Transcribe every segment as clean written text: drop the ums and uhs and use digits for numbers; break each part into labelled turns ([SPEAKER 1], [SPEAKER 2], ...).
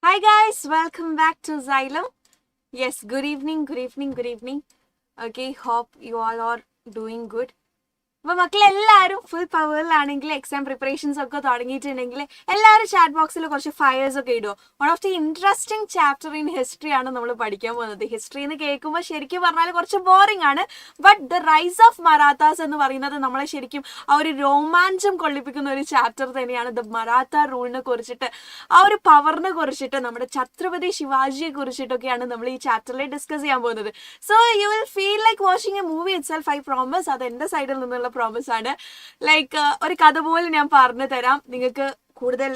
[SPEAKER 1] Hi guys, welcome back to Xylem. Yes, good evening. Okay, hope you all are doing good. അപ്പോൾ മക്കളെല്ലാവരും full പവറിലാണെങ്കിൽ exam preparations ഒക്കെ തുടങ്ങിയിട്ടുണ്ടെങ്കിൽ എല്ലാവരും chat ബോക്സിൽ കുറച്ച് ഫയേഴ്സ് ഒക്കെ ഇടുമോ. One of the interesting chapter in history ആണ് നമ്മൾ പഠിക്കാൻ പോകുന്നത്. ഹിസ്റ്ററി എന്ന് കേൾക്കുമ്പോൾ ശരിക്കും പറഞ്ഞാൽ കുറച്ച് ബോറിംഗ് ആണ്. But the rise of Marathas എന്ന് പറയുന്നത് നമ്മളെ ശരിക്കും ആ ഒരു രോമാഞ്ചം കൊള്ളിപ്പിക്കുന്ന ഒരു ചാപ്റ്റർ തന്നെയാണ്. ദ മറാത്ത റൂളിനെ കുറിച്ചിട്ട്, ആ ഒരു പവറിനെ കുറിച്ചിട്ട്, നമ്മുടെ ഛത്രപതി ശിവാജിയെ കുറിച്ചിട്ടൊക്കെയാണ് നമ്മൾ ഈ ചാപ്റ്ററിൽ ഡിസ്കസ് ചെയ്യാൻ പോകുന്നത്. So you will feel like watching A movie it self. I promise. അത് എൻ്റെ സൈഡിൽ നിന്നുള്ള പ്രോമിസ് ആണ്. ലൈക്ക് ഒരു കഥ പോലെ ഞാൻ പറഞ്ഞു തരാം. നിങ്ങൾക്ക് കൂടുതൽ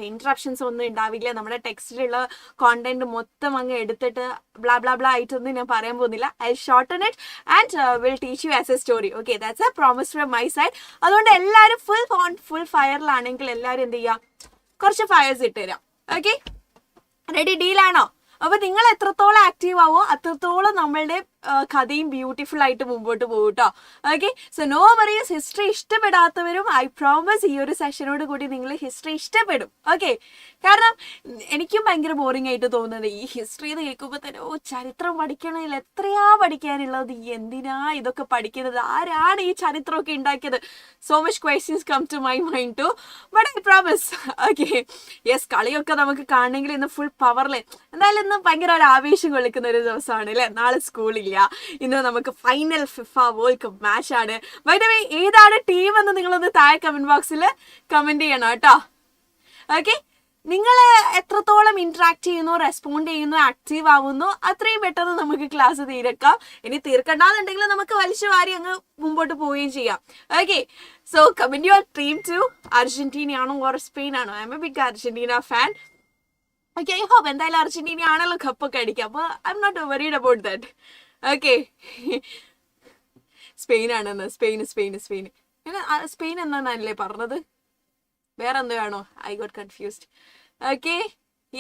[SPEAKER 1] ഇൻട്രപ്ഷൻസ് ഒന്നും ഉണ്ടാവില്ല. നമ്മുടെ ടെക്സ്റ്റിലുള്ള കോണ്ടന്റ് മൊത്തം അങ്ങ് എടുത്തിട്ട് ബ്ലാ ബ്ലാ ബ്ലാ ആയിട്ടൊന്നും ഞാൻ പറയാൻ പോകുന്നില്ല. I shorten it and will teach you as A story. Okay, that's A promise from my side. അതുകൊണ്ട് എല്ലാവരും ഫുൾ ഫയറിലാണെങ്കിൽ എല്ലാവരും എന്ത് ചെയ്യാം, കുറച്ച് ഫയേഴ്സ് ഇട്ടുതരാം. Okay, ready? ഡീലാണോ? അപ്പൊ നിങ്ങൾ എത്രത്തോളം ആക്റ്റീവ് ആവോ അത്രത്തോളം നമ്മളുടെ കഥയും ബ്യൂട്ടിഫുൾ ആയിട്ട് മുമ്പോട്ട് പോകും കേട്ടോ. Okay, so no worries. History ഇഷ്ടപ്പെടാത്തവരും ഐ പ്രോമിസ് ഈ ഒരു സെഷനോട് കൂടി നിങ്ങൾ ഹിസ്റ്ററി ഇഷ്ടപ്പെടും. ഓക്കെ, കാരണം എനിക്കും ഭയങ്കര ബോറിംഗ് ആയിട്ട് തോന്നുന്നത് ഈ ഹിസ്റ്ററി എന്ന് കേൾക്കുമ്പോൾ തന്നെ, ചരിത്രം പഠിക്കണമെങ്കിൽ എത്രയാ പഠിക്കാനുള്ളത്, എന്തിനാ ഇതൊക്കെ പഠിക്കുന്നത്, ആരാണ് ഈ ചരിത്രമൊക്കെ ഉണ്ടാക്കിയത്? So much questions come to my mind too, but I promise. Okay, yes, കളിയൊക്കെ നമുക്ക് കാണണമെങ്കിൽ ഇന്ന് ഫുൾ പവറിൽ. എന്തായാലും ഇന്ന് ഭയങ്കര ഒരു ആവേശം കൊള്ളിക്കുന്ന ഒരു ദിവസമാണ് അല്ലേ. നാളെ സ്കൂളില്ല. ഇന്ന് നമുക്ക് final FIFA world cup match ആണ്. ബൈ ദ വേ, ഏതാണ് ടീം എന്ന് നിങ്ങളൊന്ന് താഴെ കമന്റ് ബോക്സിൽ കമന്റ് ചെയ്യണം കേട്ടോ. ഓക്കെ, നിങ്ങൾ എത്രത്തോളം ഇന്ററാക്ട് ചെയ്യുന്നു, റെസ്പോണ്ട് ചെയ്യുന്നു, ആക്റ്റീവ് ആവുന്നു, അത്രയും പെട്ടെന്ന് നമുക്ക് ക്ലാസ് തീർക്കാം. ഇനി തീർക്കണ്ടെന്നുണ്ടെങ്കിൽ നമുക്ക് വലിച്ചു വാരി അങ്ങ് മുമ്പോട്ട് പോവുകയും ചെയ്യാം. Okay, so comment your team too. Argentina ആണോ ഓർ സ്പെയിൻ ആണോ? I'm a big Argentina fan. Okay, I hope എന്തായാലും അർജന്റീന ആണല്ലോ കപ്പൊക്കെ അടിക്കുക. അപ്പോൾ I'm not worried about that. Okay, Spain ആണെന്ന്. സ്പെയിൻ സ്പെയിൻ എന്നാണല്ലേ പറഞ്ഞത്? വേറെ എന്തോ ആണോ? I got confused. Okay,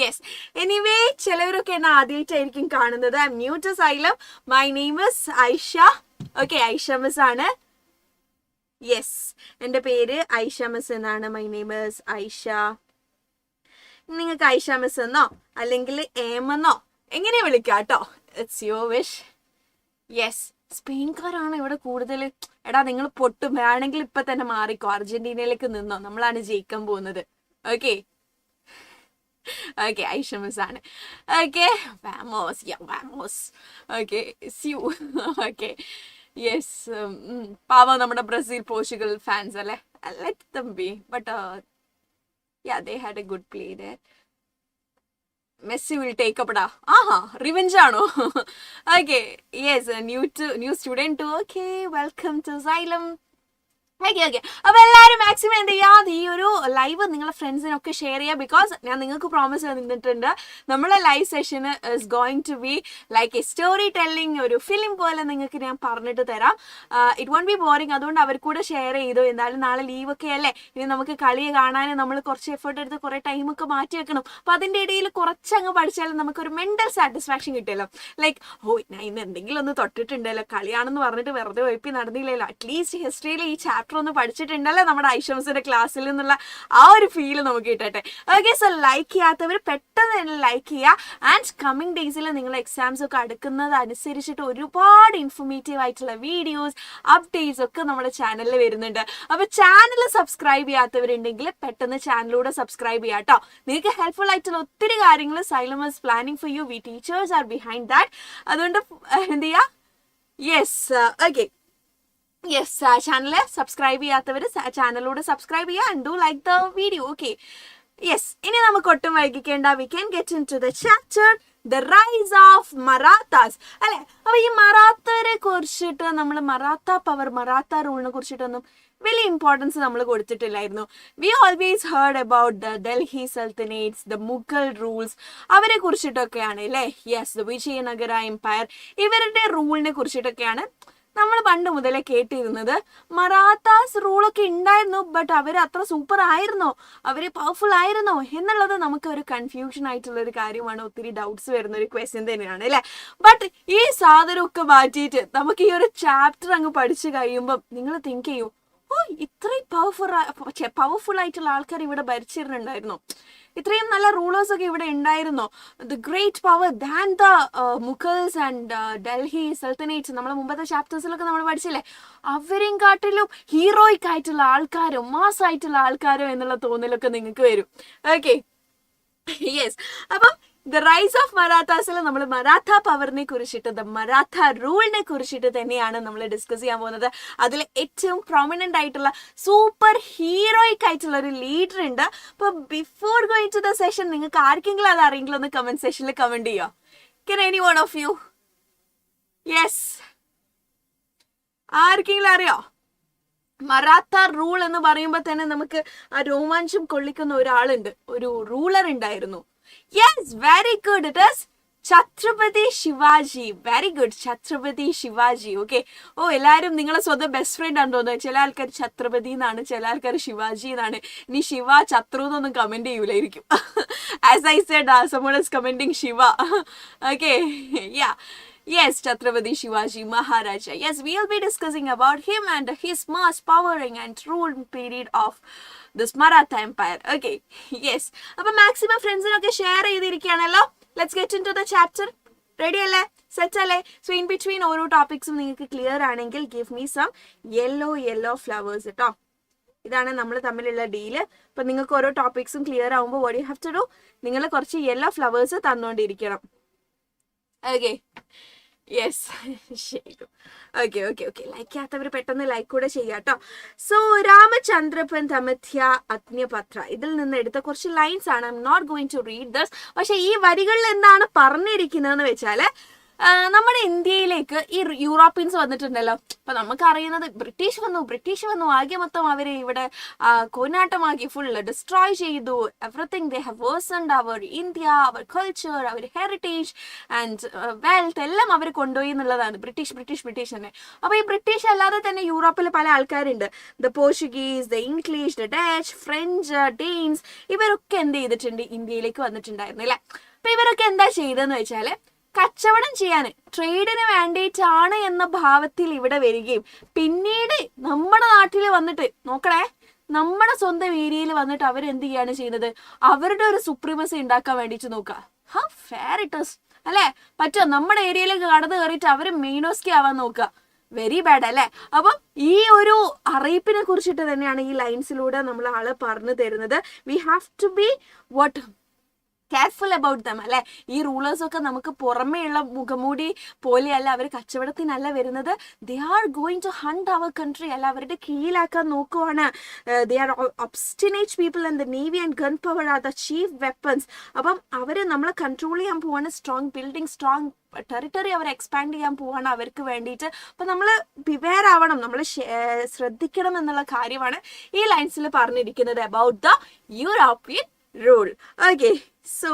[SPEAKER 1] yes. Anyway, ചിലവരൊക്കെ എന്നെ ആദ്യമായിട്ടായിരിക്കും കാണുന്നത്. I'm new to Xylem. My name is Aisha. Okay, Aisha miss ആണ്. യെസ്, എൻ്റെ പേര് ഐഷ മിസ് എന്നാണ്. My name is Aisha. നിങ്ങൾക്ക് ഐഷ മിസ് എന്നോ അല്ലെങ്കിൽ ഏമെന്നോ എങ്ങനെ വിളിക്കാം കേട്ടോ. It's your wish. യെസ്, സ്പെയിൻകാരാണ് ഇവിടെ കൂടുതൽ. എടാ, നിങ്ങൾ പൊട്ടും. വേണമെങ്കിൽ ഇപ്പൊ തന്നെ മാറിക്കോ, അർജന്റീനയിലേക്ക് നിന്നോ. നമ്മളാണ് ജയിക്കാൻ പോകുന്നത്. ഓക്കെ, ഓക്കെ, ഐഷ മിസ് ആണ്. ഓക്കെ, വാമോസ്. വാമോസ്. ഓക്കെ, സ്യൂ. Okay, yes. പാവം നമ്മുടെ ബ്രസീൽ പോർച്ചുഗൽ ഫാൻസ് അല്ലേ. Let them be. But yeah, they had a good play there. Messi will take up da. Aha, revenge ano. Okay, yes, new student too. Okay, welcome to Xylem. Okay, അപ്പൊ എല്ലാവരും maximum എന്ത് ചെയ്യാം, ഈ ഒരു live നിങ്ങളെ ഫ്രണ്ട്സിനൊക്കെ share ചെയ്യുക. Because ഞാൻ നിങ്ങൾക്ക് പ്രോമിസ് തന്നിട്ടുണ്ട്, നമ്മളെ live session is going to be like a story telling, ഒരു ഫിലിം പോലെ നിങ്ങൾക്ക് ഞാൻ പറഞ്ഞിട്ട് തരാം. It won't be boring. അതുകൊണ്ട് അവർ കൂടെ ഷെയർ ചെയ്തു. എന്തായാലും നാളെ ലീവൊക്കെ അല്ലേ. ഇനി നമുക്ക് കളി കാണാൻ നമ്മൾ കുറച്ച് എഫേർട്ട് എടുത്ത് കുറേ ടൈമൊക്കെ മാറ്റി വെക്കണം. അപ്പൊ അതിൻ്റെ ഇടയിൽ കുറച്ചങ്ങ് പഠിച്ചാലും നമുക്കൊരു മെന്റൽ സാറ്റിസ്ഫാക്ഷൻ കിട്ടുമല്ലോ. ലൈക്ക്, ഞാൻ ഇന്ന് എന്തെങ്കിലും ഒന്ന് തൊട്ടിട്ടുണ്ടല്ലോ, കളിയാണെന്ന് പറഞ്ഞിട്ട് വെറുതെ ഒഴിപ്പി നടന്നില്ലല്ലോ, അറ്റ്ലീസ്റ്റ് ഹിസ്റ്ററിയിൽ ഈ ചാപ്റ്റർ ഒന്ന് പഠിച്ചിട്ടുണ്ടല്ലോ നമ്മുടെ ഐഷംസിന്റെ ക്ലാസ്സിൽ എന്നുള്ള ആ ഒരു ഫീല് നമുക്ക് കിട്ടട്ടെ. ഓക്കെ, സോ ലൈക്ക് ചെയ്യാത്തവർ പെട്ടെന്ന് തന്നെ ലൈക്ക് ചെയ്യുക. ആൻഡ് കമ്മിങ് ഡേയ്സിൽ നിങ്ങൾ എക്സാംസ് ഒക്കെ അടുക്കുന്നത് അനുസരിച്ചിട്ട് ഒരുപാട് ഇൻഫോർമേറ്റീവ് ആയിട്ടുള്ള വീഡിയോസ്, അപ്ഡേറ്റ്സ് ഒക്കെ നമ്മുടെ ചാനലിൽ വരുന്നുണ്ട്. അപ്പൊ ചാനൽ സബ്സ്ക്രൈബ് ചെയ്യാത്തവരുണ്ടെങ്കിൽ പെട്ടെന്ന് ചാനലിലൂടെ സബ്സ്ക്രൈബ് ചെയ്യാം കേട്ടോ. നിങ്ങൾക്ക് ഹെൽപ്ഫുൾ ആയിട്ടുള്ള ഒത്തിരി കാര്യങ്ങൾ Xylem is planning for you. We teachers are behind that. അതുകൊണ്ട് എന്ത് ചെയ്യാ? Yes, okay, yes, channel subscribe ചെയ്യാത്തവർ ചാനലിലൂടെ സബ്സ്ക്രൈബ് ചെയ്യുക and do like the video. Okay, yes. ഇനി നമുക്ക് ഒട്ടും വൈകിക്കേണ്ട. We can get into the chapter the rise of Marathas അല്ലെ. അപ്പൊ ഈ മറാത്തരെ കുറിച്ചിട്ട് നമ്മൾ മറാത്ത പവർ, മറാത്ത റൂളിനെ കുറിച്ചിട്ടൊന്നും വലിയ ഇമ്പോർട്ടൻസ് നമ്മൾ കൊടുത്തിട്ടില്ലായിരുന്നു. We always heard about the Delhi sultanates, the Mughal rules, അവരെ കുറിച്ചിട്ടൊക്കെയാണ് അല്ലേ. യെസ്, ദ വിജയനഗര എംപയർ, ഇവരുടെ റൂളിനെ കുറിച്ചിട്ടൊക്കെയാണ് നമ്മൾ പണ്ട് മുതലേ കേട്ടിരുന്നത്. മറാത്താസ് റൂളൊക്കെ ഉണ്ടായിരുന്നു, ബട്ട് അവർ അത്ര സൂപ്പർ ആയിരുന്നോ, അവര് പവർഫുൾ ആയിരുന്നോ എന്നുള്ളത് നമുക്ക് ഒരു കൺഫ്യൂഷൻ ആയിട്ടുള്ള ഒരു കാര്യമാണ്. ഒത്തിരി ഡൗട്ട്സ് വരുന്ന ഒരു ക്വസ്റ്റ്യൻ തന്നെയാണ് അല്ലേ. ബട്ട് ഈ സാധനമൊക്കെ മാറ്റിയിട്ട് നമുക്ക് ഈ ഒരു ചാപ്റ്റർ അങ്ങ് പഠിച്ചു കഴിയുമ്പോൾ നിങ്ങൾ തിങ്ക് ചെയ്യൂ, ഓ ഇത്രയും പവർഫുൾ ആയിട്ടുള്ള ആൾക്കാർ ഇവിടെ ഭരിച്ചിരുന്നുണ്ടായിരുന്നു, ഇത്രയും നല്ല റൂളേഴ്സ് ഒക്കെ ഇവിടെ ഉണ്ടായിരുന്നോ, the great power than the Mughals and Delhi sultanates, നമ്മളെ മുമ്പത്തെ ചാപ്റ്റേഴ്സിലൊക്കെ നമ്മൾ പഠിച്ചില്ലേ, അവരെയും കാട്ടിലും ഹീറോയിക് ആയിട്ടുള്ള ആൾക്കാരോ മാസ് ആയിട്ടുള്ള ആൾക്കാരോ എന്നുള്ള തോന്നലൊക്കെ നിങ്ങൾക്ക് വരും. Okay, yes. അപ്പം ദ റൈസ് ഓഫ് മറാത്താസിൽ നമ്മൾ മറാത്ത പവറിനെ കുറിച്ചിട്ട്, ദ മറാത്ത റൂളിനെ കുറിച്ചിട്ട് തന്നെയാണ് നമ്മൾ ഡിസ്കസ് ചെയ്യാൻ പോകുന്നത്. അതിൽ ഏറ്റവും പ്രൊമിനന്റ് ആയിട്ടുള്ള സൂപ്പർ ഹീറോയിക് ആയിട്ടുള്ള ഒരു ലീഡർ ഉണ്ട്. അപ്പൊ before going to the session നിങ്ങൾക്ക് ആർക്കെങ്കിലും അത് അറിയെങ്കിലും ഒന്ന് കമന്റ് സെക്ഷനിൽ കമന്റ് ചെയ്യോ? Can any one of you? Yes, ആർക്കെങ്കിലും അറിയോ? മറാത്ത റൂൾ എന്ന് പറയുമ്പോൾ തന്നെ നമുക്ക് ആ രോമാഞ്ചം കൊള്ളിക്കുന്ന ഒരാളുണ്ട്, ഒരു റൂളർ ഉണ്ടായിരുന്നു. Yes, very good, it is Chhatrapati Shivaji. Very good, Chhatrapati Shivaji. Okay, ഓ എല്ലാവരും നിങ്ങളെ സ്വന്തം ബെസ്റ്റ് ഫ്രണ്ട് ആണെന്ന് തോന്നുന്നത്. ചില ആൾക്കാർ ഛത്രപതി എന്നാണ്, ചില ആൾക്കാർ ശിവാജി എന്നാണ്. ഇനി ശിവ ഛത്രു എന്നൊന്നും കമന്റ് ചെയ്യൂലായിരിക്കും. As I said, someone is commenting Shiva. Okay, yeah. Yes, Chhatrapati Shivaji Maharaj. Yes, we will be discussing about him and his mass powering and rule period of this Maratha Empire. Okay, yes. അപ്പോൾ maximum ഫ്രണ്ട്സിനൊക്കെ share ചെയ്തിരിക്കുകയാണല്ലോ. Let's get into the chapter. Ready അല്ലേ? Set അല്ലേ? So in between ഓരോ ടോപ്പിക്സും നിങ്ങൾക്ക് clear ആണെങ്കിൽ give me some yellow flowers കേട്ടോ. ഇതാണ് നമ്മൾ തമ്മിലുള്ള ഡീല്. അപ്പം നിങ്ങൾക്ക് ഓരോ ടോപ്പിക്സും ക്ലിയർ ആകുമ്പോൾ what you have to do, നിങ്ങൾ കുറച്ച് യെല്ലോ ഫ്ലവേഴ്സ് തന്നുകൊണ്ടിരിക്കണം. ഓക്കെ, യെസ്, ശരി. ഓക്കെ, ലൈക്ക് ചെയ്യാത്തവർ പെട്ടെന്ന് ലൈക്ക് കൂടെ ചെയ്യാട്ടോ. സോ രാമചന്ദ്രപ്പൻ തമഥ്യ അഗ്നിപത്ര, ഇതിൽ നിന്ന് എടുത്ത കുറച്ച് ലൈൻസ് ആണ്. I'm not going to read this. പക്ഷെ ഈ വരികളിൽ എന്താണ് പറഞ്ഞിരിക്കുന്നതെന്ന് വെച്ചാൽ, നമ്മുടെ ഇന്ത്യയിലേക്ക് ഈ യൂറോപ്യൻസ് വന്നിട്ടുണ്ടല്ലോ. അപ്പൊ നമുക്കറിയുന്നത് ബ്രിട്ടീഷ് വന്നു ആകെ മൊത്തം അവരെ ഇവിടെ കോനാട്ടമാക്കി, ഫുൾ ഡിസ്ട്രോയ് ചെയ്തു. എവറിത്തിങ് ദേ ഹാവ് വേഴ്സൺഡ് അവർ ഇന്ത്യ, അവർ കൾച്ചർ, അവർ ഹെറിറ്റേജ് ആൻഡ് വെൽത്ത് എല്ലാം അവർ കൊണ്ടുപോയി എന്നുള്ളതാണ് ബ്രിട്ടീഷ് തന്നെ. അപ്പൊ ഈ ബ്രിട്ടീഷ് അല്ലാതെ തന്നെ യൂറോപ്പിൽ പല ആൾക്കാരുണ്ട്. The Portuguese, the English, the Dutch, French, Danes, ഇവരൊക്കെ എന്ത് ചെയ്തിട്ടുണ്ട്, ഇന്ത്യയിലേക്ക് വന്നിട്ടുണ്ടായിരുന്നു അല്ലെ. അപ്പൊ ഇവരൊക്കെ എന്താ ചെയ്തതെന്ന് വെച്ചാല്, കച്ചവടം ചെയ്യാൻ, ട്രേഡിന് വേണ്ടിയിട്ടാണ് എന്ന ഭാവത്തിൽ ഇവിടെ വരികയും പിന്നീട് നമ്മുടെ നാട്ടിൽ വന്നിട്ട് നോക്കണേ, നമ്മുടെ സ്വന്തം ഏരിയയിൽ വന്നിട്ട് അവരെന്ത് ചെയ്യാണ് ചെയ്യുന്നത്, അവരുടെ ഒരു സുപ്രീമസി ഉണ്ടാക്കാൻ വേണ്ടിയിട്ട് നോക്കുക. ഹൗ ഫെയർ ഇറ്റ് ഈസ് അല്ലെ? പറ്റുമോ? നമ്മുടെ ഏരിയയിലേക്ക് കടന്നു കയറിയിട്ട് അവർ മെയിനോസ്കി ആവാൻ നോക്കുക. വെരി ബാഡ് അല്ലെ? അപ്പം ഈ ഒരു അറിയിപ്പിനെ കുറിച്ചിട്ട് തന്നെയാണ് ഈ ലൈൻസിലൂടെ നമ്മൾ ആള് പറഞ്ഞു തരുന്നത്. We have to be what careful about them അല്ലെ. ഈ റൂളേഴ്സ് ഒക്കെ നമുക്ക് പുറമേയുള്ള മുഖമൂടി പോലെയല്ല, അവർ കച്ചവടത്തിനല്ല വരുന്നത്. They are going to hunt അവർ കൺട്രി അല്ല, അവരുടെ കീഴിലാക്കാൻ നോക്കുവാണ്. They are obstinate people and the navy and gun power are the chief weapons. അപ്പം അവര് നമ്മളെ കൺട്രോൾ ചെയ്യാൻ പോവാണ്. സ്ട്രോങ് ബിൽഡിംഗ്, സ്ട്രോങ് ടെറിട്ടറി അവർ എക്സ്പാൻഡ് ചെയ്യാൻ പോവാണ് അവർക്ക് വേണ്ടിയിട്ട്. അപ്പൊ നമ്മൾ ബിവെയർ ആവണം, നമ്മൾ ശ്രദ്ധിക്കണം എന്നുള്ള കാര്യമാണ് ഈ ലൈൻസിൽ പറഞ്ഞിരിക്കുന്നത് about the European rule. Okay, so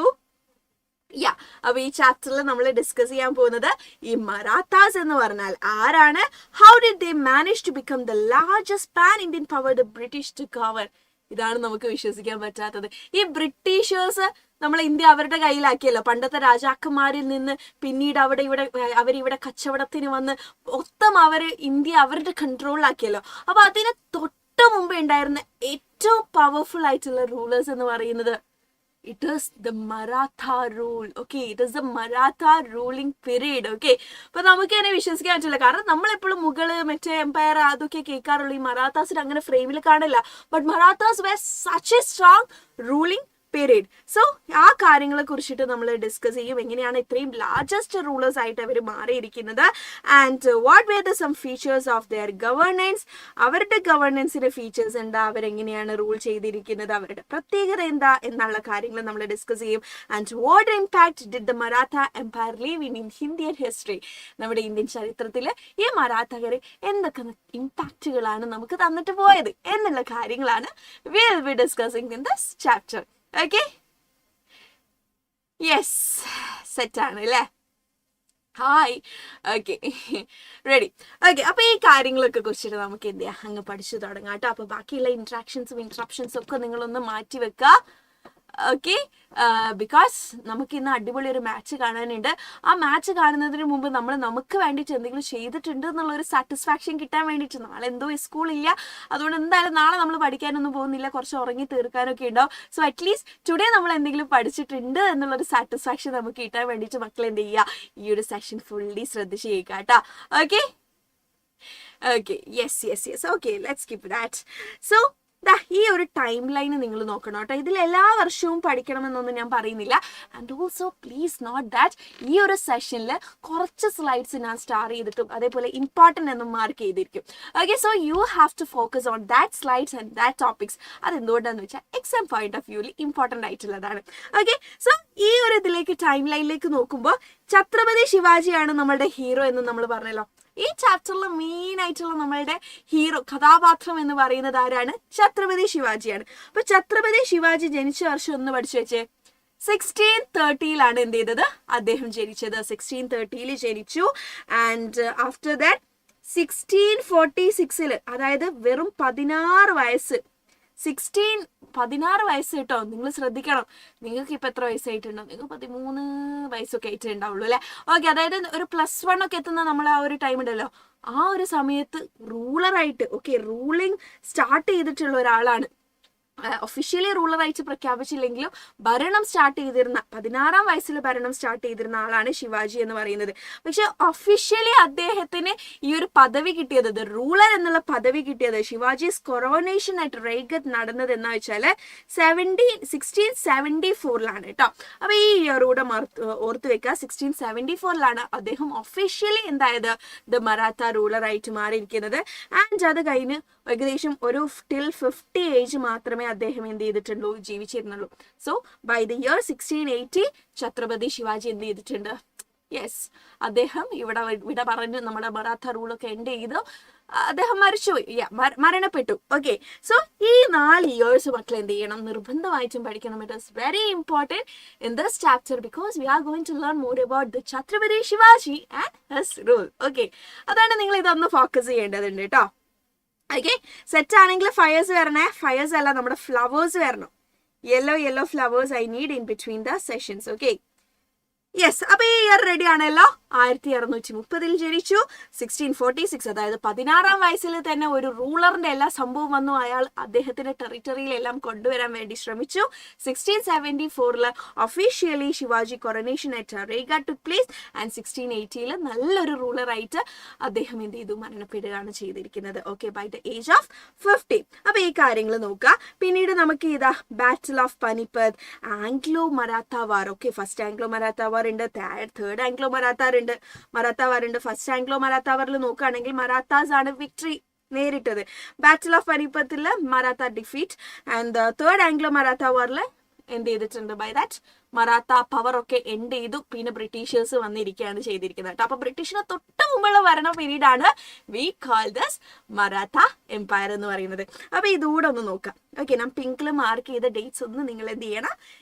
[SPEAKER 1] yeah, അപ്പൊ ഈ ചാപ്റ്ററിൽ നമ്മൾ ഡിസ്കസ് ചെയ്യാൻ പോകുന്നത് ഈ മറാത്താസ് എന്ന് പറഞ്ഞാൽ ആരാണ്, how did they manage to become the largest pan Indian power the British to cover. ഇതാണ് നമുക്ക് വിശ്വസിക്കാൻ പറ്റാത്തത്. ഈ ബ്രിട്ടീഷേഴ്സ് നമ്മളെ ഇന്ത്യ അവരുടെ കയ്യിലാക്കിയല്ലോ. പണ്ടത്തെ രാജാക്കന്മാരിൽ നിന്ന് പിന്നീട് അവരിവിടെ കച്ചവടത്തിന് വന്ന് മൊത്തം ഇന്ത്യ അവരുടെ കൺട്രോളിലാക്കിയല്ലോ. അപ്പൊ അതിന് തൊട്ട് മുമ്പ് ഉണ്ടായിരുന്ന ഏറ്റവും പവർഫുൾ ആയിട്ടുള്ള റൂളേഴ്സ് എന്ന് പറയുന്നത് it is the Maratha rule. Okay, it is the Maratha ruling period. Okay, അപ്പൊ നമുക്ക് തന്നെ വിശ്വസിക്കാൻ പറ്റില്ല, കാരണം നമ്മളെപ്പോഴും മുഗള് മറ്റേ എംപയർ അതൊക്കെ കേൾക്കാറുള്ളൂ. ഈ മറാത്താസിന് അങ്ങനെ ഫ്രെയിമിൽ കാണില്ല. But Marathas were such a strong ruling period. So ആ കാര്യങ്ങളെ കുറിച്ചിട്ട് നമ്മൾ ഡിസ്കസ് ചെയ്യും, എങ്ങനെയാണ് ഇത്രയും ലാർജസ്റ്റ് റൂളേഴ്സ് ആയിട്ട് അവർ മാറിയിരിക്കുന്നത്, and what were the some features of their governance. അവരുടെ ഗവേണൻസിന്റെ ഫീച്ചേഴ്സ് എന്താ, അവരെങ്ങനെയാണ് റൂൾ ചെയ്തിരിക്കുന്നത്, അവരുടെ പ്രത്യേകത എന്താ എന്നുള്ള കാര്യങ്ങൾ നമ്മൾ ഡിസ്കസ് ചെയ്യും. And what impact did the Maratha empire leave in Indian history. നമ്മുടെ ഇന്ത്യൻ ചരിത്രത്തിൽ ഈ മറാത്തകർ എന്തൊക്കെ ഇമ്പാക്റ്റുകളാണ് നമുക്ക് തന്നിട്ട് പോയത് എന്നുള്ള കാര്യങ്ങളാണ് we will be discussing in this chapter. Okay, yes, സെറ്റാണ് അല്ലേ? Hi, okay, ready. ഓക്കെ, അപ്പൊ ഈ കാര്യങ്ങളൊക്കെ കുറിച്ചിട്ട് നമുക്ക് എന്ത് ചെയ്യാം, അങ്ങ് പഠിച്ചു തുടങ്ങാം കേട്ടോ. അപ്പൊ ബാക്കിയുള്ള ഇന്ററാക്ഷൻസും ഇന്ററപ്ഷൻസും ഒക്കെ നിങ്ങളൊന്ന് മാറ്റി വെക്കുക. ഓക്കെ, ബിക്കോസ് നമുക്ക് ഇന്ന് അടിപൊളി ഒരു മാച്ച് കാണാനുണ്ട്. ആ മാച്ച് കാണുന്നതിന് മുമ്പ് നമ്മൾ നമുക്ക് വേണ്ടിയിട്ട് എന്തെങ്കിലും ചെയ്തിട്ടുണ്ട് എന്നുള്ളൊരു സാറ്റിസ്ഫാക്ഷൻ കിട്ടാൻ വേണ്ടിയിട്ട്. നാളെ എന്തോ സ്കൂളില്ല, അതുകൊണ്ട് എന്തായാലും നാളെ നമ്മൾ പഠിക്കാനൊന്നും പോകുന്നില്ല, കുറച്ച് ഉറങ്ങി തീർക്കാനൊക്കെ ഉണ്ടാവും. സോ അറ്റ്ലീസ്റ്റ് ടുഡേ നമ്മൾ എന്തെങ്കിലും പഠിച്ചിട്ടുണ്ട് എന്നുള്ളൊരു സാറ്റിസ്ഫാക്ഷൻ നമുക്ക് കിട്ടാൻ വേണ്ടിയിട്ട് മക്കൾ എന്ത് ചെയ്യുക, ഈ ഒരു സെഷൻ ഫുള്ളി ശ്രദ്ധിച്ച് ചെയ്യുക കേട്ടോ. Okay okay, yes okay, let's skip that. So ഈ ഒരു ടൈം ലൈൻ നിങ്ങൾ നോക്കണം കേട്ടോ. ഇതിൽ എല്ലാ വർഷവും പഠിക്കണമെന്നൊന്നും ഞാൻ പറയുന്നില്ല. And also please note that ഈ ഒരു സെഷനിൽ കുറച്ച് സ്ലൈഡ്സ് ഞാൻ സ്റ്റാർ ചെയ്തിട്ടും അതേപോലെ ഇമ്പോർട്ടൻ്റ് എന്നും മാർക്ക് ചെയ്തിരിക്കും. Okay, so you have to focus on that slides and that topics. അതെന്തുകൊണ്ടാന്ന് വെച്ചാൽ എക്സാം പോയിന്റ് ഓഫ് വ്യൂവിൽ ഇമ്പോർട്ടൻ്റ് ആയിട്ടുള്ളതാണ്. ഓക്കെ, സോ ഈ ഒരു ഇതിലേക്ക് ടൈം ലൈനിലേക്ക് നോക്കുമ്പോൾ ഛത്രപതി ശിവാജിയാണ് നമ്മളുടെ ഹീറോ എന്ന് നമ്മൾ പറഞ്ഞല്ലോ. ഈ ചാപ്റ്ററിൽ മെയിൻ ആയിട്ടുള്ള നമ്മളുടെ ഹീറോ കഥാപാത്രം എന്ന് പറയുന്നത് ആരാണ്? ഛത്രപതി ശിവാജിയാണ്. അപ്പൊ ഛത്രപതി ശിവാജി ജനിച്ച വർഷം ഒന്ന് പഠിച്ചു വെച്ചേ. 1630 എന്ത് ചെയ്തത്? അദ്ദേഹം ജനിച്ചത് 1630 ജനിച്ചു. ആൻഡ് ആഫ്റ്റർ ദാറ്റ് 1646 അതായത് വെറും 16 വയസ്സ് 16 വയസ്സ് കേട്ടോ. നിങ്ങൾ ശ്രദ്ധിക്കണം, നിങ്ങൾക്ക് ഇപ്പൊ എത്ര വയസ്സായിട്ടുണ്ടോ? നിങ്ങൾ 13 വയസ്സൊക്കെ ആയിട്ട് ഉണ്ടാവുള്ളൂ അല്ലെ. ഓക്കെ, അതായത് ഒരു +1 ഒക്കെ എത്തുന്ന നമ്മൾ ആ ഒരു ടൈം ഉണ്ടല്ലോ, ആ ഒരു സമയത്ത് റൂളറായിട്ട് റൂളിംഗ് സ്റ്റാർട്ട് ചെയ്തിട്ടുള്ള ഒരാളാണ്. ഒഫീഷ്യലി റൂളറായിട്ട് പ്രഖ്യാപിച്ചില്ലെങ്കിലും ഭരണം സ്റ്റാർട്ട് ചെയ്തിരുന്ന 16 വയസ്സിൽ ഭരണം സ്റ്റാർട്ട് ചെയ്തിരുന്ന ആളാണ് ശിവാജി എന്ന് പറയുന്നത്. പക്ഷെ ഒഫീഷ്യലി അദ്ദേഹത്തിന് ഈ ഒരു പദവി കിട്ടിയത്, റൂളർ എന്നുള്ള പദവി കിട്ടിയത്, ശിവാജിസ് കൊറോണേഷൻ അറ്റ് റേഗത്ത് നടന്നത് എന്ന് വെച്ചാല് 1674 കേട്ടോ. അപ്പൊ ഈ ഇയറൂടെ ഓർത്ത് വെക്കുക, 1674 അദ്ദേഹം ഒഫീഷ്യലി എന്തായത് ദ മറാത്ത റൂളർ ആയിട്ട് മാറിയിരിക്കുന്നത്. ആൻഡ് അത് കഴിഞ്ഞ് ഏകദേശം ഒരു ടിൽ 50 ഏജ് മാത്രമേ അദ്ദേഹം എന്ത് ചെയ്തിട്ടുള്ളൂ, ജീവിച്ചിരുന്നുള്ളൂ. So by the year 1680 Chhatrapati Shivaji എന്ത് ചെയ്തിട്ടുണ്ട്? യെസ്, അദ്ദേഹം ഇവിടെ പറഞ്ഞു നമ്മുടെ മറാത്ത റൂളൊക്കെ എൻഡ് ചെയ്തു, അദ്ദേഹം മരിച്ചുപോയി, മരണപ്പെട്ടു. ഓക്കെ, സോ ഈ 4 ഇയേഴ്സ് മക്കൾ എന്ത് ചെയ്യണം? നിർബന്ധമായിട്ടും പഠിക്കണം. It is very important in this chapter because we are going to learn more about the Chhatrapati Shivaji and his rule. Okay, അതാണ് നിങ്ങൾ ഇതൊന്ന് ഫോക്കസ് ചെയ്യേണ്ടതുണ്ട് കേട്ടോ. ഓക്കെ, സെറ്റ് ആണെങ്കിൽ ഫയേഴ്സ് വരണേ. ഫയേഴ്സ് അല്ല, നമ്മുടെ ഫ്ലവേഴ്സ് വരണം. Yellow flowers I need in between the sessions. Okay, yes. അപ്പൊ ഈ ഇയർ റെഡി ആണല്ലോ. 1630 ജനിച്ചു. 1646 അതായത് 16 വയസ്സിൽ തന്നെ ഒരു റൂളറിന്റെ എല്ലാ സംഭവം വന്നു. അയാൾ അദ്ദേഹത്തിന്റെ ടെറിട്ടറിയിലെല്ലാം കൊണ്ടുവരാൻ വേണ്ടി ശ്രമിച്ചു. 1674 officially Shivaji coronation at Raigad took place. And 1680 നല്ലൊരു റൂളറായിട്ട് അദ്ദേഹം എന്ത് ചെയ്തു? മരണപ്പെടുകയാണ് ചെയ്തിരിക്കുന്നത്. Okay, by the age of 50. അപ്പൊ ഈ കാര്യങ്ങൾ നോക്കുക. പിന്നീട് നമുക്ക് ഇതാ battle of Panipat, Anglo Maratha war. Okay, first Anglo Maratha war ഉണ്ട്, തേർഡ് ആംഗ്ലോ മറാത്ത വാർ ഉണ്ട്. ഫസ്റ്റ് ആംഗ്ലോ മറാത്ത വാറിൽ നോക്കുകയാണെങ്കിൽ മറാത്താസ് ആണ് വിക്ടറി നേരിട്ടത്. ബാറ്റിൽ ഓഫ് പനിപ്പത്തിൽ Maratha defeat. And third Anglo Maratha വാറിൽ എന്ത് ചെയ്തിട്ടുണ്ട്? ബൈ ദാറ്റ് മറാത്ത പവർ ഒക്കെ എൻഡ് ചെയ്തു. പിന്നെ ബ്രിട്ടീഷേഴ്സ് വന്നിരിക്കുകയാണ് ചെയ്തിരിക്കുന്നത്. അപ്പൊ ബ്രിട്ടീഷിന് തൊട്ട് മുമ്പുള്ള ഭരണ പീരീഡ് ആണ് we call this Maratha empire എന്ന് പറയുന്നത്. അപ്പൊ ഇതുകൂടെ ഒന്ന് നോക്കാം. ഓക്കെ, ഞാൻ പിങ്കിൽ മാർക്ക് ചെയ്ത ഡേറ്റ്സ് ഒന്ന് നിങ്ങൾ എന്ത് ചെയ്യണം?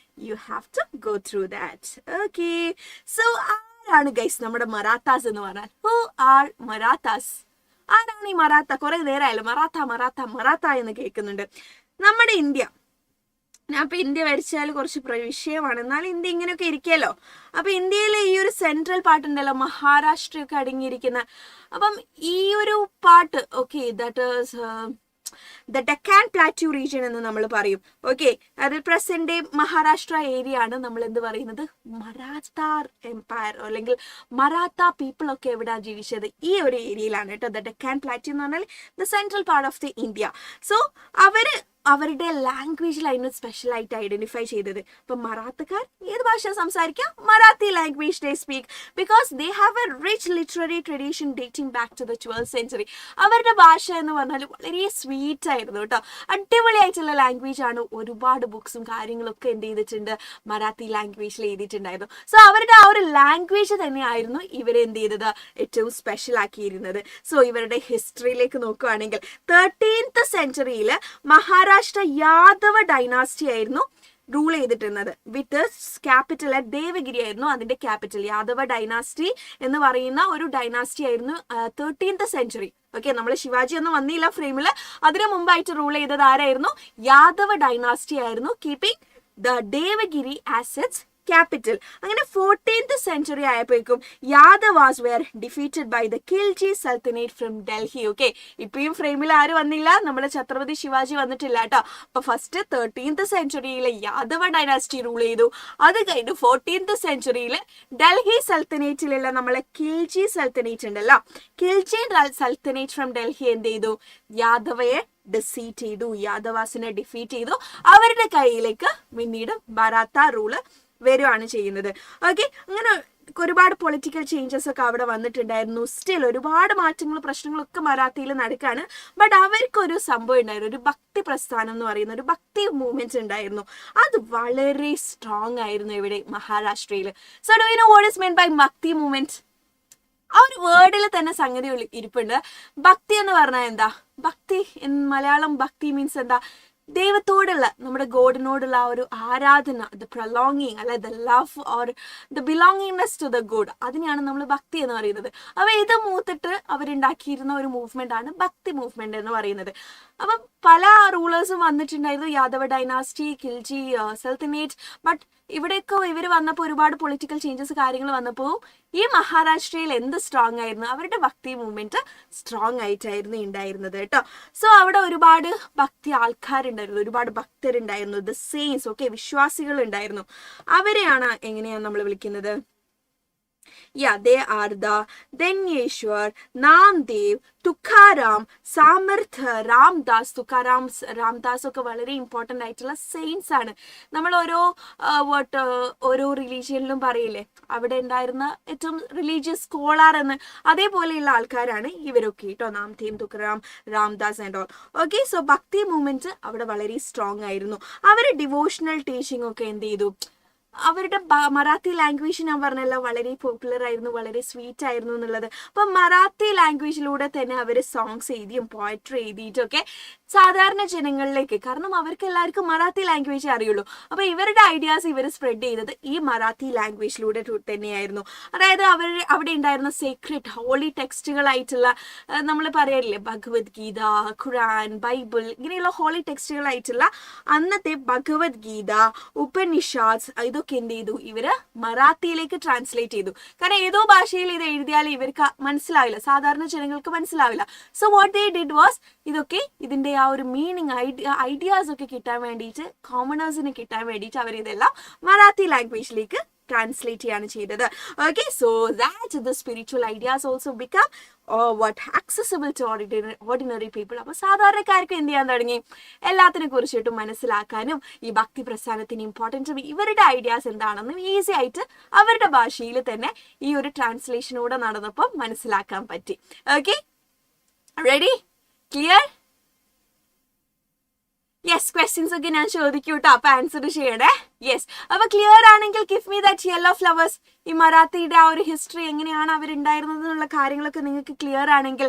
[SPEAKER 1] You have to go through that. Okay, so ആരാണ് ഗൈസ് നമ്മുടെ മറാത്താസ് എന്ന് പറഞ്ഞാൽ? Who are Marathas? ആരാണ് ഈ മറാത്ത? കുറെ നേരമായല്ലോ മറാത്ത എന്ന് കേൾക്കുന്നുണ്ട്. നമ്മുടെ ഇന്ത്യ, ഞാൻ ഇപ്പൊ ഇന്ത്യ വരച്ചാൽ കുറച്ച് വിഷയമാണ്, എന്നാൽ ഇന്ത്യ ഇങ്ങനെയൊക്കെ ഇരിക്കല്ലോ. അപ്പൊ ഇന്ത്യയിലെ ഈ ഒരു സെൻട്രൽ പാർട്ട് ഉണ്ടല്ലോ, മഹാരാഷ്ട്രയൊക്കെ അടങ്ങിയിരിക്കുന്ന, അപ്പം ഈ ഒരു part okay, that is the Deccan plateau region എന്ന് നമ്മൾ പറയും. ഓക്കെ, അതിൽ പ്രസന്റ് ഡേ മഹാരാഷ്ട്ര ഏരിയ ആണ് നമ്മൾ എന്ത് പറയുന്നത്? മറാത്ത എംപയർ അല്ലെങ്കിൽ മറാത്ത പീപ്പിൾ ഒക്കെ എവിടെയാണ് ജീവിച്ചത്? ഈ ഒരു ഏരിയയിലാണ് കേട്ടോ. ദ ഡെക്കാൻ പ്ലാറ്റ്യൂ എന്ന് പറഞ്ഞാൽ the central part of the India. So അവരുടെ ലാംഗ്വേജിലായിരുന്നു സ്പെഷ്യൽ ആയിട്ട് ഐഡന്റിഫൈ ചെയ്തത്. ഇപ്പൊ മറാത്തക്കാർ ഏത് ഭാഷ സംസാരിക്കാം? Marathi language they speak because they have a rich literary tradition dating back to the 12th century. അവരുടെ ഭാഷ എന്ന് പറഞ്ഞാൽ വളരെ സ്വീറ്റ് ആയിരുന്നു കേട്ടോ. അടിപൊളിയായിട്ടുള്ള ലാംഗ്വേജ് ആണ്. ഒരുപാട് ബുക്സും കാര്യങ്ങളൊക്കെ എന്ത് ചെയ്തിട്ടുണ്ട്? മറാത്തി ലാംഗ്വേജിൽ എഴുതിയിട്ടുണ്ടായിരുന്നു. സോ അവരുടെ ആ ഒരു ലാംഗ്വേജ് തന്നെയായിരുന്നു ഇവരെ എന്ത് ചെയ്തത്? ഏറ്റവും സ്പെഷ്യൽ ആക്കിയിരുന്നത്. സോ ഇവരുടെ ഹിസ്റ്ററിയിലേക്ക് നോക്കുകയാണെങ്കിൽ 13th century മഹാരാഷ്ട്ര യാദവ ഡൈനാസ്റ്റി ആയിരുന്നു റൂൾ ചെയ്തിട്ടുള്ളത്. വിത്ത് ക്യാപിറ്റൽ അറ്റ് ദേവഗിരി ആയിരുന്നു അതിന്റെ ക്യാപിറ്റൽ. യാദവ ഡൈനാസ്റ്റി എന്ന് പറയുന്ന ഒരു ഡൈനാസ്റ്റി ആയിരുന്നു 13th century. ഓക്കെ, നമ്മൾ ശിവാജി ഒന്നും വന്നില്ല ഫ്രെയിമിൽ. അതിനു മുമ്പായിട്ട് റൂൾ ചെയ്തത് ആരായിരുന്നു? യാദവ ഡൈനാസ്റ്റി ആയിരുന്നു. Keeping the Devagiri as its capital. അങ്ങനെ 14th century ആയപ്പോഴേക്കും Yadavas were defeated by the Khilji sultanate from Delhi. Okay, ഇപ്പോഴും ഫ്രെയിമിൽ ആര് വന്നില്ല? നമ്മുടെ ഛത്രപതി ശിവാജി വന്നിട്ടില്ല കേട്ടോ. അപ്പൊ ഫസ്റ്റ് 13th സെഞ്ചുറിയിലെ യാദവ ഡൈനാസ്റ്റി റൂൾ ചെയ്തു. അത് കഴിഞ്ഞ് 14th സെഞ്ചുറിയിൽ ഡൽഹി സൽത്തനേറ്റിലുള്ള നമ്മളെ ഖിൽജി സൽത്തനേറ്റ് ഉണ്ടല്ലോ, ഖിൽജി സൽത്തനേറ്റ് ഫ്രം ഡൽഹി എന്ത് ചെയ്തു? യാദവയെ ഡിസീറ്റ് ചെയ്തു, യാദവാസിനെ ഡിഫീറ്റ് ചെയ്തു. അവരുടെ കയ്യിലേക്ക് പിന്നീട് മറാത്ത റൂള് വരുവാണ് ചെയ്യുന്നത്. ഓക്കെ, അങ്ങനെ ഒരുപാട് പൊളിറ്റിക്കൽ ചേഞ്ചസ് ഒക്കെ അവിടെ വന്നിട്ടുണ്ടായിരുന്നു. സ്റ്റിൽ ഒരുപാട് മാറ്റങ്ങളും പ്രശ്നങ്ങളൊക്കെ മറാത്തിയിൽ നടക്കാണ്. ബട്ട് അവർക്കൊരു സംഭവം ഉണ്ടായിരുന്നു, ഒരു ഭക്തി പ്രസ്ഥാനം എന്ന് പറയുന്ന ഒരു ഭക്തി മൂവ്മെന്റ് ഉണ്ടായിരുന്നു. അത് വളരെ സ്ട്രോങ് ആയിരുന്നു ഇവിടെ മഹാരാഷ്ട്രയിൽ. So do you know what is mean by bhakti movement? ആ ഒരു വേർഡിൽ തന്നെ സംഗതി ഇരിപ്പുണ്ട്. ഭക്തി എന്ന് പറഞ്ഞാൽ എന്താ? ഭക്തി ഇൻ മലയാളം ഭക്തി മീൻസ് എന്താ? ദൈവത്തോടുള്ള, നമ്മുടെ ഗോഡിനോടുള്ള ആ ഒരു ആരാധന, ദ പ്രൊലോങ്ങിങ് അല്ലെ the love or the belongingness to the god, അതിനെയാണ് നമ്മൾ ഭക്തി എന്ന് പറയുന്നത്. അപ്പൊ ഇത് മൂത്തിട്ട് അവരുണ്ടാക്കിയിരുന്ന ഒരു മൂവ്മെന്റ് ആണ് ഭക്തി മൂവ്മെന്റ് എന്ന് പറയുന്നത്. അപ്പം പല റൂളേഴ്സും വന്നിട്ടുണ്ടായിരുന്നു, യാദവ ഡൈനാസ്റ്റി, ഖിൽജി സൽത്തനേറ്റ്. ബട്ട് ഇവിടെയൊക്കെ ഇവർ വന്നപ്പോൾ ഒരുപാട് പൊളിറ്റിക്കൽ ചേഞ്ചസ് കാര്യങ്ങൾ വന്നപ്പോൾ ഈ മഹാരാഷ്ട്രയിൽ എന്ത് സ്ട്രോങ് ആയിരുന്നു? അവരുടെ ഭക്തി മൂവ്മെന്റ് സ്ട്രോങ് ആയിട്ടായിരുന്നു ഉണ്ടായിരുന്നത് കേട്ടോ. സോ അവിടെ ഒരുപാട് ഭക്തി ആൾക്കാരുണ്ടായിരുന്നു, ഒരുപാട് ഭക്തരുണ്ടായിരുന്നു, ദ സെയിൻസ്, ഓക്കെ, വിശ്വാസികൾ ഉണ്ടായിരുന്നു. അവരെയാണ് എങ്ങനെയാണ് നമ്മൾ വിളിക്കുന്നത്? Yeah, they are the Danyeshwar, Namdev, Tukaram, Samartha, Ramdas. Ramdas ഒക്കെ വളരെ ഇമ്പോർട്ടൻ്റ് ആയിട്ടുള്ള സെയിൻസ് ആണ്. നമ്മൾ ഓരോ റിലീജിയനിലും പറയില്ലേ, അവിടെ ഉണ്ടായിരുന്ന ഏറ്റവും റിലീജിയസ് സ്കോളർ എന്ന്, അതേപോലെയുള്ള ആൾക്കാരാണ് ഇവരൊക്കെ കേട്ടോ. Namdev, Tukaram, Ramdas and all. Okay, so ഭക്തി മൂവ്മെന്റ് അവിടെ വളരെ സ്ട്രോങ് ആയിരുന്നു. അവർ ഡിവോഷണൽ ടീച്ചിങ് ഒക്കെ എന്ത് ചെയ്തു? അവരുടെ മറാത്തി ലാംഗ്വേജ് ഞാൻ പറഞ്ഞല്ലോ വളരെ പോപ്പുലർ ആയിരുന്നു, വളരെ സ്വീറ്റ് ആയിരുന്നു എന്നുള്ളത്. അപ്പൊ മറാത്തി ലാംഗ്വേജിലൂടെ തന്നെ അവർ സോങ്സ് എഴുതിയും പോയട്രി എഴുതിയിട്ടൊക്കെ സാധാരണ ജനങ്ങളിലേക്ക്, കാരണം അവർക്ക് എല്ലാവർക്കും മറാത്തി ലാംഗ്വേജ് അറിയുള്ളൂ. അപ്പൊ ഇവരുടെ ഐഡിയാസ് ഇവർ സ്പ്രെഡ് ചെയ്തത് ഈ മറാത്തി ലാംഗ്വേജിലൂടെ തന്നെയായിരുന്നു. അതായത് അവിടെ ഉണ്ടായിരുന്ന സീക്രട്ട് ഹോളി ടെക്സ്റ്റുകളായിട്ടുള്ള, നമ്മൾ പറയലില്ലേ ഭഗവത്ഗീത, ഖുറാൻ, ബൈബിൾ, ഇങ്ങനെയുള്ള ഹോളി ടെക്സ്റ്റുകളായിട്ടുള്ള അന്നത്തെ ഭഗവത്ഗീത, ഉപനിഷാദ്, ഇതൊക്കെ എന്ത് ചെയ്തു? ഇവര് മറാത്തിയിലേക്ക് ട്രാൻസ്ലേറ്റ് ചെയ്തു. കാരണം ഏതോ ഭാഷയിൽ ഇത് എഴുതിയാൽ ഇവർക്ക് മനസ്സിലാവില്ല, സാധാരണ ജനങ്ങൾക്ക് മനസ്സിലാവില്ല. So what they did was, ഇതൊക്കെ ഇതിന്റെ ആ ഒരു മീനിങ് ഐഡിയാസ് ഒക്കെ കിട്ടാൻ വേണ്ടിയിട്ട്, കോമണേഴ്സിന് കിട്ടാൻ വേണ്ടിയിട്ട് അവർ ഇതെല്ലാം മറാത്തി ലാംഗ്വേജിലേക്ക് ട്രാൻസ്ലേറ്റ് ചെയ്യാണ് ചെയ്തത്. Okay, so that the spiritual ideas also become accessible to ordinary people. അപ്പോൾ സാധാരണക്കാർക്ക് എന്ത് ചെയ്യാൻ തുടങ്ങി? എല്ലാത്തിനെ കുറിച്ചിട്ടും മനസ്സിലാക്കാനും ഈ ഭക്തി പ്രസ്ഥാനത്തിന് ഇമ്പോർട്ടൻറ്റും ഇവരുടെ ഐഡിയാസ് എന്താണെന്നും ഈസി ആയിട്ട് അവരുടെ ഭാഷയിൽ തന്നെ ഈ ഒരു ട്രാൻസ്ലേഷനൂടെ നടന്നപ്പോൾ മനസ്സിലാക്കാൻ പറ്റി. Okay, ready? Clear? Yes, questions ഒക്കെ ഞാൻ ചോദിക്കൂ കേട്ടോ, അപ്പൊ ആൻസർ ചെയ്യണേ. യെസ്, അപ്പൊ ക്ലിയർ ആണെങ്കിൽ give me that yellow flowers. ഈ മറാത്തിയുടെ ആ ഒരു ഹിസ്റ്ററി എങ്ങനെയാണ് അവരുണ്ടായിരുന്നത് എന്നുള്ള കാര്യങ്ങളൊക്കെ നിങ്ങൾക്ക് ക്ലിയർ ആണെങ്കിൽ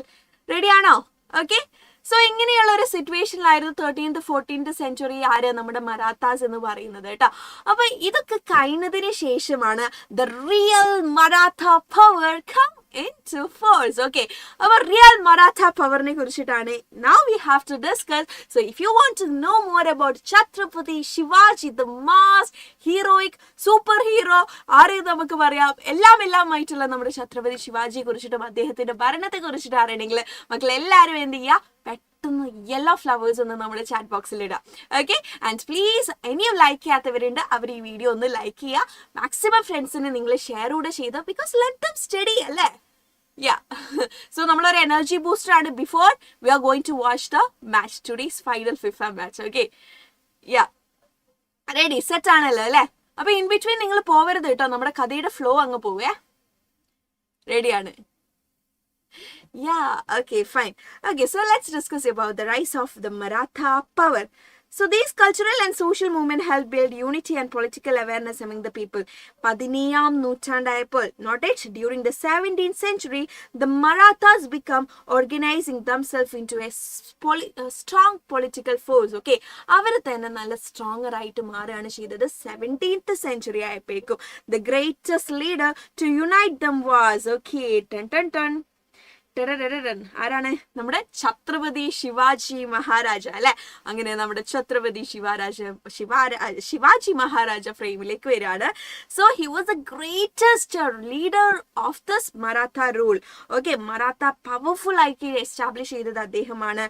[SPEAKER 1] റെഡി ആണോ? ഓക്കെ, സോ ഇങ്ങനെയുള്ള ഒരു സിറ്റുവേഷനിലായിരുന്നു 13th 14th സെഞ്ചുറി ആര്? നമ്മുടെ മറാത്താസ് എന്ന് പറയുന്നത് കേട്ടോ. അപ്പൊ ഇതൊക്കെ കഴിഞ്ഞതിന് ശേഷമാണ് the real Maratha power come into force. Okay, our real Maratha power ne kurichittane now we have to discuss. So if you want to know more about Chhatrapati Shivaji, the mass heroic superhero, ആരെ നമുക്ക് പറയാം, എല്ലാം ആയിട്ടുള്ള നമ്മുടെ ഛത്രപതി ശിവാജിയെ കുറിച്ചിട്ടും അദ്ദേഹത്തിന്റെ ഭരണത്തെ കുറിച്ചിട്ട് അറിയണമെങ്കിൽ മക്കൾ എല്ലാവരും എന്ത് ചെയ്യുക? പെട്ടെന്ന് യെല്ലോ ഫ്ലവേഴ്സ് ഒന്ന് നമ്മുടെ ചാറ്റ് ബോക്സിൽ ഇടാം. ഓക്കെ, ആൻഡ് പ്ലീസ് ഇനിയും ലൈക്ക് ചെയ്യാത്തവരുണ്ട്, അവർ ഈ വീഡിയോ ഒന്ന് ലൈക്ക് ചെയ്യുക. മാക്സിമം ഫ്രണ്ട്സിന് നിങ്ങൾ ഷെയർ കൂടെ ചെയ്തോ, ബിക്കോസ് ലെറ്റ് ദം സ്റ്റഡി അല്ലേ. Yeah, so നമ്മളൊരു എനർജി ബൂസ്റ്റർ ആണ്. Before we are going to watch the match, today's final FIFA match. Okay, yeah, ready, set ആണല്ലോ അല്ലേ? അപ്പൊ ഇൻ ബിറ്റ്വീൻ നിങ്ങൾ പോവരുത് കേട്ടോ, നമ്മുടെ കഥയുടെ ഫ്ലോ അങ്ങ് പോവേ. റെഡിയാണ്? Yeah, okay, fine. Okay, so let's discuss about the rise of the Maratha power. So these cultural and social movement helped build unity and political awareness among the people. 17ാം നൂറ്റാണ്ടായപ്പോൾ, not it, during the 17th century, the Marathas become organizing themselves into a strong political force. Okay, അവർ തന്നെ നല്ല stronger ആയിട്ട് മാറുകയാണ് ചെയ്തത് 17th century ആയപ്പോഴേക്കും. The greatest leader to unite them was, okay, ആരാണ്? നമ്മുടെ ഛത്രപതി ശിവാജി മഹാരാജ അല്ലെ. അങ്ങനെ നമ്മുടെ ഛത്രപതി ശിവാജി മഹാരാജ ഫ്രെയിമിലേക്ക് വരികയാണ്. So he was the greatest leader of this Maratha rule. Okay, Maratha powerful ആയിട്ട് എസ്റ്റാബ്ലിഷ് ചെയ്തത് അദ്ദേഹമാണ്.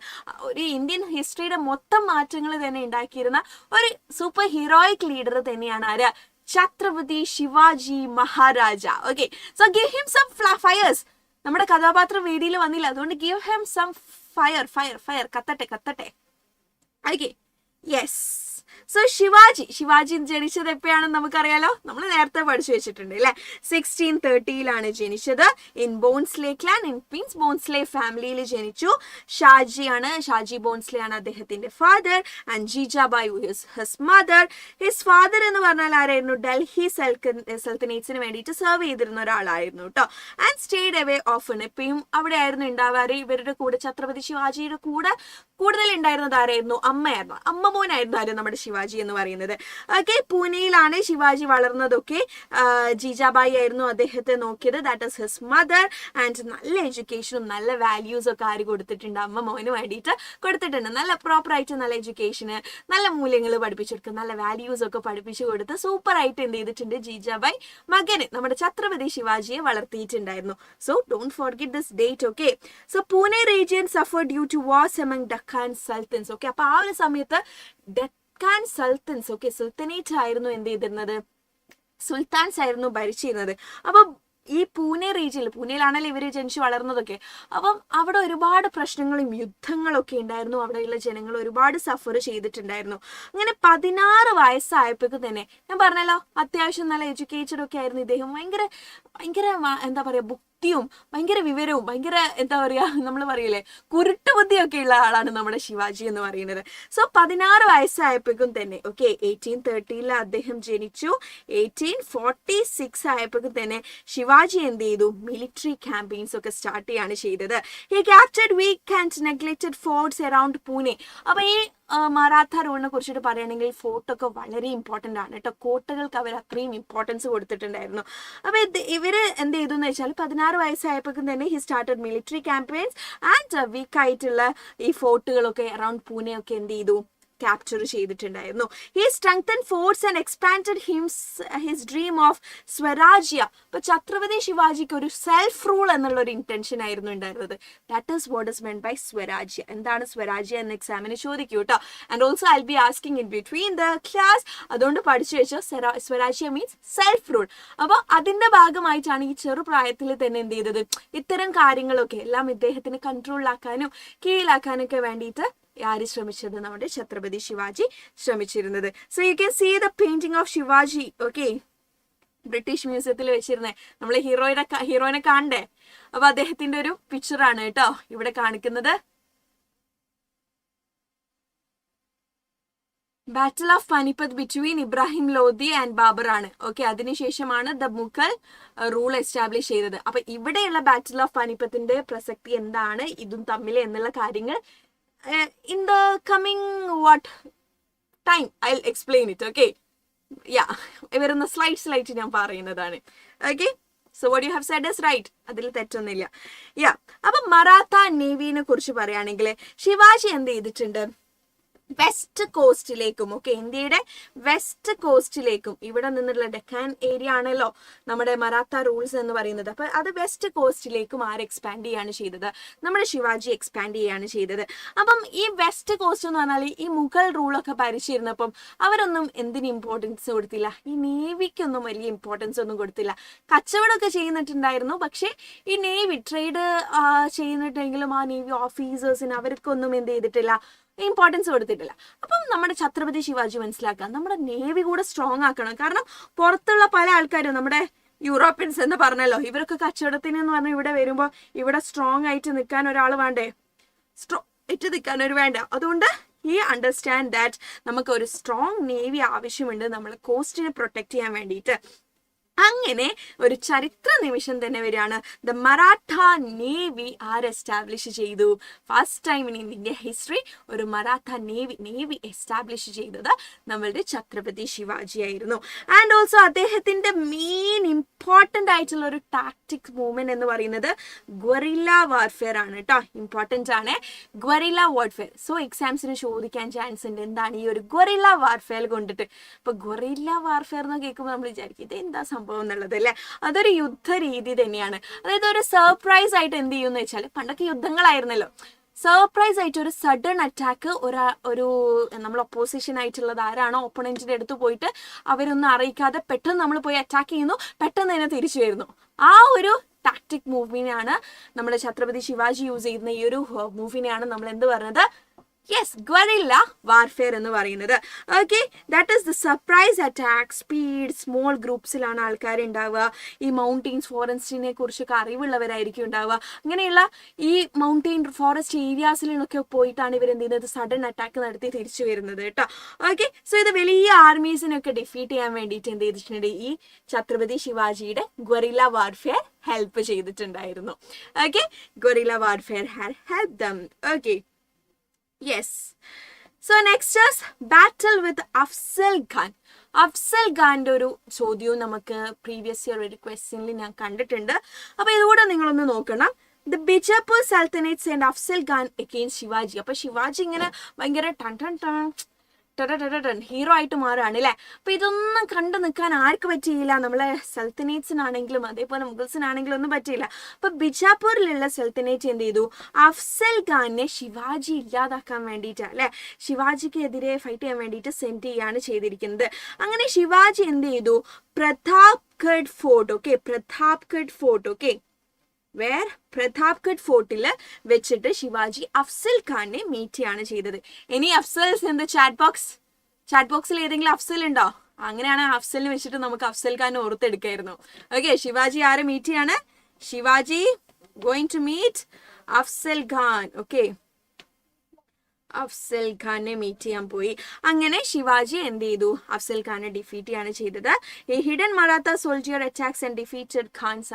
[SPEAKER 1] ഒരു ഇന്ത്യൻ ഹിസ്റ്ററിയുടെ മൊത്തം മാറ്റങ്ങൾ തന്നെ ഉണ്ടാക്കിയിരുന്ന ഒരു സൂപ്പർ ഹീറോയിക് ലീഡർ തന്നെയാണ് ആര്? Chhatrapati Shivaji Maharaja. Okay, so give him some fires. നമ്മുടെ കഥാപാത്രം വേദിയിൽ വന്നില്ല, അതുകൊണ്ട് ഗിവ് ഹിം സം ഫയർ. കത്തട്ടെ. Okay, yes. സോ ശിവാജി ജനിച്ചത് എപ്പോഴാണെന്ന് നമുക്കറിയാലോ, നമ്മൾ നേരത്തെ പഠിച്ചു വെച്ചിട്ടുണ്ട് അല്ലെ. 1630 ജനിച്ചത്. In Bhonsle clan, in means Bhonsle ഫാമിലിയിൽ ജനിച്ചു. ഷാജി ബോൺസ്ലെ ആണ് അദ്ദേഹത്തിന്റെ father. And Jijabai his mother. His father എന്ന് പറഞ്ഞാൽ ആരായിരുന്നു? ഡൽഹി സൽത്തനേറ്റ്സിന് വേണ്ടിയിട്ട് സെർവ് ചെയ്തിരുന്ന ഒരാളായിരുന്നു കേട്ടോ. ആൻഡ് സ്റ്റേഡ് അവേ ഓഫൺ, എപ്പോഴും അവിടെ ആയിരുന്നു ഉണ്ടാവാറ്. ഇവരുടെ കൂടെ, ഛത്രപതി ശിവാജിയുടെ കൂടെ കൂടുതൽ ഉണ്ടായിരുന്നത് ആരായിരുന്നു? അമ്മയായിരുന്നു. അമ്മ മോനായിരുന്നു ആരും നമ്മുടെ ശിവാജി എന്ന് പറയുന്നത്. ഓക്കെ, പൂനെയിലാണ് ശിവാജി വളർന്നതൊക്കെ. ജീജാബായി ആയിരുന്നു അദ്ദേഹത്തെ നോക്കിയത്. That is his mother. And നല്ല എഡ്യൂക്കേഷനും നല്ല വാല്യൂസും ഒക്കെ ആര് കൊടുത്തിട്ടുണ്ട്? അമ്മ മോന് വേണ്ടിയിട്ട് കൊടുത്തിട്ടുണ്ട്. നല്ല പ്രോപ്പറായിട്ട് നല്ല എഡ്യൂക്കേഷന്, നല്ല മൂല്യങ്ങൾ പഠിപ്പിച്ചെടുക്കുക, നല്ല വാല്യൂസ് ഒക്കെ പഠിപ്പിച്ചു കൊടുത്ത് സൂപ്പറായിട്ട് എന്ത് ചെയ്തിട്ടുണ്ട്? ജീജാബായി മകന് നമ്മുടെ ഛത്രപതി ശിവാജിയെ വളർത്തിയിട്ടുണ്ടായിരുന്നു. So don't forget this date. Okay, so Pune region suffer due to wars among Deccan sultans. Okay, അപ്പൊ ആ ഒരു സമയത്ത് ഡക്കാൻ സൽത്തൻസ്, ഓക്കെ, സുൽത്തനേറ്റ് ആയിരുന്നു എന്ത് ചെയ്തിരുന്നത്? സുൽത്താൻസ് ആയിരുന്നു ഭരിച്ചിരുന്നത്. അപ്പൊ ഈ പൂനെ റീജിയനിൽ, പൂനെയിലാണല്ലോ ഇവര് ജനിച്ചു വളർന്നതൊക്കെ. അപ്പം അവിടെ ഒരുപാട് പ്രശ്നങ്ങളും യുദ്ധങ്ങളൊക്കെ ഉണ്ടായിരുന്നു. അവിടെയുള്ള ജനങ്ങൾ ഒരുപാട് സഫർ ചെയ്തിട്ടുണ്ടായിരുന്നു. അങ്ങനെ 16 വയസ്സായപ്പോഴേക്കും തന്നെ ഞാൻ പറഞ്ഞല്ലോ, അത്യാവശ്യം നല്ല എഡ്യൂക്കേറ്റഡ് ഒക്കെ ആയിരുന്നു ഇദ്ദേഹം. ഭയങ്കര എന്താ പറയാ, ബുദ്ധിയും ഭയങ്കര വിവരവും ഭയങ്കര എന്താ പറയാ, നമ്മൾ പറയില്ലേ കുരുട്ടുബുദ്ധിയൊക്കെ ഉള്ള ആളാണ് നമ്മുടെ ശിവാജി എന്ന് പറയുന്നത്. സോ 16 വയസ്സായപ്പോഴേക്കും തന്നെ, ഓക്കെ, 1830 അദ്ദേഹം ജനിച്ചു. 1846 ആയപ്പോഴേക്കും തന്നെ ശിവാജി എന്ത് ചെയ്തു? മിലിറ്ററി ക്യാമ്പയിൻസ് ഒക്കെ സ്റ്റാർട്ട് ചെയ്യാണ് ചെയ്തത്. He captured weak and neglected forts around Pune. അപ്പൊ ഈ മറാത്ത റൂളിനെ കുറിച്ചിട്ട് പറയുകയാണെങ്കിൽ ഫോർട്ടൊക്കെ വളരെ ഇമ്പോർട്ടൻ്റ് ആണ് കേട്ടോ. കോട്ടകൾക്ക് അവർ അത്രയും ഇമ്പോർട്ടൻസ് കൊടുത്തിട്ടുണ്ടായിരുന്നു. അപ്പൊ ഇവര് എന്ത് ചെയ്തു എന്ന് വെച്ചാൽ 16 വയസ്സായപ്പോഴേക്കും തന്നെ he started military campaigns and വീക്കായിട്ടുള്ള ഈ ഫോർട്ടുകളൊക്കെ അറൌണ്ട് പൂനെ ഒക്കെ എന്ത് ചെയ്തു? ക്യാപ്ചർ ചെയ്തിട്ടുണ്ടായിരുന്നു. He strengthen force and expanded his dream of Swarajya. അപ്പൊ ഛത്രപതി ശിവാജിക്ക് ഒരു സെൽഫ് റൂൾ എന്നുള്ള ഒരു ഇന്റൻഷൻ ആയിരുന്നു ഉണ്ടായിരുന്നത്. That is what is meant by Swarajya. എന്താണ് സ്വരാജ്യ എന്ന് എക്സാമിന് ചോദിക്കൂ കേട്ടോ. And also I be asking in between the class. അതുകൊണ്ട് പഠിച്ചു വെച്ചോ, സ്വരാജ്യ മീൻസ് സെൽഫ് റൂൾ. അപ്പൊ അതിന്റെ ഭാഗമായിട്ടാണ് ഈ ചെറുപ്രായത്തിൽ തന്നെ എന്ത് ചെയ്തത്? ഇത്തരം കാര്യങ്ങളൊക്കെ എല്ലാം ഇദ്ദേഹത്തിന് കൺട്രോളിലാക്കാനും കീഴിലാക്കാനൊക്കെ വേണ്ടിയിട്ട് ആര് ശ്രമിച്ചത്? നമ്മുടെ ഛത്രപതി ശിവാജി ശ്രമിച്ചിരുന്നത്. So you can see the painting of Shivaji. Okay, British മ്യൂസിയത്തിൽ വെച്ചിരുന്നേ. നമ്മള് ഹീറോയിനെ കാണണ്ടേ? അപ്പൊ അദ്ദേഹത്തിന്റെ ഒരു പിക്ചറാണ് കേട്ടോ ഇവിടെ കാണിക്കുന്നത്. Battle of Panipat between Ibrahim Lodhi and Babur ആണ്. ഓക്കെ, അതിനുശേഷമാണ് ദ മുഗൾ റൂൾ എസ്റ്റാബ്ലിഷ് ചെയ്തത്. അപ്പൊ ഇവിടെയുള്ള ബാറ്റിൽ ഓഫ് പാനിപ്പത്തിന്റെ പ്രസക്തി എന്താണ് ഇതും തമ്മിൽ എന്നുള്ള കാര്യങ്ങൾ in the coming time I'll explain it. Okay, yeah, വരുന്ന സ്ലൈഡ്സിലായിട്ട് ഞാൻ പറയുന്നതാണ്. Okay, so what you have said is right. അതിൽ തെറ്റൊന്നുമില്ല. യാ, അപ്പൊ മറാത്ത നേവിനെ കുറിച്ച് പറയുകയാണെങ്കിൽ ശിവാജി എന്ത് ചെയ്തിട്ടുണ്ട്? വെസ്റ്റ് കോസ്റ്റിലേക്കും, ഓക്കെ, ഇന്ത്യയുടെ വെസ്റ്റ് കോസ്റ്റിലേക്കും, ഇവിടെ നിന്നുള്ള ഡെക്കാൻ ഏരിയ ആണല്ലോ നമ്മുടെ മറാത്ത റൂൾസ് എന്ന് പറയുന്നത്. അപ്പൊ അത് വെസ്റ്റ് കോസ്റ്റിലേക്കും ആര് എക്സ്പാൻഡ് ചെയ്യാണ് ചെയ്തത്? നമ്മുടെ ശിവാജി എക്സ്പാൻഡ് ചെയ്യാണ് ചെയ്തത്. അപ്പം ഈ വെസ്റ്റ് കോസ്റ്റ് എന്ന് പറഞ്ഞാൽ ഈ മുഗൾ റൂളൊക്കെ ഭരിച്ചിരുന്നപ്പം അവരൊന്നും എന്തിന് ഇമ്പോർട്ടൻസ് കൊടുത്തില്ല? ഈ നേവിക്കൊന്നും വലിയ ഇമ്പോർട്ടൻസ് ഒന്നും കൊടുത്തില്ല. കച്ചവടമൊക്കെ ചെയ്യുന്നിട്ടുണ്ടായിരുന്നു, പക്ഷെ ഈ നേവി ട്രേഡ് ചെയ്യുന്നിട്ടെങ്കിലും ആ നേവി ഓഫീസേഴ്സിന് അവർക്കൊന്നും എന്ത് ചെയ്തിട്ടില്ല? ഇമ്പോർട്ടൻസ് കൊടുത്തിട്ടില്ല. അപ്പം നമ്മുടെ ഛത്രപതി ശിവാജി മനസ്സിലാക്കാം, നമ്മുടെ നേവി കൂടെ സ്ട്രോങ് ആക്കണം. കാരണം പുറത്തുള്ള പല ആൾക്കാരും, നമ്മുടെ യൂറോപ്യൻസ് എന്ന് പറഞ്ഞല്ലോ, ഇവരൊക്കെ കച്ചവടത്തിന് എന്ന് പറഞ്ഞാൽ ഇവിടെ വരുമ്പോൾ ഇവിടെ സ്ട്രോങ് ആയിട്ട് നിൽക്കാൻ ഒരാൾ വേണ്ടേ? ഇട്ട് നിൽക്കാൻ ഒരു വേണ്ട. അതുകൊണ്ട് ഈ അണ്ടർസ്റ്റാൻഡ് ദാറ്റ് നമുക്ക് ഒരു സ്ട്രോങ് നേവി ആവശ്യമുണ്ട് നമ്മളെ കോസ്റ്റിനെ പ്രൊട്ടക്ട് ചെയ്യാൻ വേണ്ടിയിട്ട്. അങ്ങനെ ഒരു ചരിത്ര നിമിഷം തന്നെ വരികയാണ്. ദ മറാഠ നേവി ആര് എസ്റ്റാബ്ലിഷ് ചെയ്തു? First time in India history ഒരു മറാഠ നേവി എസ്റ്റാബ്ലിഷ് ചെയ്തത് നമ്മളുടെ ഛത്രപതി ശിവാജി ആയിരുന്നു. ആൻഡ് ഓൾസോ അദ്ദേഹത്തിന്റെ മെയിൻ ഇമ്പോർട്ടൻ്റ് ആയിട്ടുള്ള ഒരു ടാക്ടിക് മൂവ്മെന്റ് എന്ന് പറയുന്നത് ഗൊറില്ല വാർഫെയർ ആണ് കേട്ടോ. ഇമ്പോർട്ടൻ്റ് ആണ് ഗൊറില്ല വാർഫെയർ. സോ എക്സാംസിന് ചോദിക്കാൻ ചാൻസ് ഉണ്ട് എന്താണ് ഈ ഒരു ഗൊറില്ല വാർഫെയർ കൊണ്ടിട്ട്. ഇപ്പൊ ഗൊറില്ല വാർഫെയർ എന്ന് കേൾക്കുമ്പോൾ നമ്മൾ വിചാരിക്കും ഇത് എന്താ സംഭവം എന്നുള്ളത് അല്ലേ. അതൊരു യുദ്ധ രീതി തന്നെയാണ്. അതായത് ഒരു സർപ്രൈസ് ആയിട്ട് എന്ത് ചെയ്യുമെന്ന് വെച്ചാൽ പണ്ടൊക്കെ യുദ്ധങ്ങളായിരുന്നല്ലോ, സർപ്രൈസ് ആയിട്ട് ഒരു സഡൻ അറ്റാക്ക് ഒരു നമ്മൾ ഒപ്പോസിഷൻ ആയിട്ടുള്ളത് ആരാണോ ഓപ്പണന്റിന്റെ അടുത്ത് പോയിട്ട് അവരൊന്നും അറിയിക്കാതെ പെട്ടെന്ന് നമ്മൾ പോയി അറ്റാക്ക് ചെയ്യുന്നു, പെട്ടെന്ന് തന്നെ തിരിച്ചു വരുന്നു. ആ ഒരു ടാക്ടിക് മൂവിനെയാണ് നമ്മുടെ ഛത്രപതി ശിവാജി യൂസ് ചെയ്യുന്ന ഈ ഒരു മൂവിനെയാണ് നമ്മൾ എന്ത് പറയുന്നത്? യെസ്, ഗൊറില്ല വാർഫെയർ എന്ന് പറയുന്നത്. Okay, that is the surprise attack. Speed small ഗ്രൂപ്പ്സിലാണ് ആൾക്കാർ ഉണ്ടാവുക. ഈ മൗണ്ടെയിൻസ് ഫോറസ്റ്റിനെ കുറിച്ചൊക്കെ അറിവുള്ളവരായിരിക്കും ഉണ്ടാവുക. അങ്ങനെയുള്ള ഈ മൗണ്ടെയിൻ ഫോറസ്റ്റ് ഏരിയാസിലൊക്കെ പോയിട്ടാണ് ഇവർ എന്ത് ചെയ്യുന്നത്? സഡൻ അറ്റാക്ക് നടത്തി തിരിച്ചു വരുന്നത് കേട്ടോ. ഓക്കെ, സോ ഇത് വലിയ ആർമീസിനൊക്കെ ഡിഫീറ്റ് ചെയ്യാൻ വേണ്ടിയിട്ട് എന്ത് ചെയ്തിട്ടുണ്ട്? ഈ ഛത്രപതി ശിവാജിയുടെ ഗൊറില്ല വാർഫെയർ ഹെൽപ്പ് ചെയ്തിട്ടുണ്ടായിരുന്നു. Okay, guerrilla warfare had help them. Okay, yes. So next is battle with Afzal Khan. Afzal ഖാന്റെ ഒരു ചോദ്യവും നമുക്ക് പ്രീവിയസ് ഇയർ ഒരു ക്വസ്റ്റ്യനിൽ ഞാൻ കണ്ടിട്ടുണ്ട്. അപ്പൊ ഇതുകൂടെ നിങ്ങളൊന്ന് നോക്കണം. The Bijapur sultanates and Afzal Khan against Shivaji. അപ്പൊ ശിവാജി ഇങ്ങനെ ഭയങ്കര ഹീറോ ആയിട്ട് മാറുകയാണ് അല്ലെ. അപ്പൊ ഇതൊന്നും കണ്ടു നിൽക്കാൻ ആർക്ക് പറ്റിയില്ല? നമ്മളെ സൽത്തനേറ്റ്സിനാണെങ്കിലും അതേപോലെ മുഗൾസിനാണെങ്കിലും ഒന്നും പറ്റിയില്ല. അപ്പൊ ബിജാപൂരിലുള്ള സൽത്തനേറ്റ് എന്ത് ചെയ്തു? അഫ്സൽ ഖാനെ ശിവാജി ഇല്ലാതാക്കാൻ വേണ്ടിയിട്ട് അല്ലെ, ശിവാജിക്ക് എതിരെ ഫൈറ്റ് ചെയ്യാൻ വേണ്ടിയിട്ട് സെൻഡ് ചെയ്യാണ് ചെയ്തിരിക്കുന്നത്. അങ്ങനെ ശിവാജി എന്ത് ചെയ്തു? Pratapgad fort, okay, Pratapgad fort, okay, Pratapgad ഫോർട്ടിൽ വെച്ചിട്ട് ശിവാജി അഫ്സൽ ഖാനെ മീറ്റ് ചെയ്യാണ് ചെയ്തത്. ഇനി അഫ്സൽസ് എന്ത് ചാറ്റ് ബോക്സിൽ ഏതെങ്കിലും അഫ്സൽ ഉണ്ടോ? അങ്ങനെയാണ് അഫ്സലിനെ വെച്ചിട്ട് നമുക്ക് അഫ്സൽ ഖാനെ ഓർത്തെടുക്കായിരുന്നു. ഓക്കെ, ശിവാജി ആരെ മീറ്റ് ചെയ്യാണ്? Shivaji going to meet Afzal Khan. Okay, Afzal ഖാനെ മീറ്റ് ചെയ്യാൻ പോയി. അങ്ങനെ ശിവാജി എന്ത് ചെയ്തു? അഫ്സൽ ഖാനെ ഡിഫീറ്റ് ചെയ്യാണ് ചെയ്തത്. ഈ hidden Maratha soldier attacks and defeated Khan's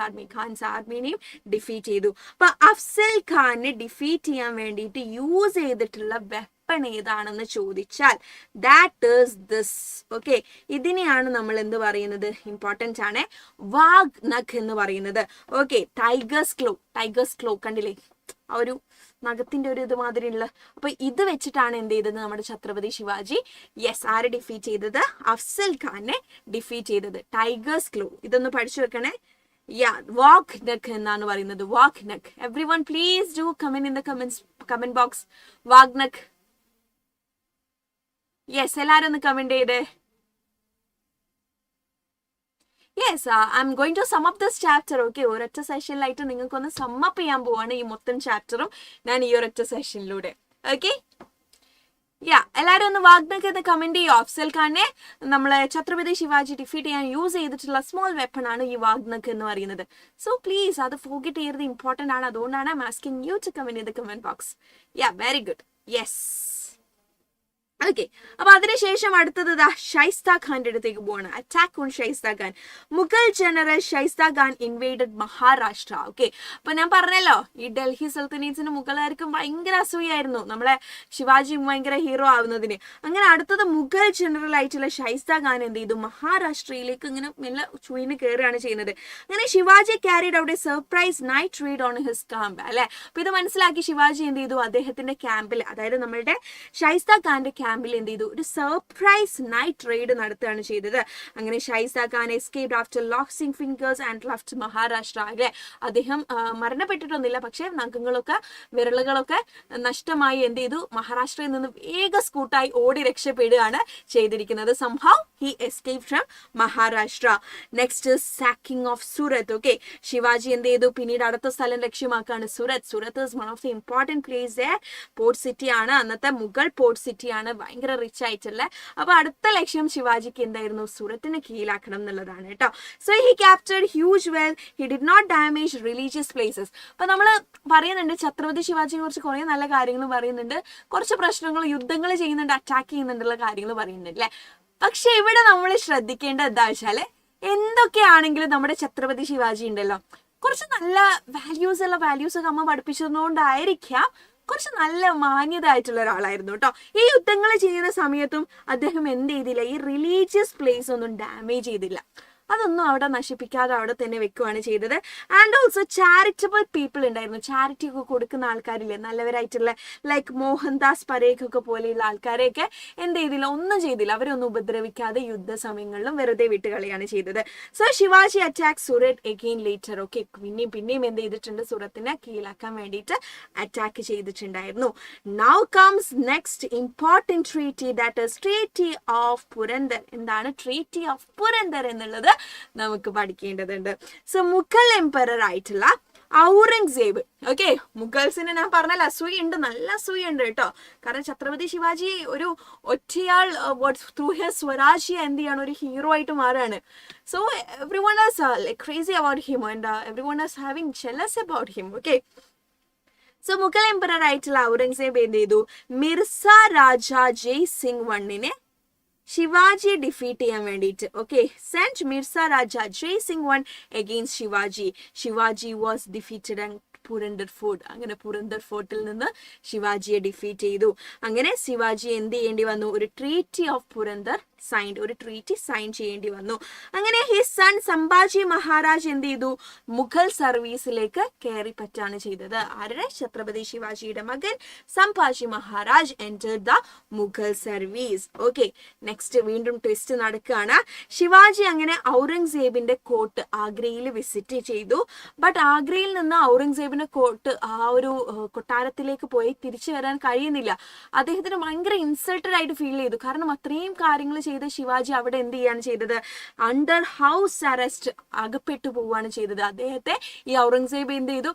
[SPEAKER 1] ആർമിനെയും ഡിഫീറ്റ് ചെയ്തു. അപ്പൊ അഫ്സൽ ഖാനെ ഡിഫീറ്റ് ചെയ്യാൻ വേണ്ടിയിട്ട് യൂസ് ചെയ്തിട്ടുള്ള വെപ്പൺ ഏതാണെന്ന് ചോദിച്ചാൽ ദാറ്റ് ഈസ് ദിസ്. ഓക്കെ, ഇതിനെയാണ് നമ്മൾ എന്ത് പറയുന്നത്? ഇമ്പോർട്ടൻറ്റ് ആണ്, വാഗ് നഖ് എന്ന് പറയുന്നത്. ഓക്കെ, ടൈഗേഴ്സ് ക്ലോ കണ്ടില്ലേ? ആ ഒരു നഖത്തിന്റെ ഒരു ഇത് മാതിരിയുള്ള. അപ്പൊ ഇത് വെച്ചിട്ടാണ് എന്ത് ചെയ്തത് നമ്മുടെ ഛത്രപതി ശിവാജി? യെസ്, ആരെ ഡിഫീറ്റ് ചെയ്തത്? അഫ്സൽ ഖാനെ ഡിഫീറ്റ് ചെയ്തത്. ടൈഗേഴ്സ് ക്ലോ, ഇതൊന്ന് പഠിച്ചു വെക്കണേ. വാഗ് നഖ് എന്നാണ് പറയുന്നത്. Wagh nakh. Everyone please do comment in the comment box. Wagh nakh. Yes, എല്ലാരും ഒന്ന് കമന്റ് ചെയ്തേ. Yes, I am going to sum up this chapter. Okay, ഒരൊറ്റ സെഷനിലായിട്ട് നിങ്ങൾക്കൊന്ന് സം അപ്പ് ചെയ്യാൻ പോവാണ് ഈ മൊത്തം ചാപ്റ്ററും ഞാൻ ഈ ഒരൊറ്റ സെഷനിലൂടെ. ഓക്കെ, എല്ലാവരും ഒന്ന് വാഗ്നക്ക് എന്ന് കമന്റ് ചെയ്യോ. അഫ്സൽ ഖാനെ നമ്മളെ ഛത്രപതി ശിവാജി ഡിഫീറ്റ് ചെയ്യാൻ യൂസ് ചെയ്തിട്ടുള്ള സ്മോൾ വെപ്പൺ ആണ് ഈ വാഗ്നക്ക് എന്ന് പറയുന്നത്. സോ പ്ലീസ് അത് ഫോർഗെറ്റ് ചെയ്യരുത്, ഇമ്പോർട്ടന്റ് ആണ്. അതുകൊണ്ടാണ് I'm asking you to comment in the comment box. Very good. Yes, okay. അപ്പൊ അതിനുശേഷം അടുത്തത് ഷൈസ്ത ഖാന്റെ അടുത്തേക്ക് പോവാണ്. Attack on Shaista Khan. Mughal general Shaista Khan invaded Maharashtra. Okay, അപ്പൊ ഞാൻ പറഞ്ഞല്ലോ ഈ ഡൽഹി സൽത്തനേറ്റ്സിന് മുഗളാർക്കും ഭയങ്കര അസൂയായിരുന്നു നമ്മളെ ശിവാജി ഭയങ്കര ഹീറോ ആവുന്നതിന്. അങ്ങനെ അടുത്തത് മുഗൾ ജനറൽ ആയിട്ടുള്ള ഷൈസ്ത ഖാൻ എന്ത് ചെയ്തു? മഹാരാഷ്ട്രയിലേക്ക് ഇങ്ങനെ മെല്ലെ ചുയിന് കയറുകയാണ് ചെയ്യുന്നത്. അങ്ങനെ Shivaji carried out A surprise night raid on his camp അല്ലെ. അപ്പൊ ഇത് മനസ്സിലാക്കി ശിവാജി എന്ത് ചെയ്തു? അദ്ദേഹത്തിന്റെ ക്യാമ്പിൽ, അതായത് നമ്മളുടെ ഷൈസ്ത ഖാന്റെ ക്യാമ്പിൽ എന്ത് ചെയ്തു? ഒരു സർപ്രൈസ് നൈറ്റ് റെയ്ഡ് നടത്തുകയാണ് ചെയ്തത്. അങ്ങനെ Shaista Khan escaped after losing fingers and left Maharashtra അല്ലെ. അദ്ദേഹം മരണപ്പെട്ടിട്ടൊന്നുമില്ല, പക്ഷെ നഖങ്ങളൊക്കെ വിരലുകളൊക്കെ നഷ്ടമായി എന്ത് ചെയ്തു? മഹാരാഷ്ട്രയിൽ നിന്ന് വേഗ സ്കൂട്ടായി ഓടി രക്ഷപ്പെടുകയാണ് ചെയ്തിരിക്കുന്നത്. Somehow he escaped from Maharashtra. Next sacking of Surat. Okay, Shivaji എന്ത് ചെയ്തു? പിന്നീട് അടുത്ത സ്ഥലം ലക്ഷ്യമാക്കാണ് Surat. Surat is one of the important place. Port city ആണ്, അന്നത്തെ മുഗൾ പോർട്ട് സിറ്റിയാണ്, ഭയങ്കര റിച്ച് ആയിട്ടുള്ള. അപ്പൊ അടുത്ത ലക്ഷ്യം ശിവാജിക്ക് എന്തായിരുന്നു? സൂറത്തിനെ കീഴാക്കണം എന്നുള്ളതാണ് കേട്ടോ. So he captured huge wealth. He did not damage religious places. അപ്പൊ നമ്മൾ പറയുന്നുണ്ട് ഛത്രപതി ശിവാജിയെ കുറിച്ച് കുറെ നല്ല കാര്യങ്ങൾ പറയുന്നുണ്ട്, കുറച്ച് പ്രശ്നങ്ങൾ, യുദ്ധങ്ങൾ ചെയ്യുന്നുണ്ട്, അറ്റാക്ക് ചെയ്യുന്നുണ്ടുള്ള കാര്യങ്ങൾ പറയുന്നുണ്ട് അല്ലെ. പക്ഷെ ഇവിടെ നമ്മൾ ശ്രദ്ധിക്കേണ്ടത് എന്താ വെച്ചാല് എന്തൊക്കെയാണെങ്കിലും നമ്മുടെ ഛത്രപതി ശിവാജി ഉണ്ടല്ലോ, കുറച്ച് നല്ല വാല്യൂസ് ഒക്കെ അമ്മ പഠിപ്പിച്ചതുകൊണ്ടായിരിക്കാം കുറച്ച് നല്ല മാന്യത ആയിട്ടുള്ള ഒരാളായിരുന്നു കേട്ടോ. ഈ യുദ്ധങ്ങൾ ചെയ്യുന്ന സമയത്തും അദ്ദേഹം എന്ത് ചെയ്തില്ല, ഈ റിലീജിയസ് പ്ലേസ് ഒന്നും ഡാമേജ് ചെയ്തില്ല. അതൊന്നും അവിടെ നശിപ്പിക്കാതെ അവിടെ തന്നെ വെക്കുകയാണ് ചെയ്തത്. ആൻഡ് ഓൾസോ ചാരിറ്റബിൾ പീപ്പിൾ ഉണ്ടായിരുന്നു, ചാരിറ്റി ഒക്കെ കൊടുക്കുന്ന ആൾക്കാരില്ലേ, നല്ലവരായിട്ടുള്ള ലൈക്ക് മോഹൻദാസ് പരേഖ് ഒക്കെ പോലെയുള്ള ആൾക്കാരെയൊക്കെ എന്ത് ചെയ്തില്ല, ഒന്നും ചെയ്തില്ല, അവരൊന്നും ഉപദ്രവിക്കാതെ യുദ്ധസമയങ്ങളിലും വെറുതെ വിട്ടുകളയാണ് ചെയ്തത്. So Shivaji attack Surat again later. Okay, പിന്നെയും എന്ത് ചെയ്തിട്ടുണ്ട്, സൂറത്തിനെ കീഴാക്കാൻ വേണ്ടിയിട്ട് അറ്റാക്ക് ചെയ്തിട്ടുണ്ടായിരുന്നു. Now comes next important treaty, that is treaty of Purandar. എന്താണ് ട്രീറ്റി ഓഫ് പുരന്ദർ എന്നുള്ളത് നമുക്ക് പഠിക്കേണ്ടതുണ്ട്. സോ മുഗൾ എംപറർ ആയിട്ടുള്ള ഔറംഗസേബ്, ഓക്കെ, മുഗൾസിന് ഞാൻ പറഞ്ഞാൽ അസൂയുണ്ട്, നല്ല അസൂയുണ്ട് കേട്ടോ. കാരണം ഛത്രപതി ശിവാജി ഒരു ഒറ്റയാൾ ത്രൂ ഹിസ് സ്വരാജ്യ എന്ത് ചെയ്യാണ്, ഒരു ഹീറോ ആയിട്ട് മാറുകയാണ്. So everyone is crazy about him and everyone is having jealous about him. Okay, so Mughal emperor ആയിട്ടുള്ള ഔറംഗസേബ് എന്ത് ചെയ്തു, മിർസ രാജ ജയ് സിംഗ് വണ്ണിനെ ശിവാജിയെ ഡിഫീറ്റ് ചെയ്യാൻ വേണ്ടിയിട്ട്, okay, sent Mirza Raja Jai Singh one against Shivaji. Shivaji was defeated and Purandar fort. അങ്ങനെ പുരന്ദർ ഫോർട്ടിൽ നിന്ന് ശിവാജിയെ ഡിഫീറ്റ് ചെയ്തു. അങ്ങനെ ശിവാജി എന്ത് ചെയ്യേണ്ടി വന്നു, ഒരു ട്രീറ്റി ഓഫ് പുരന്ദർ ഒരു ട്രീറ്റി സൈൻ ചെയ്യേണ്ടി വന്നു. അങ്ങനെ ഹിസ് സൺ സംഭാജി മഹാരാജ് എന്ത് ചെയ്തു, മുഗൾ സർവീസിലേക്ക് കയറി പറ്റാണ് ചെയ്തത്. ആരുടെ, ഛത്രപതി ശിവാജിയുടെ മകൻ Sambhaji Maharaj entered the Mughal service. Okay, next വീണ്ടും ട്വിസ്റ്റ് നടക്കുകയാണ്. ശിവാജി അങ്ങനെ ഔറംഗസേബിന്റെ കോർട്ട് ആഗ്രയിൽ വിസിറ്റ് ചെയ്തു. ബട്ട് ആഗ്രയിൽ നിന്ന് ഔറംഗസേബിന്റെ കോർട്ട് ആ ഒരു കൊട്ടാരത്തിലേക്ക് പോയി തിരിച്ചു വരാൻ കഴിയുന്നില്ല. അദ്ദേഹത്തിന് ഭയങ്കര ഇൻസൾട്ടഡ് ആയിട്ട് ഫീൽ ചെയ്തു. കാരണം അത്രയും കാര്യങ്ങൾ ചെയ്ത ശിവാജി അവിടെ എന്ത് ചെയ്യാണ് ചെയ്തത്, അണ്ടർ ഹൗസ് അറസ്റ്റ് അകപ്പെട്ടു പോവുകയാണ് ചെയ്തത്. അദ്ദേഹത്തെ ഈ ഔറംഗസേബ് എന്ത് ചെയ്തു,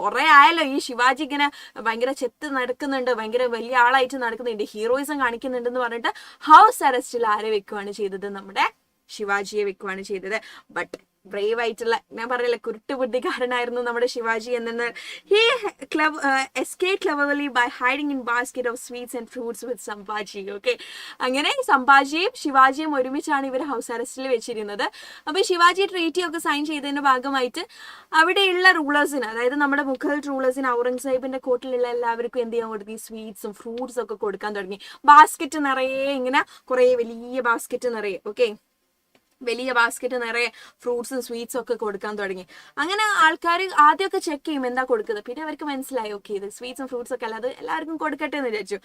[SPEAKER 1] കുറെ ആയല്ലോ ഈ ശിവാജി ഇങ്ങനെ ഭയങ്കര ചെത്ത് നടക്കുന്നുണ്ട്, ഭയങ്കര വലിയ ആളായിട്ട് നടക്കുന്നുണ്ട്, ഹീറോയിസം കാണിക്കുന്നുണ്ടെന്ന് പറഞ്ഞിട്ട് ഹൗസ് അറസ്റ്റിൽ ആരെ വെക്കുകയാണ് ചെയ്തത്, നമ്മുടെ ശിവാജിയെ വെക്കുകയാണ് ചെയ്തത്. ബട്ട് ബ്രേവ് ആയിട്ടുള്ള, ഞാൻ പറയല്ലേ കുരുട്ട് ബുദ്ധിക്കാരനായിരുന്നു നമ്മുടെ ശിവാജി എന്നു. He escape cleverly by hiding in basket of sweets and fruits with Sambhaji. Okay, അങ്ങനെ സംഭാജിയും ശിവാജിയും ഒരുമിച്ചാണ് ഇവർ ഹൗസ് അറസ്റ്റിൽ വെച്ചിരുന്നത്. അപ്പോൾ ശിവാജി ട്രീറ്റി ഒക്കെ സൈൻ ചെയ്തതിന്റെ ഭാഗമായിട്ട് അവിടെയുള്ള റൂളേഴ്സിന്, അതായത് നമ്മുടെ മുഗൾ റൂളേഴ്സിന് ഔറംഗസേബിന്റെ കോർട്ടിലുള്ള എല്ലാവർക്കും എന്ത് ചെയ്യാൻ കൊടുത്തു, സ്വീറ്റ്സും ഫ്രൂട്ട്സും ഒക്കെ കൊടുക്കാൻ തുടങ്ങി. ബാസ്ക്കറ്റ് നിറയെ, ഇങ്ങനെ കുറെ വലിയ ബാസ്ക്കറ്റ് നിറയെ, ഓക്കെ, വലിയ ബാസ്ക്കറ്റ് നിറയെ ഫ്രൂട്ട്സും സ്വീറ്റ്സും ഒക്കെ കൊടുക്കാൻ തുടങ്ങി. അങ്ങനെ ആൾക്കാർ ആദ്യമൊക്കെ ചെക്ക് ചെയ്യും എന്താ കൊടുക്കുന്നത്, പിന്നെ അവർക്ക് മനസ്സിലായി ഓക്കെ ഇത് സ്വീറ്റ്സും ഫ്രൂട്ട്സും ഒക്കെ അല്ല, അത് എല്ലാവർക്കും കൊടുക്കട്ടെ എന്ന് വിചാരിച്ചു.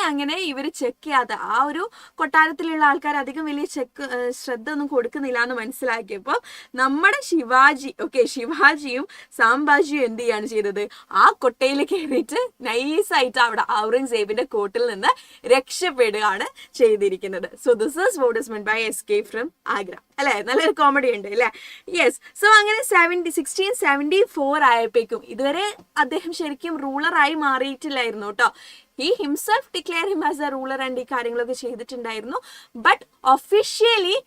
[SPEAKER 1] അങ്ങനെ ഇവർ ചെക്ക് ചെയ്യാതെ ആ ഒരു കൊട്ടാരത്തിലുള്ള ആൾക്കാർ അധികം വലിയ ശ്രദ്ധ ഒന്നും കൊടുക്കുന്നില്ല എന്ന് മനസ്സിലാക്കിയപ്പോൾ നമ്മുടെ ശിവാജിയും സാംഭാജിയും എന്ത് ചെയ്യാണ് ചെയ്തത്, ആ കൊട്ടയിൽ കയറിയിട്ട് നൈസായിട്ട് അവിടെ ഔറംഗസേബിന്റെ കോർട്ടിൽ നിന്ന് രക്ഷപ്പെടുകയാണ് ചെയ്തിരിക്കുന്നത്. So this is what is meant by escape from Agra. അല്ലെ, നല്ലൊരു കോമഡി ഉണ്ട് അല്ലെ. യെസ്, സോ അങ്ങനെ 1674 ആയപ്പോഴേക്കും ഇതുവരെ അദ്ദേഹം ശരിക്കും റൂളറായി മാറിയിട്ടില്ലായിരുന്നു കേട്ടോ. He himself declare him as a ruler and ഈ കാര്യങ്ങളൊക്കെ ചെയ്തിട്ടുണ്ടായിരുന്നു. ബട്ട് ഒഫീഷ്യലി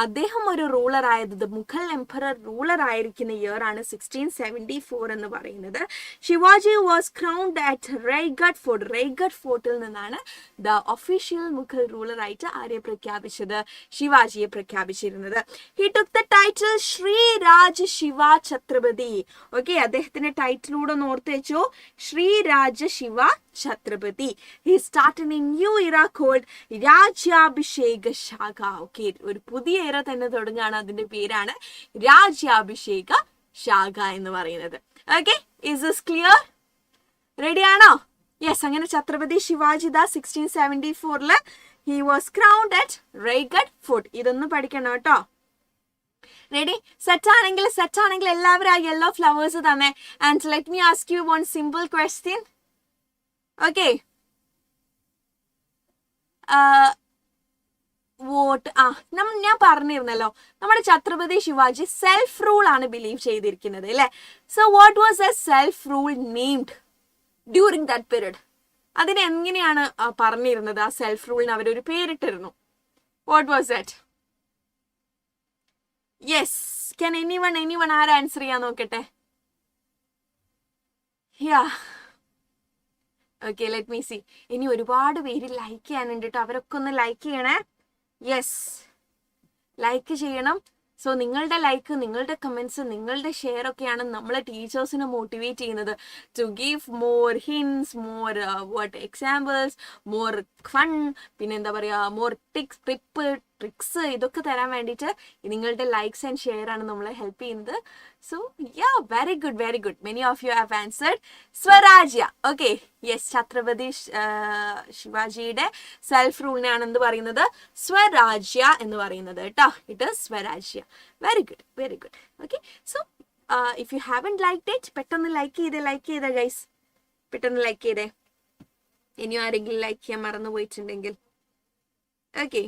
[SPEAKER 1] അദ്ദേഹം ഒരു റൂളർ ആയത്, മുഗൾ എംപറർ റൂളർ ആയിരിക്കുന്ന ഇയർ ആണ് 1674 എന്ന് പറയുന്നത്. Shivaji was crowned at Raigad fort. Raigad ഫോർട്ടിൽ നിന്നാണ് ദ ഒഫീഷ്യൽ മുഗൾ റൂളർ ആയിട്ട് ആരെ പ്രഖ്യാപിച്ചത്, ശിവാജിയെ പ്രഖ്യാപിച്ചിരുന്നത്. He took the title Shriraja Shiva Chhatrapati. Okay, അദ്ദേഹത്തിന്റെ ടൈറ്റിലൂടെ ഒന്ന് ഓർത്ത് വെച്ചോ, Shriraja Shiva Chhatrapati. He started a new era called രാജ്യാഭിഷേക ശാഖ. ഓക്കെ, ഒരു പുതിയ ഇറ തന്നെ തുടങ്ങുകയാണ്, അതിന്റെ പേരാണ് രാജ്യാഭിഷേക ശാഖ എന്ന് പറയുന്നത്. Okay, is this clear? Ready ആണോ? യെസ്, അങ്ങനെ Chhatrapati Shivaji 1674 he was crowned at Raigad fort. ഇതൊന്നും പഠിക്കണം കേട്ടോ. റെഡി? സെറ്റ് ആണെങ്കിൽ എല്ലാവരും ആ യെല്ലോ ഫ്ലവേഴ്സ് തന്നെ. And let me ask you one simple question. Okay, what ഞാൻ പറഞ്ഞിരുന്നല്ലോ, നമ്മുടെ ഛത്രപതി ശിവാജി സെൽഫ് റൂൾ ആണ് ബിലീവ് ചെയ്തിരിക്കുന്നത് അല്ലെ. So what was a self rule named during that period? അതിന് എങ്ങനെയാണ് പറഞ്ഞിരുന്നത്? ആ സെൽഫ് റൂളിന് അവരൊരു പേരിട്ടിരുന്നു. What was that? Yes, can anyone ആര് ആൻസർ ചെയ്യാൻ നോക്കട്ടെ? Yeah, okay, let me see. ഇനി ഒരുപാട് പേര് ലൈക്ക് ചെയ്യാനുണ്ട് കേട്ടോ, അവരൊക്കെ ഒന്ന് ലൈക്ക് ചെയ്യണേ. യെസ്, ലൈക്ക് ചെയ്യണം. സോ നിങ്ങളുടെ ലൈക്ക്, നിങ്ങളുടെ കമൻസ്, നിങ്ങളുടെ ഷെയർ ഒക്കെയാണ് നമ്മളെ ടീച്ചേഴ്സിനെ മോട്ടിവേറ്റ് ചെയ്യുന്നത് to give more hints, more examples, more fun, പിന്നെ എന്താ പറയുക, മോർ ട്രിക്സ് ഇതൊക്കെ തരാൻ വേണ്ടിയിട്ട് നിങ്ങളുടെ ലൈക്സ് ആൻഡ് ഷെയർ ആണ് നമ്മളെ ഹെൽപ്പ് ചെയ്യുന്നത്. So very good. Many of you have answered Swarajya. Okay, yes, Chhatrapati ശിവാജിയുടെ സെൽഫ് റൂളിനെയാണ് എന്ത് പറയുന്നത്, സ്വരാജ്യ എന്ന് പറയുന്നത് കേട്ടോ. It is Swarajya. Very good. Okay, so if you haven't liked it, പെട്ടെന്ന് ലൈക്ക് ചെയ്തേ ഗൈസ്, പെട്ടെന്ന് ലൈക്ക് ചെയ്തേ. ഇനി ആരെങ്കിലും ലൈക്ക് ചെയ്യാൻ മറന്നു പോയിട്ടുണ്ടെങ്കിൽ. Okay,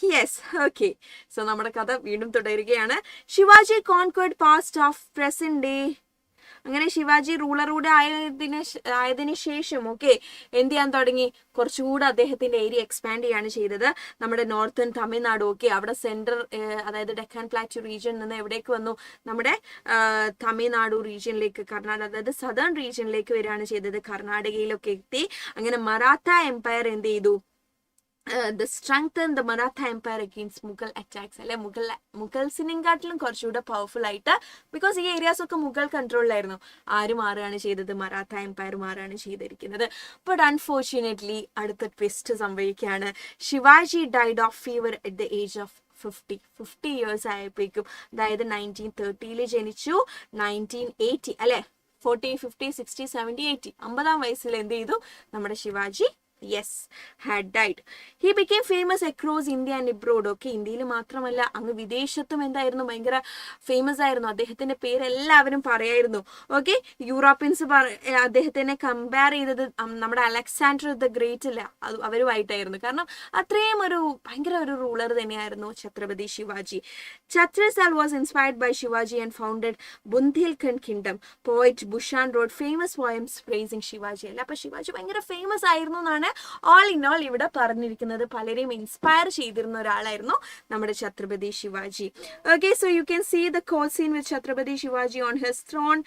[SPEAKER 1] yes, okay. സോ നമ്മുടെ കഥ വീണ്ടും തുടരുകയാണ്. Shivaji conquered parts of present day. അങ്ങനെ ശിവാജി റൂളറൂടെ ആയതിനു ശേഷം ഓക്കെ എന്ത് ചെയ്യാൻ തുടങ്ങി, കുറച്ചുകൂടെ അദ്ദേഹത്തിന്റെ ഏരിയ എക്സ്പാൻഡ് ചെയ്യാണ് ചെയ്തത്. നമ്മുടെ നോർത്തേൺ തമിഴ്നാട് ഓക്കെ അവിടെ സെൻട്രൽ അതായത് ഡെക്കാൻ പ്ലാറ്റു റീജിയനിൽ നിന്ന് എവിടേക്ക് വന്നു, നമ്മുടെ തമിഴ്നാടു റീജിയനിലേക്ക്, കർണാടക അതായത് സദേൺ റീജിയനിലേക്ക് വരികയാണ് ചെയ്തത്. കർണാടകയിലൊക്കെ എത്തി. അങ്ങനെ മറാത്ത എംപയർ എന്ത് ചെയ്തു, the strengthen the Maratha empire against Mughal attacks. അല്ലെ മുഗൾസിനെക്കാട്ടിലും കുറച്ചുകൂടെ പവർഫുൾ ആയിട്ട്, ബിക്കോസ് ഈ ഏരിയാസ് ഒക്കെ മുഗൾ കൺട്രോളിലായിരുന്നു. ആര് മാറുകയാണ് ചെയ്തത്, മറാത്ത എംപയർ മാറുകയാണ് ചെയ്തിരിക്കുന്നത്. ബട്ട് അൺഫോർച്ചുനേറ്റ്ലി അടുത്ത ട്വിസ്റ്റ് സംഭവിക്കുകയാണ്. Shivaji died of fever at the age of 50 years ആയപ്പോഴേക്കും, അതായത് 1930 ജനിച്ചു, 1980 അല്ലെ 40, 50, 60, 70, 80 50-ആം വയസ്സിൽ എന്ത് ചെയ്തു നമ്മുടെ Shivaji had died. He became famous across India and abroad. Okay, ഇന്ത്യയിൽ മാത്രമല്ല അങ്ങ് വിദേശത്തും എന്തായിരുന്നു, ഭയങ്കര ഫേമസ് ആയിരുന്നു. അദ്ദേഹത്തിന്റെ പേര് എല്ലാവരും പറയായിരുന്നു. ഓക്കെ, യൂറോപ്യൻസ് അദ്ദേഹത്തിനെ കമ്പയർ ചെയ്തത് നമ്മുടെ അലക്സാണ്ടർ ദ ഗ്രേറ്റ് ഇല്ല അവരുമായിട്ടായിരുന്നു. കാരണം അത്രയും ഭയങ്കര ഒരു റൂളർ തന്നെയായിരുന്നു Chhatrapati Shivaji. Chhattisgarh was inspired by Shivaji and founded Bundelkhand kingdom. Poet Bushan wrote famous poems praising Shivaji. അല്ല, അപ്പൊ ശിവാജി ഭയങ്കര ഫേമസ് ആയിരുന്നു എന്നാണ് ഓൾ ഇൻ ഓൾ ഇവിടെ പറഞ്ഞിരിക്കുന്നത്. പലരെയും ഇൻസ്പയർ ചെയ്തിരുന്ന ഒരാളായിരുന്നു നമ്മുടെ Chhatrapati Shivaji. Okay, so you can see the court scene with Chhatrapati Shivaji on his throne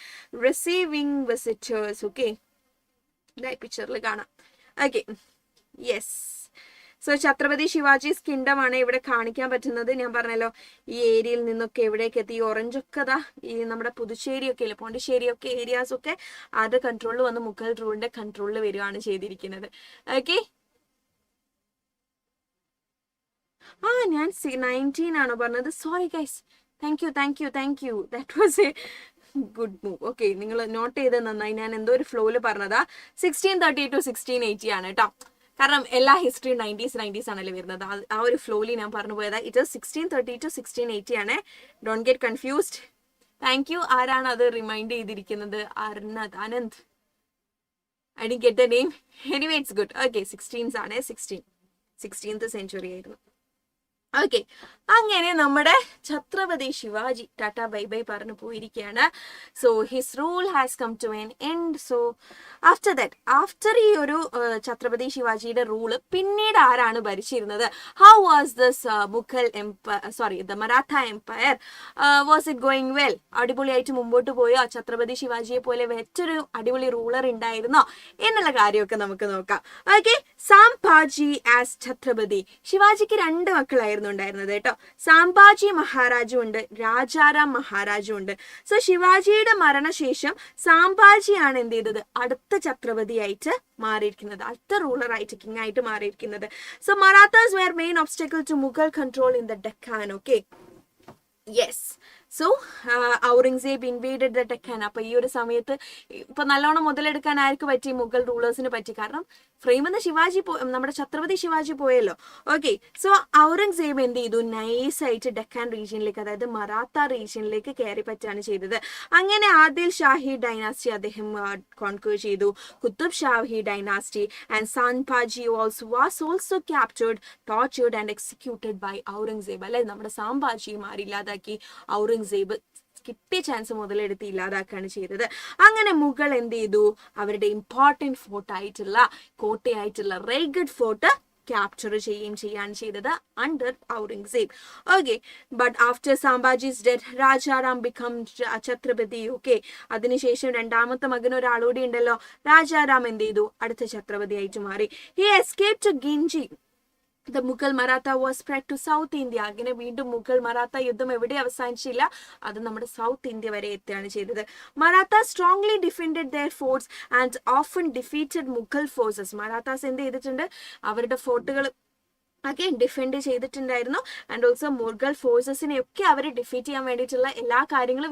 [SPEAKER 1] receiving visitors. Okay, ഇതായി പിക്ചറിൽ കാണാം. Okay, yes. So Chhatrapati Shivaji's kingdom ആണ് ഇവിടെ കാണിക്കാൻ പറ്റുന്നത്. ഞാൻ പറഞ്ഞല്ലോ ഈ ഏരിയയിൽ നിന്നൊക്കെ എവിടേക്ക് എത്തി. ഈ ഓറഞ്ചൊക്കെ ദാ ഈ നമ്മുടെ പുതുശ്ശേരിയൊക്കെ ഇല്ല, പോണ്ടിശ്ശേരിയൊക്കെ ഏരിയാസ് ഒക്കെ ആരുടെ കൺട്രോളിൽ വന്ന് മുഗൾ റൂളിന്റെ കൺട്രോളിൽ വരികയാണ് ചെയ്തിരിക്കുന്നത്. ഓക്കെ, ഞാൻ 19 ആണോ പറഞ്ഞത്, sorry guys. Thank you. That was A good move. Okay, നിങ്ങൾ നോട്ട് ചെയ്ത് നന്നായി. ഞാൻ എന്തോ ഒരു ഫ്ലോയിൽ പറഞ്ഞതാ. 1630 to 1680 ആണ് കേട്ടോ. കാരണം എല്ലാ ഹിസ്റ്ററിയും 90s ആണല്ലോ വരുന്നത്. ആ ഒരു ഫ്ലോയിൽ ഞാൻ പറഞ്ഞു പോയതാ. ഇറ്റ് ഈസ് 1630 to 1680 ആണ്. Don't get confused. Thank you. ആരാണ് അത് റിമൈൻഡ് ചെയ്തിരിക്കുന്നത്? Anand. I didn't get the name. Anyway it's good. Okay, 16s ആണ്. 16th സെഞ്ചുറി ആയിരുന്നു. ഓക്കെ, അങ്ങനെ നമ്മുടെ Chhatrapati Shivaji tata bye bye പറഞ്ഞു പോയിരിക്കുകയാണ്. So his rule has come to an end. So after ഈ ഒരു ഛത്രപതി ശിവാജിയുടെ റൂള് പിന്നീട് ആരാണ് ഭരിച്ചിരുന്നത്? How was this Mughal the Maratha empire, was it going well? അടിപൊളിയായിട്ട് മുമ്പോട്ട് പോയോ? ഛത്രപതി ശിവാജിയെ പോലെ മറ്റൊരു അടിപൊളി റൂളർ ഉണ്ടായിരുന്നോ എന്നുള്ള കാര്യമൊക്കെ നമുക്ക് നോക്കാം. Okay, Sambhaji as Chhatrapati. ശിവാജിക്ക് 2 മക്കളായിരുന്നു ഉണ്ടായിരുന്നത് കേട്ടോ. സാംഭാജി മഹാരാജും ഉണ്ട്, രാജാറാം മഹാരാജും ഉണ്ട്. സോ ശിവാജിയുടെ മരണശേഷം സാംഭാജിയാണ് എന്ത് ചെയ്തത്, അടുത്ത ഛത്രപതിയായിട്ട് മാറിയിരിക്കുന്നത്, അടുത്ത റൂളർ ആയിട്ട് കിങ് ആയിട്ട് മാറിയിരിക്കുന്നത്. So Marathas were main obstacle to Mughal control in the Deccan. Okay, yes. So Aurangzeb invaded the Deccan. അപ്പൊ ഈ ഒരു സമയത്ത് ഇപ്പൊ നല്ലോണം മുതലെടുക്കാൻ ആർക്ക് പറ്റി? മുഗൾ റൂളേഴ്സിന് പറ്റി. കാരണം ഫ്രെയിമെന്ന് നമ്മുടെ ഛത്രപതി ശിവാജി പോയല്ലോ. ഓക്കെ, സോ ഔറംഗസേബ് എന്ത് ചെയ്തു, നൈസായിട്ട് ഡെക്കാൻ റീജിയനിലേക്ക്, അതായത് മറാത്ത റീജിയനിലേക്ക് കയറി പറ്റാണ് ചെയ്തത്. അങ്ങനെ ആദിൽ ഷാഹി ഡൈനാസ്റ്റി അദ്ദേഹം കോൺക്വർ ചെയ്തു. Qutb Shahi dynasty and Sambhaji was also captured, tortured and executed by Aurangzeb. അല്ലെ, നമ്മുടെ സാംഭാജിമാർ ഇല്ലാതാക്കി ഔറംഗസേബ് കിട്ടിയ ചാൻസ് മുതലെടുത്ത് ഇല്ലാതാക്കുകയാണ് ചെയ്തത്. അങ്ങനെ മുഗൾ എന്ത് ചെയ്തു, അവരുടെ ഇമ്പോർട്ടൻറ്റ് ഫോർട്ടായിട്ടുള്ള കോട്ടയായിട്ടുള്ള റേഗഡ് ഫോർട്ട് ക്യാപ്ചർ ചെയ്യാണ് ചെയ്തത് under Aurangzeb. Okay, but after Sambhaji's death Rajaram become Chhatrapati. Okay, അതിനുശേഷം 2ാമത്തെ മകൻ ഒരാളൂടെ ഉണ്ടല്ലോ, രാജാറാം എന്ത് ചെയ്തു, അടുത്ത ഛത്രപതി ആയിട്ട് മാറി. He escaped to Gingee. The Mughal Maratha was spread to South India. അങ്ങനെ വീണ്ടും മുഗൾ മറാത്ത യുദ്ധം എവിടെ അവസാനിച്ചില്ല, അത് നമ്മുടെ സൗത്ത് ഇന്ത്യ വരെ എത്തുകയാണ് ചെയ്തത്. Maratha strongly defended their forts and often defeated Mughal forces. Marathas എന്ത് ചെയ്തിട്ടുണ്ട്, അവരുടെ ഫോർട്ടുകൾ അഗെയിൻ ഡിഫെൻഡ് ചെയ്തിട്ടുണ്ടായിരുന്നു. ആൻഡ് ഓൾസോ മുഗൾ ഫോഴ്സസിനെ ഒക്കെ അവർ ഡിഫീറ്റ് ചെയ്യാൻ വേണ്ടിയിട്ടുള്ള എല്ലാ കാര്യങ്ങളും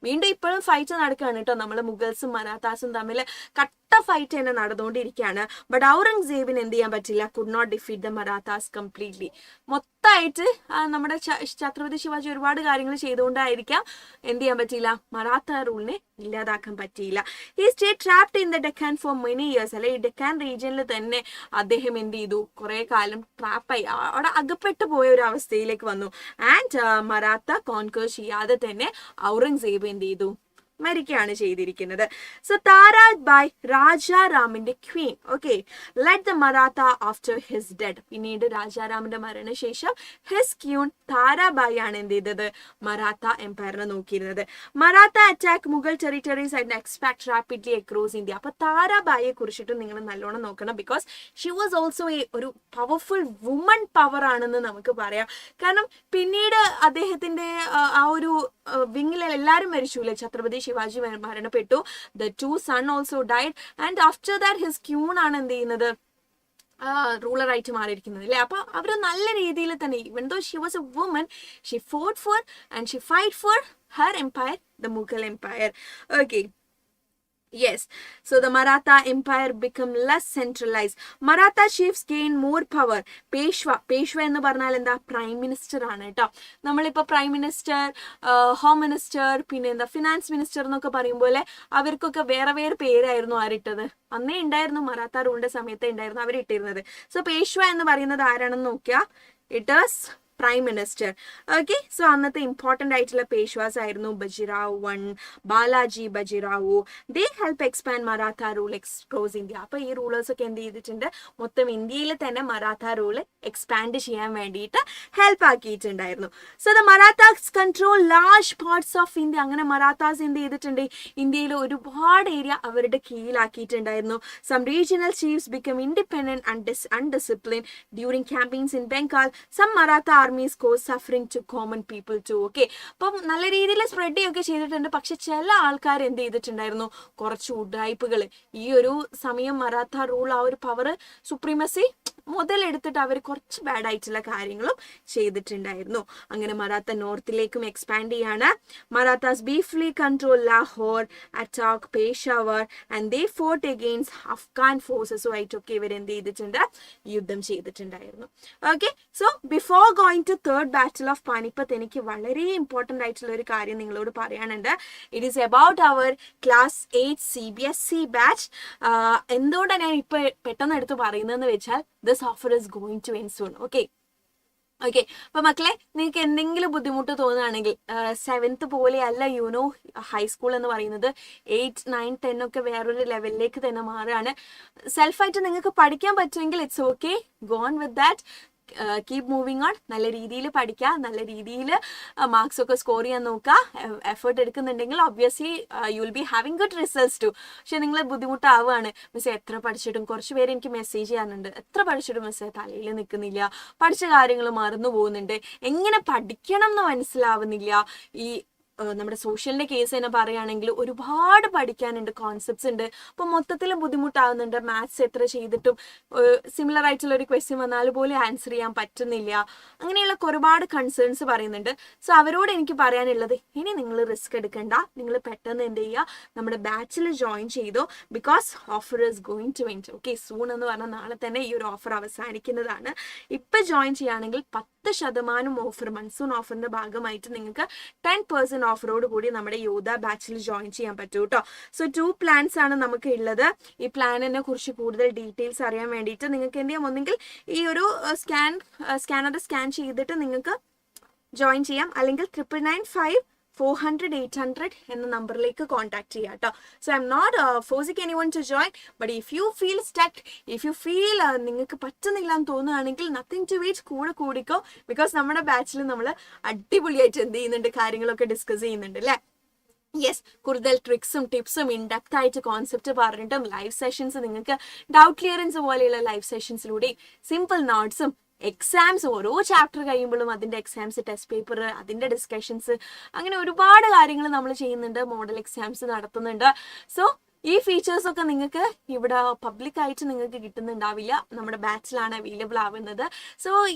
[SPEAKER 1] വീണ്ടും ഇപ്പോഴും ഫൈറ്റ് നടക്കുകയാണ് കേട്ടോ. നമ്മൾ മുഗൾസും മറാത്താസും തമ്മിൽ കട്ട ഫൈറ്റ് തന്നെ നടന്നുകൊണ്ടിരിക്കുകയാണ്. ബട്ട് ഔറംഗസേബിന് എന്ത് ചെയ്യാൻ പറ്റില്ല, could not defeat the Marathas completely. മൊത്തമായിട്ട് നമ്മുടെ ഛത്രപതി ശിവാജി ഒരുപാട് കാര്യങ്ങൾ ചെയ്തുകൊണ്ടായിരിക്കാം എന്ത് ചെയ്യാൻ പറ്റിയില്ല, മറാത്ത റൂളിനെ ഇല്ലാതാക്കാൻ പറ്റിയില്ല. He stay trapped in the Deccan for many years. അല്ലെ, ഈ ഡെക്കാൻ റീജിയനിൽ തന്നെ അദ്ദേഹം എന്ത് ചെയ്തു, കുറെ കാലം ട്രാപ്പായി, അവിടെ അകപ്പെട്ടു പോയ ഒരു അവസ്ഥയിലേക്ക് വന്നു. ആൻഡ് മറാത്ത കോൺകർ ചെയ്യാതെ തന്നെ ഔറംഗസേബ് എന്ത് ചെയ്തു, മരിക്കുകയാണ് ചെയ്തിരിക്കുന്നത്. സോ താരാബായ് രാജാറാമിന്റെ queen, okay, let the Maratha after his dead. പിന്നീട് രാജാറാമിന്റെ മരണശേഷം ഹിസ് ക്യൂൺ താരാബായി ആണ് എന്ത് ചെയ്തത്, മറാത്ത എംപയറിനെ നോക്കിയിരുന്നത്. Maratha attack Mughal territories and expand rapidly across India. അപ്പൊ താരാബായിയെ കുറിച്ചിട്ട് നിങ്ങൾ നല്ലോണം നോക്കണം. ബിക്കോസ് ഷി വാസ് ഓൾസോ ഒരു പവർഫുൾ വുമൺ പവർ ആണെന്ന് നമുക്ക് പറയാം. കാരണം പിന്നീട് അദ്ദേഹത്തിന്റെ ആ ഒരു വിങ്ങിൽ എല്ലാവരും മരിച്ചു, ഛത്രപതി ശിവാജി മരണപ്പെട്ടു. The two son also died. And after that his queen ആണ് എന്ത് ചെയ്യുന്നത്, റൂളറായിട്ട് മാറിയിരിക്കുന്നത് അല്ലേ. അപ്പൊ അവര് നല്ല രീതിയിൽ തന്നെ, even though she was a woman, she fought for and she fight for her empire, the Mughal empire. Okay, yes, so the Maratha empire become less centralized. Maratha chiefs gain more power. Peshwa എന്ന് പറഞ്ഞാൽ എന്താ, prime minister ആണ് കേട്ടോ. നമ്മളിപ്പോൾ prime minister, home minister, പിന്നെ എന്താ finance minister എന്നൊക്കെ പറയുമ്പോൾ അവർക്കൊക്കെ വേറെ വേറെ പേരായിരുന്നു ആരിട്ടത്, അന്നേ ഉണ്ടായിരുന്നു, മറാത്ത റൂളിന്റെ സമയത്ത് ഉണ്ടായിരുന്നു അവരിട്ടിരുന്നത്. സോ പേഷ്വ എന്ന് പറയുന്നത് ആരാണെന്ന് നോക്കിയാൽ it is prime minister. Okay, so അന്നത്തെ ഇമ്പോർട്ടൻ്റ് ആയിട്ടുള്ള പേഷ്വാസ് ആയിരുന്നു Bajirao one, Balaji Bajirao. They help expand Maratha rule across India. അപ്പൊ ഈ റൂളേഴ്സ് ഒക്കെ എന്ത് ചെയ്തിട്ടുണ്ട്, മൊത്തം ഇന്ത്യയിൽ തന്നെ മറാത്ത റൂള് എക്സ്പാൻഡ് ചെയ്യാൻ വേണ്ടിയിട്ട് ഹെൽപ്പ് ആക്കിയിട്ടുണ്ടായിരുന്നു. So the Marathas control large parts of India. അങ്ങനെ മറാത്താസ് എന്ത് ചെയ്തിട്ടുണ്ട്, ഇന്ത്യയിൽ ഒരുപാട് ഏരിയ അവരുടെ കീഴിലാക്കിയിട്ടുണ്ടായിരുന്നു. Some regional chiefs become independent and undisciplined during campaigns in Bengal. Some Maratha armies cause suffering to common people too. Okay, അപ്പം നല്ല രീതിയിൽ സ്പ്രെഡ് ചെയ്യുകയൊക്കെ ചെയ്തിട്ടുണ്ട്. പക്ഷെ ചില ആൾക്കാർ എന്ത് ചെയ്തിട്ടുണ്ടായിരുന്നു, കുറച്ച് ഉഡായിപ്പുകൾ. ഈ ഒരു സമയം മറാത്ത റൂൾ, ആ ഒരു പവർ സുപ്രീമസി മുതലെടുത്തിട്ട് അവർ കുറച്ച് ബാഡ് ആയിട്ടുള്ള കാര്യങ്ങളും ചെയ്തിട്ടുണ്ടായിരുന്നു. അങ്ങനെ മറാത്ത നോർത്തിലേക്കും എക്സ്പാൻഡ് ചെയ്യാണ്. Marathas briefly control Lahore, attack Peshawar and they fought against Afghan ഫോഴ്സസുമായിട്ടൊക്കെ ഇവർ എന്ത് ചെയ്തിട്ടുണ്ട്, യുദ്ധം ചെയ്തിട്ടുണ്ടായിരുന്നു. Okay, so before going to third battle of Panipat എനിക്ക് വളരെ ഇമ്പോർട്ടൻ്റ് ആയിട്ടുള്ള ഒരു കാര്യം നിങ്ങളോട് പറയാനുണ്ട്. It is about our class 8 CBSE batch. എന്തുകൊണ്ടാണ് ഞാൻ ഇപ്പൊ പെട്ടെന്ന് എടുത്ത് പറയുന്നതെന്ന് വെച്ചാൽ this offer is going to end soon. Okay, അപ്പൊ മക്കളെ, നിങ്ങൾക്ക് എന്തെങ്കിലും ബുദ്ധിമുട്ട് തോന്നുകയാണെങ്കിൽ 7th പോലെയല്ല ഹൈസ്കൂൾ എന്ന് പറയുന്നത്. 8, 9, 10 ഒക്കെ വേറൊരു ലെവലിലേക്ക് തന്നെ മാറുകയാണ്. സെൽഫായിട്ട് നിങ്ങൾക്ക് പഠിക്കാൻ പറ്റുമെങ്കിൽ it's okay, go on with that. Keep moving on. നല്ല രീതിയിൽ പഠിക്കുക, നല്ല രീതിയിൽ മാർക്സ് ഒക്കെ സ്കോർ ചെയ്യാൻ നോക്കുക. എഫേർട്ട് എടുക്കുന്നുണ്ടെങ്കിൽ obviously you will be having good results too. പക്ഷെ നിങ്ങൾ ബുദ്ധിമുട്ടാവുകയാണ്, മിസ്സേ എത്ര പഠിച്ചിട്ടും. കുറച്ച് പേര് എനിക്ക് മെസ്സേജ് ചെയ്യാനുണ്ട്, എത്ര പഠിച്ചിട്ടും മിസ്സേ തലയിൽ നിൽക്കുന്നില്ല, പഠിച്ച കാര്യങ്ങൾ മറന്നു പോകുന്നുണ്ട്, എങ്ങനെ പഠിക്കണം എന്ന് മനസ്സിലാവുന്നില്ല. ഈ നമ്മുടെ സോഷ്യലിന്റെ കേസ് തന്നെ പറയുകയാണെങ്കിൽ ഒരുപാട് പഠിക്കാനുണ്ട്, കോൺസെപ്റ്റ്സ് ഉണ്ട്. അപ്പോൾ മൊത്തത്തിൽ ബുദ്ധിമുട്ടാവുന്നുണ്ട്. മാത്സ് എത്ര ചെയ്തിട്ടും സിമിലർ ആയിട്ടുള്ള ഒരു ക്വസ്റ്റ്യൻ വന്നാൽ പോലും ആൻസർ ചെയ്യാൻ പറ്റുന്നില്ല. അങ്ങനെയുള്ള ഒരുപാട് കൺസേൺസ് പറയുന്നുണ്ട്. സോ അവരോട് എനിക്ക് പറയാനുള്ളത്, ഇനി നിങ്ങൾ റിസ്ക് എടുക്കണ്ട, നിങ്ങൾ പെട്ടെന്ന് എന്ത് ചെയ്യുക, നമ്മുടെ ബാച്ചിൽ ജോയിൻ ചെയ്തോ. Because offer is going to end. Okay, soon എന്ന് പറഞ്ഞാൽ നാളെ തന്നെ ഈ ഒരു ഓഫർ അവസാനിക്കുന്നതാണ്. ഇപ്പം ജോയിൻ ചെയ്യുകയാണെങ്കിൽ 10% ഓഫർ, മൺസൂൺ ഓഫറിന്റെ ഭാഗമായിട്ട് നിങ്ങൾക്ക് 10% ഓഫറോട് കൂടി നമ്മുടെ യോധ ബാച്ചിൽ ജോയിൻ ചെയ്യാൻ പറ്റും കേട്ടോ. സോ 2 പ്ലാൻസ് ആണ് നമുക്ക് ഉള്ളത്. ഈ പ്ലാനിനെ കുറിച്ച് കൂടുതൽ ഡീറ്റെയിൽസ് അറിയാൻ വേണ്ടിയിട്ട് നിങ്ങൾക്ക് എന്ത് ചെയ്യാം, ഒന്നെങ്കിൽ ഈ ഒരു സ്കാനർ സ്കാൻ ചെയ്തിട്ട് നിങ്ങൾക്ക് ജോയിൻ ചെയ്യാം, അല്ലെങ്കിൽ 9995400800 എന്ന നമ്പറിലേക്ക് കോൺടാക്ട് ചെയ്യാം കേട്ടോ. So I'm not forcing anyone to join, but if you feel stuck, if you feel നിങ്ങൾക്ക് പറ്റുന്നില്ല എന്ന് തോന്നുകയാണെങ്കിൽ നത്തിങ് ടു വെയിറ്റ്, കൂടിക്കോ. ബിക്കോസ് നമ്മുടെ ബാച്ചിൽ നമ്മൾ അടിപൊളിയായിട്ട് എന്ത് ചെയ്യുന്നുണ്ട്, കാര്യങ്ങളൊക്കെ ഡിസ്കസ് ചെയ്യുന്നുണ്ട് അല്ലേ. യെസ്, കൂടുതൽ ട്രിക്സും ടിപ്സും ഇൻഡെപ്ത് ആയിട്ട് കോൺസെപ്റ്റ് പറഞ്ഞിട്ടും ലൈവ് സെഷൻസ്, നിങ്ങൾക്ക് ഡൗട്ട് ക്ലിയറൻസ് പോലെയുള്ള ലൈവ് സെഷൻസിലൂടെയും സിമ്പിൾ നോട്ട്സും എക്സാംസ് ഓരോ ചാപ്റ്റർ കഴിയുമ്പോഴും അതിൻ്റെ എക്സാംസ്, ടെസ്റ്റ് പേപ്പർ, അതിൻ്റെ ഡിസ്കഷൻസ്, അങ്ങനെ ഒരുപാട് കാര്യങ്ങൾ നമ്മൾ ചെയ്യുന്നുണ്ട്, മോഡൽ എക്സാംസ് നടത്തുന്നുണ്ട്. സോ ഈ ഫീച്ചേഴ്സൊക്കെ നിങ്ങൾക്ക് ഇവിടെ പബ്ലിക്കായിട്ട് നിങ്ങൾക്ക് കിട്ടുന്നുണ്ടാവില്ല, നമ്മുടെ ബാച്ചിലാണ് അവൈലബിൾ ആവുന്നത്. സോ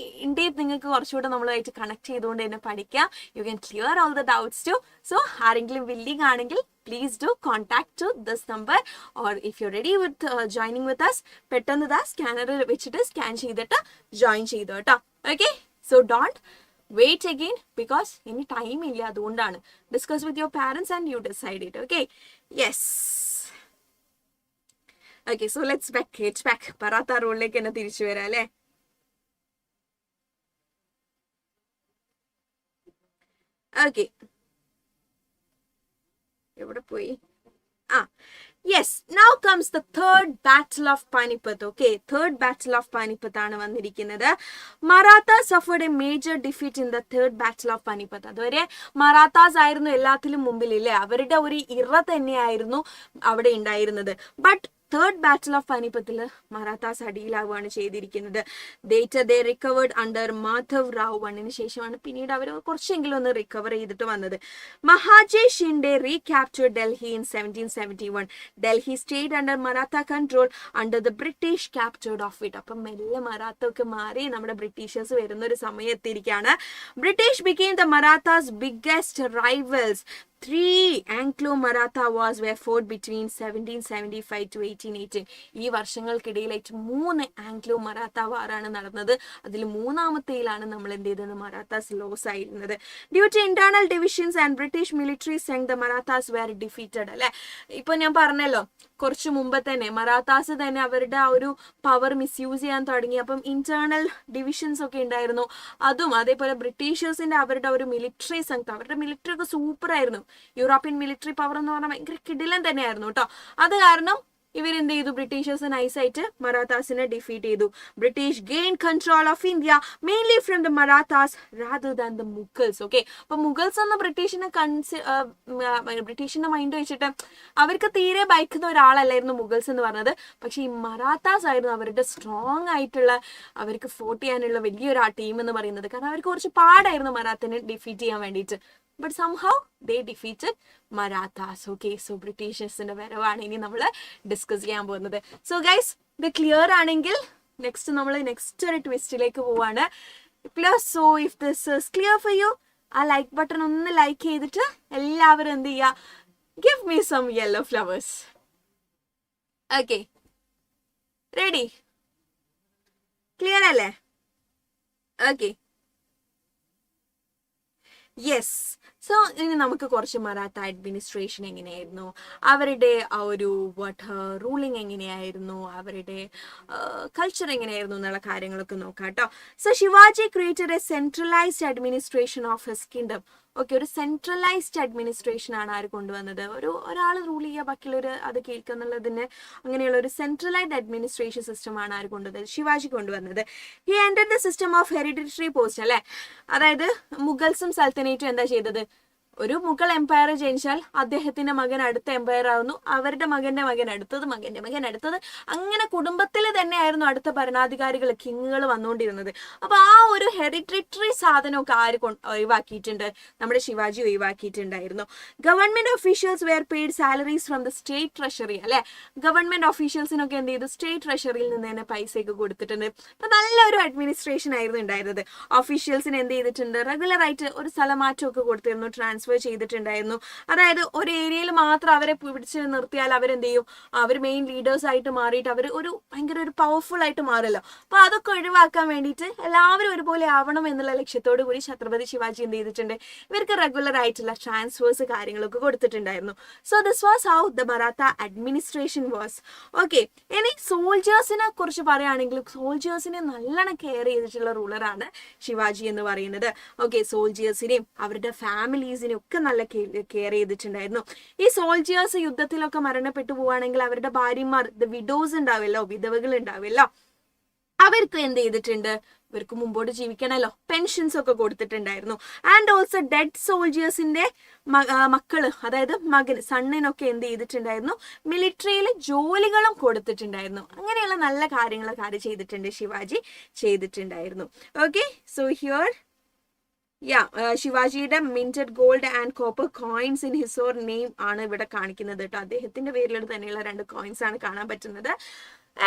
[SPEAKER 1] ഇൻഡീഡ് നിങ്ങൾക്ക് കുറച്ചുകൂടെ നമ്മളുമായിട്ട് കണക്ട് ചെയ്തുകൊണ്ട് തന്നെ പഠിക്കാം. You can clear all the doubts too. സോ ആരെങ്കിലും വില്ലിംഗ് ആണെങ്കിൽ please do contact to this number, or if you're ready with joining with us, പെട്ടെന്ന് ദാ സ്കാനർ വെച്ചിട്ട് സ്കാൻ ചെയ്തിട്ട് ജോയിൻ ചെയ്തു കേട്ടോ. Okay, so don't wait again because ഇനി ടൈം ഇല്ല, അതുകൊണ്ടാണ്. Discuss with your parents and you decide it. Okay, yes. Okay, so let's back Maratha റൂളിലേക്ക് തന്നെ തിരിച്ചു വരാം അല്ലേ. ഓക്കെ, എവിടെ പോയി? Yes, now comes the third battle of Panipat. Okay, third battle of Panipat ആണ് വന്നിരിക്കുന്നത്. Maratha suffered a major defeat in the third battle of Panipat. അതുവരെ മറാത്താസ് ആയിരുന്നു എല്ലാത്തിലും മുമ്പിലില്ലേ, അവരുടെ ഒരു ഇറ തന്നെയായിരുന്നു അവിടെ ഉണ്ടായിരുന്നത്. ബട്ട് തേർഡ് ബാറ്റിൽ ഓഫ് പാനിപ്പത്തിൽ മറാത്താസ് അടിയിലാവുകയാണ് ചെയ്തിരിക്കുന്നത്. Later they recovered under Madhav Rao വണ്ണിന് ശേഷമാണ് പിന്നീട് അവർ കുറച്ചെങ്കിലും ഒന്ന് റിക്കവർ ചെയ്തിട്ട് വന്നത്. Mahadji Shinde recaptured Delhi in 1771. Delhi stayed under Maratha control under the British captured of it. അപ്പം മെല്ലെ മറാത്ത ഒക്കെ മാറി നമ്മുടെ ബ്രിട്ടീഷേഴ്സ് വരുന്ന ഒരു സമയം എത്തിയിരിക്കുകയാണ്. British became the Marathas biggest rivals. 3 Anglo-Maratha wars were fought between 1775 to 1818. ഈ വർഷങ്ങൾക്കിടയിലായിട്ട് 3 ആംഗ്ലോ-മറാത്ത വാറാണ് നടന്നത്. അതിൽ മൂന്നാമത്തേയിലാണ് നമ്മൾ എന്ത് ചെയ്തത്, മറാത്താസ് ലോസ് ആയിരുന്നത്. Due to internal divisions and British military സെങ് ദ മറാത്താസ് വെയർ ഡിഫീറ്റഡ്. അല്ലെ, ഇപ്പൊ ഞാൻ പറഞ്ഞല്ലോ കുറച്ചു മുമ്പ് തന്നെ മറാത്താസ് തന്നെ അവരുടെ ആ ഒരു പവർ മിസ്യൂസ് ചെയ്യാൻ തുടങ്ങി. അപ്പം ഇന്റേണൽ ഡിവിഷൻസ് ഒക്കെ ഉണ്ടായിരുന്നു. അതും അതേപോലെ ബ്രിട്ടീഷേഴ്സിന്റെ അവരുടെ ഒരു മിലിറ്ററി സംഘം, അവരുടെ മിലിറ്ററി ഒക്കെ സൂപ്പർ ആയിരുന്നു. യൂറോപ്യൻ മിലിറ്ററി പവർ എന്ന് പറഞ്ഞാൽ ഭയങ്കര കിടിലൻ തന്നെയായിരുന്നു കേട്ടോ. അത് കാരണം ഇവരെന്ത് ചെയ്തു, ബ്രിട്ടീഷേഴ്സ് നൈസായിട്ട് മറാത്താസിനെ ഡിഫീറ്റ് ചെയ്തു. British gain control of India mainly from the Marathas rather than the Mughals. Okay, അപ്പൊ മുഗൾസ് എന്ന ബ്രിട്ടീഷിന്റെ മൈൻഡ് വെച്ചിട്ട് അവർക്ക് തീരെ ഭയക്കുന്ന ഒരാളല്ലായിരുന്നു മുഗൾസ് എന്ന് പറഞ്ഞത്. പക്ഷെ ഈ മറാത്താസ് ആയിരുന്നു അവരുടെ സ്ട്രോങ് ആയിട്ടുള്ള, അവർക്ക് ഫോർട്ട് ചെയ്യാനുള്ള വലിയൊരു ആ ടീം എന്ന് പറയുന്നത്. കാരണം അവർക്ക് കുറച്ച് പാടായിരുന്നു മറാത്തിനെ ഡിഫീറ്റ് ചെയ്യാൻ വേണ്ടിയിട്ട്. But somehow they defeated Marathas. Okay, so Britishers-ന്റെ വരവാണ് ഇനി നമ്മൾ ഡിസ്കസ് ചെയ്യാൻ പോകുന്നത്. സോ ഗൈസ്, ഇത് ക്ലിയർ ആണെങ്കിൽ നമ്മൾ നെക്സ്റ്റ് ഒരു ട്വിസ്റ്റിലേക്ക് പോവാണ്. Plus so if this is clear for you, ആ ലൈക്ക് ബട്ടൺ ഒന്ന് ലൈക്ക് ചെയ്തിട്ട് എല്ലാവരും എന്ത് ചെയ്യുക, give me some yellow flowers. Okay, ready? Clear അല്ലേ? Okay, yes. സോ ഇനി നമുക്ക് കുറച്ച് മറാത്ത അഡ്മിനിസ്ട്രേഷൻ എങ്ങനെയായിരുന്നു, അവരുടെ ആ ഒരു റൂളിംഗ് എങ്ങനെയായിരുന്നു, അവരുടെ കൾച്ചർ എങ്ങനെയായിരുന്നു എന്നുള്ള കാര്യങ്ങളൊക്കെ നോക്കാം കേട്ടോ. So Shivaji created A centralised administration of his kingdom. Okay, ഒരു സെൻട്രലൈസ്ഡ് അഡ്മിനിസ്ട്രേഷൻ ആണ് ആര് കൊണ്ടുവന്നത്, ഒരാൾ റൂൾ ചെയ്യുക ബാക്കിയുള്ളവർ അത് കേൾക്കുക എന്നുള്ളതിന് അങ്ങനെയുള്ള ഒരു സെൻട്രലൈസ്ഡ് അഡ്മിനിസ്ട്രേഷൻ സിസ്റ്റം ആണ് ആര് കൊണ്ടുവന്നത്, ശിവാജി കൊണ്ടുവന്നത്. He entered the system of hereditary post. അല്ലെ, അതായത് മുഗൾസും സൽത്തനേറ്റും എന്താ ചെയ്തത്, ഒരു മുഗൾ എംപയർ ജനിച്ചാൽ അദ്ദേഹത്തിന്റെ മകൻ അടുത്ത എംപയർ ആവുന്നു, അവരുടെ മകന്റെ മകൻ അടുത്തത്, മകന്റെ മകൻ അടുത്തത്, അങ്ങനെ കുടുംബത്തിൽ തന്നെയായിരുന്നു അടുത്ത ഭരണാധികാരികൾ, കിങ്ങുകൾ വന്നുകൊണ്ടിരുന്നത്. അപ്പൊ ആ ഒരു ഹെറിഡിറ്ററി സാധനമൊക്കെ ആര് ഒഴിവാക്കിയിട്ടുണ്ട്, നമ്മുടെ ശിവാജി ഒഴിവാക്കിയിട്ടുണ്ടായിരുന്നു. Government officials were paid salaries from the state treasury. അല്ലെ, ഗവൺമെന്റ് ഒഫീഷ്യൽസിനൊക്കെ എന്ത് ചെയ്തു, സ്റ്റേറ്റ് ട്രഷറിയിൽ നിന്ന് തന്നെ പൈസയൊക്കെ കൊടുത്തിട്ടുണ്ട്. അപ്പൊ നല്ലൊരു അഡ്മിനിസ്ട്രേഷൻ ആയിരുന്നു ഉണ്ടായിരുന്നത്. ഒഫീഷ്യൽസിന് എന്ത് ചെയ്തിട്ടുണ്ട്, റെഗുലർ ആയിട്ട് ഒരു സ്ഥലമാറ്റമൊക്കെ കൊടുത്തിരുന്നു, ട്രാൻസ്ഫർ ചെയ്തിട്ടുണ്ടായിരുന്നു. അതായത് ഒരു ഏരിയയിൽ മാത്രം അവരെ പിടിച്ച് നിർത്തിയാൽ അവരെന്ത് ചെയ്യും, അവർ മെയിൻ ലീഡേഴ്സ് ആയിട്ട് മാറിയിട്ട് അവർ ഭയങ്കര ഒരു പവർഫുൾ ആയിട്ട് മാറല്ലോ. അപ്പൊ അതൊക്കെ ഒഴിവാക്കാൻ വേണ്ടിയിട്ട് എല്ലാവരും ഒരുപോലെ ആവണം എന്നുള്ള ലക്ഷ്യത്തോടു കൂടി ഛത്രപതി ശിവാജി എന്ത് ചെയ്തിട്ടുണ്ട്, ഇവർക്ക് റെഗുലർ ആയിട്ടുള്ള ട്രാൻസ്ഫേഴ്സ് കാര്യങ്ങളൊക്കെ കൊടുത്തിട്ടുണ്ടായിരുന്നു. So this was how the Maratha administration was. Okay, ഇനി സോൾജേഴ്സിനെ കുറിച്ച് പറയുകയാണെങ്കിൽ സോൾജേഴ്സിനെ നല്ലോണം കെയർ ചെയ്തിട്ടുള്ള റൂളറാണ് ശിവാജി എന്ന് പറയുന്നത്. ഓക്കെ, സോൾജേഴ്സിനെയും അവരുടെ ഫാമിലീസിനെയും ഒക്കെ നല്ല കെയർ ചെയ്തിട്ടുണ്ടായിരുന്നു. ഈ സോൾജേഴ്സ് യുദ്ധത്തിലൊക്കെ മരണപ്പെട്ടു പോവുകയാണെങ്കിൽ അവരുടെ ഭാര്യമാർ, ദ വിഡോസ് ഉണ്ടാവില്ലോ, വിധവകൾ ഉണ്ടാവില്ലോ, അവർക്ക് എന്ത് ചെയ്തിട്ടുണ്ട്, ഇവർക്ക് മുമ്പോട്ട് ജീവിക്കണമല്ലോ, പെൻഷൻസ് ഒക്കെ കൊടുത്തിട്ടുണ്ടായിരുന്നു. ആൻഡ് ഓൾസോ ഡെഡ് സോൾജിയേഴ്സിന്റെ മക്കള്, അതായത് സണ്ണിനൊക്കെ എന്ത് ചെയ്തിട്ടുണ്ടായിരുന്നു, മിലിറ്ററിയിൽ ജോലികളും കൊടുത്തിട്ടുണ്ടായിരുന്നു. അങ്ങനെയുള്ള നല്ല കാര്യങ്ങളൊക്കെ ആര് ചെയ്തിട്ടുണ്ട്, ശിവാജി ചെയ്തിട്ടുണ്ടായിരുന്നു. ഓക്കെ, സോ ഹിയർ ശിവാജിയുടെ minted gold and copper coins in his own name ആണ് ഇവിടെ കാണിക്കുന്നത് കേട്ടോ. അദ്ദേഹത്തിന്റെ പേരിൽ തന്നെയുള്ള 2 കോയിൻസ് ആണ് കാണാൻ പറ്റുന്നത്.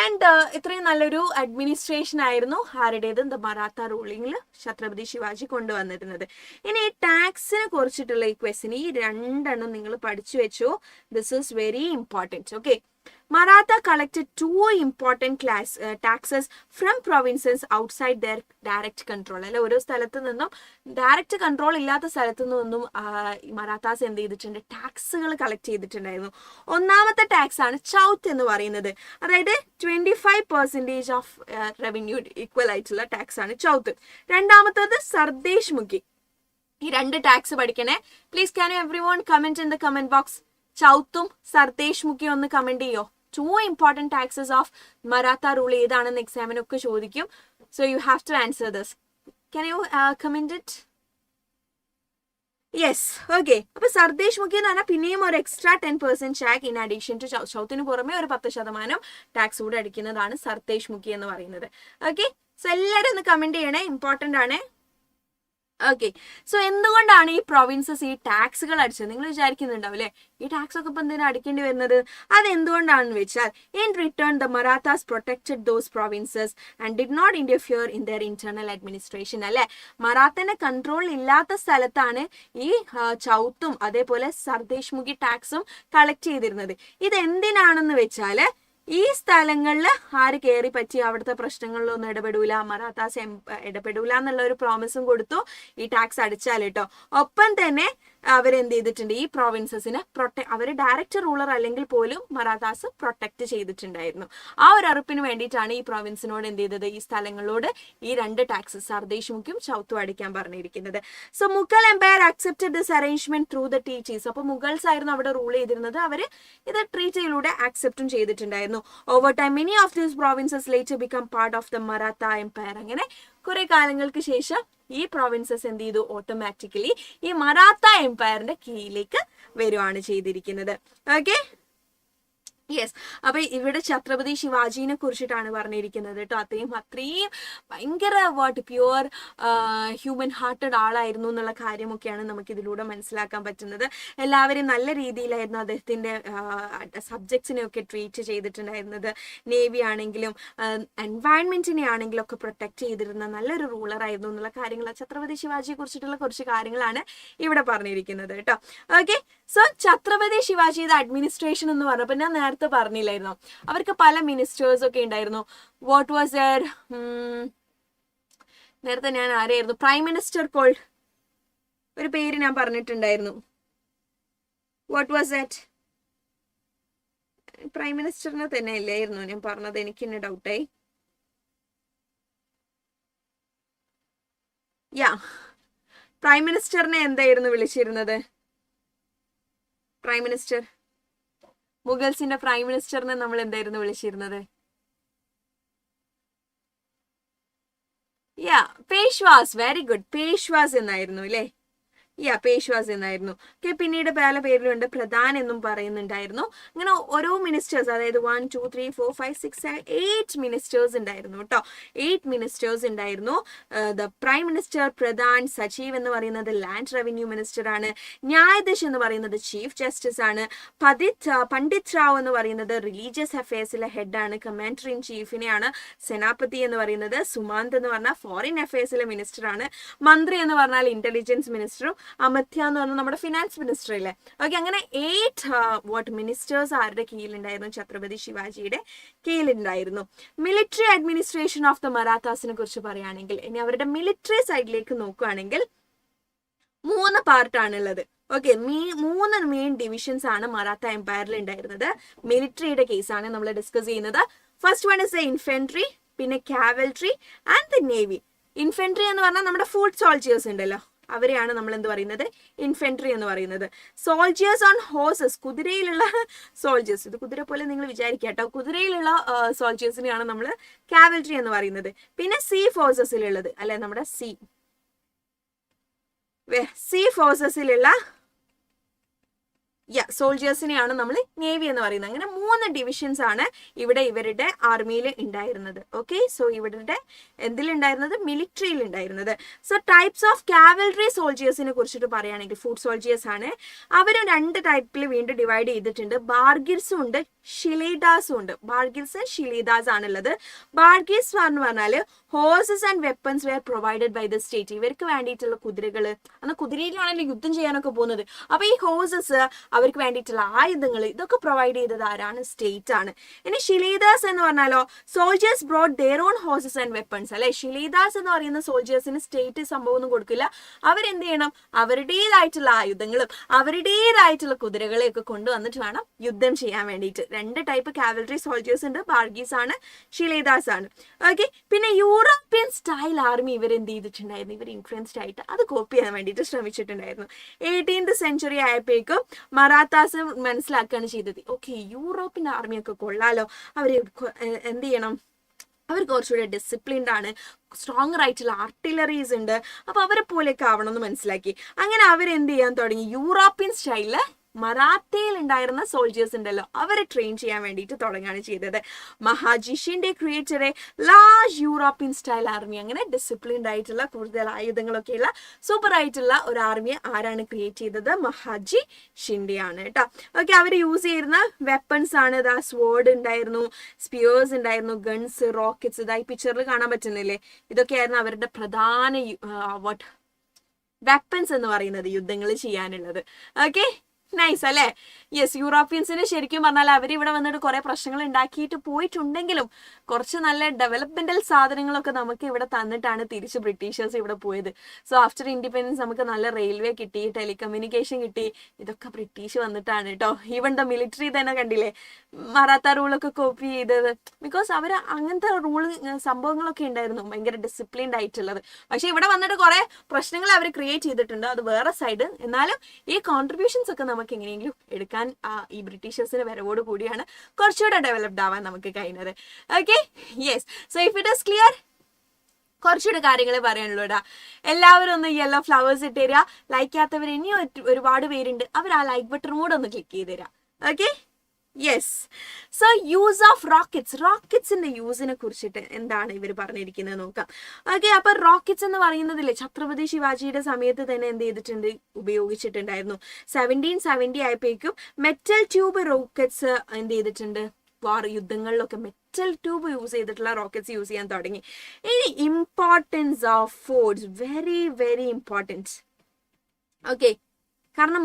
[SPEAKER 1] ആൻഡ് ഇത്രയും നല്ലൊരു അഡ്മിനിസ്ട്രേഷൻ ആയിരുന്നു ആരുടേത്, മറാത്ത റൂളിംഗിൽ ഛത്രപതി ശിവാജി കൊണ്ടുവന്നിരുന്നത്. ഇനി ഈ ടാക്സിനെ കുറിച്ചിട്ടുള്ള ഈ ക്വസ്റ്റ്യൻ, ഈ 2 നിങ്ങൾ പഠിച്ചു വെച്ചോ. This is very important. Okay, Maratha collected 2 important taxes from provinces outside their direct control. അല്ലെ, ഓരോ സ്ഥലത്തു നിന്നും ഡയറക്റ്റ് കൺട്രോൾ ഇല്ലാത്ത സ്ഥലത്തു നിന്നും മറാത്താസ് എന്ത് ചെയ്തിട്ടുണ്ട്, ടാക്സുകൾ കളക്ട് ചെയ്തിട്ടുണ്ടായിരുന്നു. ഒന്നാമത്തെ ടാക്സ് ആണ് ചൗത്ത് എന്ന് പറയുന്നത്. അതായത് 25% ഓഫ് റവന്യൂ ഈക്വൽ ആയിട്ടുള്ള ടാക്സ് ആണ് ചൗത്ത്. രണ്ടാമത്തത് സർദേശ് മുഖി. ഈ 2 ടാക്സ് പഠിക്കണേ. Please can you everyone comment in the comment box. ചൗത്തും സർദേശ് മുഖിയും ഒന്ന് കമന്റ് ചെയ്യോ. 2 important taxes of Maratha rule ഏതാണെന്ന് എക്സാമിനൊക്കെ ചോദിക്കും. So you have to answer this. Can you comment it? Yes, okay. അപ്പോൾ സർദേശ് മുഖി എന്ന് പറഞ്ഞാൽ പിന്നെയും ഒരു extra 10% tax in addition to സൗത്തിന് പുറമെ ഒരു 10% ടാക്സ് കൂടെ അടിക്കുന്നതാണ് സർദേശ് മുഖി എന്ന് പറയുന്നത്. ഓക്കെ, സോ എല്ലാവരും ഒന്ന് കമന്റ് ചെയ്യണേ, ഇമ്പോർട്ടൻ്റ് ആണ്. ഓക്കെ, സോ എന്തുകൊണ്ടാണ് ഈ പ്രൊവിൻസസ് ഈ ടാക്സുകൾ അടിച്ചത്? നിങ്ങൾ വിചാരിക്കുന്നുണ്ടാവും അല്ലേ, ഈ ടാക്സ് ഒക്കെ ഇപ്പം എന്തിനാ അടിക്കേണ്ടി വരുന്നത്? അത് എന്തുകൊണ്ടാണെന്ന് വെച്ചാൽ, in return the Marathas protected those provinces and did not interfere in their internal administration. അല്ലെ, മറാത്തന്റെ കൺട്രോൾ ഇല്ലാത്ത സ്ഥലത്താണ് ഈ ചൗത്തും അതേപോലെ സർദേശ് മുഖി ടാക്സും കളക്ട് ചെയ്തിരുന്നത്. ഇത് എന്തിനാണെന്ന് വെച്ചാൽ, ഈ സ്ഥലങ്ങളിൽ ആര് കയറി പറ്റി അവിടുത്തെ പ്രശ്നങ്ങളിലൊന്നും ഇടപെടൂല, മറാത്താസ് ഇടപെടൂല എന്നുള്ള ഒരു പ്രോമിസും കൊടുത്തു ഈ ടാക്സ് അടിച്ചാൽ കേട്ടോ. ഒപ്പം തന്നെ അവരെന്ത് ചെയ്തിട്ടുണ്ട്, ഈ പ്രോവിൻസസിനെ അവർ ഡയറക്റ്റ് റൂളർ അല്ലെങ്കിൽ പോലും മറാത്താസ് പ്രൊട്ടക്ട് ചെയ്തിട്ടുണ്ടായിരുന്നു. ആ ഒരു അറിപ്പിന് വേണ്ടിയിട്ടാണ് ഈ പ്രോവിൻസിനോട് എന്ത് ചെയ്തത്, ഈ സ്ഥലങ്ങളോട് ഈ 2 ടാക്സ് സർദേശ് മുഖ്യും ചൗത്തും അടിക്കാൻ പറഞ്ഞിരിക്കുന്നത്. So Mughal empire accepted this arrangement through the treaties. അപ്പോൾ മുഗൾസ് ആയിരുന്നു അവിടെ റൂൾ ചെയ്തിരുന്നത്, അവർ ഇത് ട്രീറ്റിയിലൂടെ അക്സെപ്റ്റും ചെയ്തിട്ടുണ്ടായിരുന്നു. Over time many of these provinces later become part of the Maratha empire. അങ്ങനെ കുറെ കാലങ്ങൾക്ക് ശേഷം ഈ പ്രോവിൻസസ് എന്ത് ചെയ്തു, ഓട്ടോമാറ്റിക്കലി ഈ മറാത്ത എംപയറിന്റെ കീഴിലേക്ക് വരുവാണ് ചെയ്തിരിക്കുന്നത്. Okay, yes. അപ്പൊ ഇവിടെ ഛത്രപതി ശിവാജിനെ കുറിച്ചിട്ടാണ് പറഞ്ഞിരിക്കുന്നത് കേട്ടോ. അത്രയും ഭയങ്കര പ്യുവർ ഹ്യൂമൻ ഹാർട്ടഡ് ആളായിരുന്നു എന്നുള്ള കാര്യമൊക്കെയാണ് നമുക്ക് ഇതിലൂടെ മനസ്സിലാക്കാൻ പറ്റുന്നത്. എല്ലാവരും നല്ല രീതിയിലായിരുന്നു അദ്ദേഹത്തിന്റെ സബ്ജക്ട്സിനെയൊക്കെ ട്രീറ്റ് ചെയ്തിട്ടുണ്ടായിരുന്നത്. നേവി ആണെങ്കിലും എൻവയൺമെന്റിനെ ആണെങ്കിലും ഒക്കെ പ്രൊട്ടക്ട് ചെയ്തിരുന്ന നല്ലൊരു റൂളർ ആയിരുന്നു എന്നുള്ള കാര്യങ്ങൾ ഛത്രപതി ശിവാജിയെ കുറിച്ചിട്ടുള്ള കുറച്ച് കാര്യങ്ങളാണ് ഇവിടെ പറഞ്ഞിരിക്കുന്നത് കേട്ടോ. ഓക്കെ, സോ ഛത്രപതി ശിവാജിയുടെ അഡ്മിനിസ്ട്രേഷൻ എന്ന് പറഞ്ഞപ്പോൾ ഞാൻ നേരത്തെ പറഞ്ഞില്ലായിരുന്നു, അവർക്ക് പല മിനിസ്റ്റേഴ്സ് ഒക്കെ ഉണ്ടായിരുന്നു. വാട്ട് വാസ് ദർ, നേരത്തെ ഞാൻ ആരെയായിരുന്നു, പ്രൈം മിനിസ്റ്റർ കോൾഡ്, ഒരു പേര് ഞാൻ പറഞ്ഞിട്ടുണ്ടായിരുന്നു. What was that? പ്രൈം മിനിസ്റ്ററിനെ തന്നെ അല്ലായിരുന്നു ഞാൻ പറഞ്ഞത്, എനിക്ക് തന്നെ ഡൗട്ടായി. പ്രൈം മിനിസ്റ്ററിനെ എന്തായിരുന്നു വിളിച്ചിരുന്നത്? പ്രൈം മിനിസ്റ്റർ, മുഗൾസിന്റെ പ്രൈം മിനിസ്റ്ററിനെ നമ്മൾ എന്തായിരുന്നു വിളിച്ചിരുന്നത്? പേഷ്വാസ്. വെരി ഗുഡ്, പേഷ്വാസ് എന്നായിരുന്നു അല്ലേ? പേഷ്വാസ് എന്നായിരുന്നു. പിന്നീട് പല പേരിലുണ്ട്, പ്രധാൻ എന്നും പറയുന്നുണ്ടായിരുന്നു. അങ്ങനെ ഓരോ മിനിസ്റ്റേഴ്സ്, അതായത് 1 2 3 4 5 6 8 മിനിസ്റ്റേഴ്സ് ഉണ്ടായിരുന്നു കേട്ടോ. 8 മിനിസ്റ്റേഴ്സ് ഉണ്ടായിരുന്നു. ദ പ്രൈം മിനിസ്റ്റർ, പ്രധാൻ, സചീവ് എന്ന് പറയുന്നത് ലാൻഡ് റവന്യൂ മിനിസ്റ്റർ ആണ്. ന്യായാധീശ് എന്ന് പറയുന്നത് ചീഫ് ജസ്റ്റിസ് ആണ്. പണ്ഡിറ്റ് റാവ് എന്ന് പറയുന്നത് റിലീജിയസ് അഫയേഴ്സിലെ ഹെഡാണ്. കമാൻഡർ ഇൻ ചീഫിനെയാണ് സെനാപതി എന്ന് പറയുന്നത്. സുമാന്ത് എന്ന് പറഞ്ഞാൽ ഫോറിൻ അഫയേഴ്സിലെ മിനിസ്റ്റർ ആണ്. മന്ത്രി എന്ന് പറഞ്ഞാൽ ഇന്റലിജൻസ് മിനിസ്റ്ററും. അമത്യ എന്ന് പറഞ്ഞാൽ നമ്മുടെ ഫിനാൻസ് മിനിസ്റ്റർ അല്ലേ. ഓക്കെ, അങ്ങനെ 8 മിനിസ്റ്റേഴ്സ് ആരുടെ കീഴിലുണ്ടായിരുന്നു? ഛത്രപതി ശിവാജിയുടെ കീഴിലുണ്ടായിരുന്നു. മിലിറ്ററി അഡ്മിനിസ്ട്രേഷൻ ഓഫ് ദ മറാത്താസിനെ കുറിച്ച് പറയുകയാണെങ്കിൽ, ഇനി അവരുടെ മിലിറ്ററി സൈഡിലേക്ക് നോക്കുകയാണെങ്കിൽ 3 പാർട്ടാണുള്ളത്. ഓക്കെ, 3 മെയിൻ ഡിവിഷൻസ് ആണ് മറാത്ത എംപയറിൽ ഉണ്ടായിരുന്നത്. മിലിറ്ററിയുടെ കേസാണ് നമ്മൾ ഡിസ്കസ് ചെയ്യുന്നത്. First one is the infantry, പിന്നെ കാവൽട്രി ആൻഡ് ദ നേവി. ഇൻഫെൻട്രി എന്ന് പറഞ്ഞാൽ നമ്മുടെ ഫുഡ് സോൾജിയേഴ്സ് ഉണ്ടല്ലോ, അവരെയാണ് നമ്മൾ എന്ത് പറയുന്നത്, ഇൻഫെൻട്രി എന്ന് പറയുന്നത്. സോൾജിയേഴ്സ് ഓൺ ഹോഴ്സസ്, കുതിരയിലുള്ള സോൾജിയേഴ്സ്, ഇത് കുതിര പോലെ നിങ്ങൾ വിചാരിക്കുക കേട്ടോ, കുതിരയിലുള്ള സോൾജിയേഴ്സിനെയാണ് നമ്മൾ കാവൽട്രി എന്ന് പറയുന്നത്. പിന്നെ സീ ഫോഴ്സസിലുള്ളത് അല്ലെ, നമ്മുടെ സീ ഫോഴ്സസിലുള്ള സോൾജിയേഴ്സിനെയാണ് നമ്മൾ നേവി എന്ന് പറയുന്നത്. അങ്ങനെ 3 ഡിവിഷൻസ് ആണ് ഇവിടെ ഇവരുടെ ആർമിയിൽ ഉണ്ടായിരുന്നത്. ഓക്കെ, സോ ഇവരുടെ എന്തിലുണ്ടായിരുന്നത്, മിലിറ്ററിയിൽ ഉണ്ടായിരുന്നത്. സോ ടൈപ്സ് ഓഫ് കാവൽട്രി സോൾജിയേഴ്സിനെ കുറിച്ചിട്ട് പറയുകയാണെങ്കിൽ ഫുഡ് സോൾജിയേഴ്സ് ആണ്. അവരും 2 ടൈപ്പിൽ വീണ്ടും ഡിവൈഡ് ചെയ്തിട്ടുണ്ട്. ബാർഗിർസും ഉണ്ട്, ഷിലീദാസും ഉണ്ട്. ബാർഗിർസ് ഷിലീദാസ് ആണുള്ളത്. ബാർഗിർസ് എന്ന് പറഞ്ഞാല് horses and weapons were provided by the state. ഇവർക്ക് വേണ്ടിയിട്ടുള്ള കുതിരകള്, അന്ന് കുതിരയിലാണല്ലോ യുദ്ധം ചെയ്യാനൊക്കെ പോകുന്നത്. അപ്പൊ ഈ ഹോഴ്സസ്, അവർക്ക് വേണ്ടിയിട്ടുള്ള ആയുധങ്ങൾ, ഇതൊക്കെ പ്രൊവൈഡ് ചെയ്തത് ആരാണ്, സ്റ്റേറ്റ് ആണ്. ഇനി ഷിലീദാസ് എന്ന് പറഞ്ഞാലോ, soldiers brought their own horses and weapons അല്ലെ. ഷിലീദാസ് എന്ന് പറയുന്ന സോൾജേഴ്സിന് സ്റ്റേറ്റ് സംഭവം ഒന്നും കൊടുക്കില്ല. അവരെന്ത് ചെയ്യണം, അവരുടേതായിട്ടുള്ള ആയുധങ്ങളും അവരുടേതായിട്ടുള്ള കുതിരകളെയൊക്കെ കൊണ്ടുവന്നിട്ട് വേണം യുദ്ധം ചെയ്യാൻ വേണ്ടിയിട്ട്. 2 ടൈപ്പ് കാവൽട്രി സോൾജേഴ്സ് ഉണ്ട്, ബാർഗീസ് ആണ്, ഷിലീദാസ് ആണ്. ഓക്കെ, പിന്നെ യൂറോപ്യൻ സ്റ്റൈൽ ആർമി ഇവരെന്ത് ചെയ്തിട്ടുണ്ടായിരുന്നു, ഇവർ ഇൻഫ്ലുവൻസ്ഡ് ആയിട്ട് അത് കോപ്പി ചെയ്യാൻ വേണ്ടിയിട്ട് ശ്രമിച്ചിട്ടുണ്ടായിരുന്നു. 18th സെഞ്ചുറി ആയപ്പോഴേക്കും മറാത്താസ് മനസ്സിലാക്കുകയാണ് ചെയ്തത്, ഓക്കെ യൂറോപ്പിന്റെ ആർമിയൊക്കെ കൊള്ളാലോ, അവർ എന്ത് ചെയ്യണം, അവർ കുറച്ചുകൂടെ ഡിസിപ്ലിൻഡ് ആണ്, സ്ട്രോങ്ങർ ആയിട്ടുള്ള ആർട്ടിലറീസ് ഉണ്ട്, അപ്പൊ അവരെ പോലെയൊക്കെ ആവണം എന്ന് മനസ്സിലാക്കി. അങ്ങനെ അവരെന്ത് ചെയ്യാൻ തുടങ്ങി, യൂറോപ്യൻ സ്റ്റൈലില് മറാത്തയിൽ ഉണ്ടായിരുന്ന സോൾജേഴ്സ് ഉണ്ടല്ലോ അവരെ ട്രെയിൻ ചെയ്യാൻ വേണ്ടിയിട്ട് തുടങ്ങുകയാണ് ചെയ്തത്. Mahadji Shinde created a large European style army. അങ്ങനെ ഡിസിപ്ലിൻഡ് ആയിട്ടുള്ള കൂടുതൽ ആയുധങ്ങളൊക്കെയുള്ള സൂപ്പർ ആയിട്ടുള്ള ഒരു ആർമിയെ ആരാണ് ക്രിയേറ്റ് ചെയ്തത്, മഹാജി ഷിൻഡെ ആണ് കേട്ടോ. ഓക്കെ, അവർ യൂസ് ചെയ്യുന്ന വെപ്പൺസ് ആണ് ഇതാ, സ്വോർഡ് ഉണ്ടായിരുന്നു, സ്പിയേഴ്സ് ഉണ്ടായിരുന്നു, ഗൺസ്, റോക്കറ്റ്സ്, ഇതായി പിക്ചറിൽ കാണാൻ പറ്റുന്നില്ലേ, ഇതൊക്കെയായിരുന്നു അവരുടെ പ്രധാന വെപ്പൺസ് എന്ന് പറയുന്നത് യുദ്ധങ്ങൾ ചെയ്യാനുള്ളത്. ഓക്കെ, നൈസ് അല്ലേ. യെസ്, യൂറോപ്യൻസിന് ശരിക്കും പറഞ്ഞാൽ അവർ ഇവിടെ വന്നിട്ട് കുറെ പ്രശ്നങ്ങൾ ഉണ്ടാക്കിയിട്ട് പോയിട്ടുണ്ടെങ്കിലും കുറച്ച് നല്ല ഡെവലപ്മെന്റൽ സാധനങ്ങളൊക്കെ നമുക്ക് ഇവിടെ തന്നിട്ടാണ് തിരിച്ച് ബ്രിട്ടീഷേഴ്സ് ഇവിടെ പോയത്. സോ ആഫ്റ്റർ ഇൻഡിപെൻഡൻസ് നമുക്ക് നല്ല റെയിൽവേ കിട്ടി, ടെലികമ്മ്യൂണിക്കേഷൻ കിട്ടി, ഇതൊക്കെ ബ്രിട്ടീഷ് വന്നിട്ടാണ് കേട്ടോ. ഈവൻ ദ മിലിറ്ററി തന്നെ കണ്ടില്ലേ, മറാത്ത റൂളൊക്കെ കോപ്പി ചെയ്തത്. ബിക്കോസ് അവർ അങ്ങനത്തെ റൂള് സംഭവങ്ങളൊക്കെ ഉണ്ടായിരുന്നു, ഭയങ്കര ഡിസിപ്ലിൻഡ് ആയിട്ടുള്ളത്. പക്ഷെ ഇവിടെ വന്നിട്ട് കുറെ പ്രശ്നങ്ങൾ അവർ ക്രിയേറ്റ് ചെയ്തിട്ടുണ്ട്, അത് വേറെ സൈഡ്. എന്നാലും ഈ കോൺട്രിബ്യൂഷൻസ് ഒക്കെ നമുക്ക് എങ്ങനെയെങ്കിലും എടുക്കാൻ ഈ ബ്രിട്ടീഷേഴ്സിന്റെ വരവോട് കൂടിയാണ് കുറച്ചുകൂടെ ഡെവലപ്ഡ് ആവാൻ നമുക്ക് കഴിഞ്ഞത്. Okay, yes. So if it is clear, കുറച്ചുകൂടെ കാര്യങ്ങൾ പറയാനുള്ളൂടാ. എല്ലാവരും ഒന്ന് യെല്ലോ ഫ്ലവേഴ്സ് ഇട്ട് തരിക. ലൈക്ക് ചെയ്യാത്തവർ ഇനിയും ഒരുപാട് പേരുണ്ട്, അവർ ആ ലൈക്ക് ബട്ടൺ കൂടെ ഒന്ന് ക്ലിക്ക് ചെയ്ത് തരാം. Okay, yes. So use of റോക്കറ്റ്സിന്റെ യൂസിനെ കുറിച്ചിട്ട് എന്താണ് ഇവർ പറഞ്ഞിരിക്കുന്നത് നോക്കാം. ഓക്കെ, അപ്പൊ റോക്കറ്റ്സ് എന്ന് പറയുന്നതില്ലേ ഛത്രപതി ശിവാജിയുടെ സമയത്ത് തന്നെ എന്ത് ചെയ്തിട്ടുണ്ട്, ഉപയോഗിച്ചിട്ടുണ്ടായിരുന്നു. 1770 ആയപ്പോഴേക്കും മെറ്റൽ ട്യൂബ് റോക്കറ്റ്സ് എന്ത് ചെയ്തിട്ടുണ്ട്, വാർ യുദ്ധങ്ങളിലൊക്കെ മെറ്റൽ ട്യൂബ് യൂസ് ചെയ്തിട്ടുള്ള റോക്കറ്റ്സ് യൂസ് ചെയ്യാൻ തുടങ്ങി. ഇനി importance of forts, very very important. Okay, കാരണം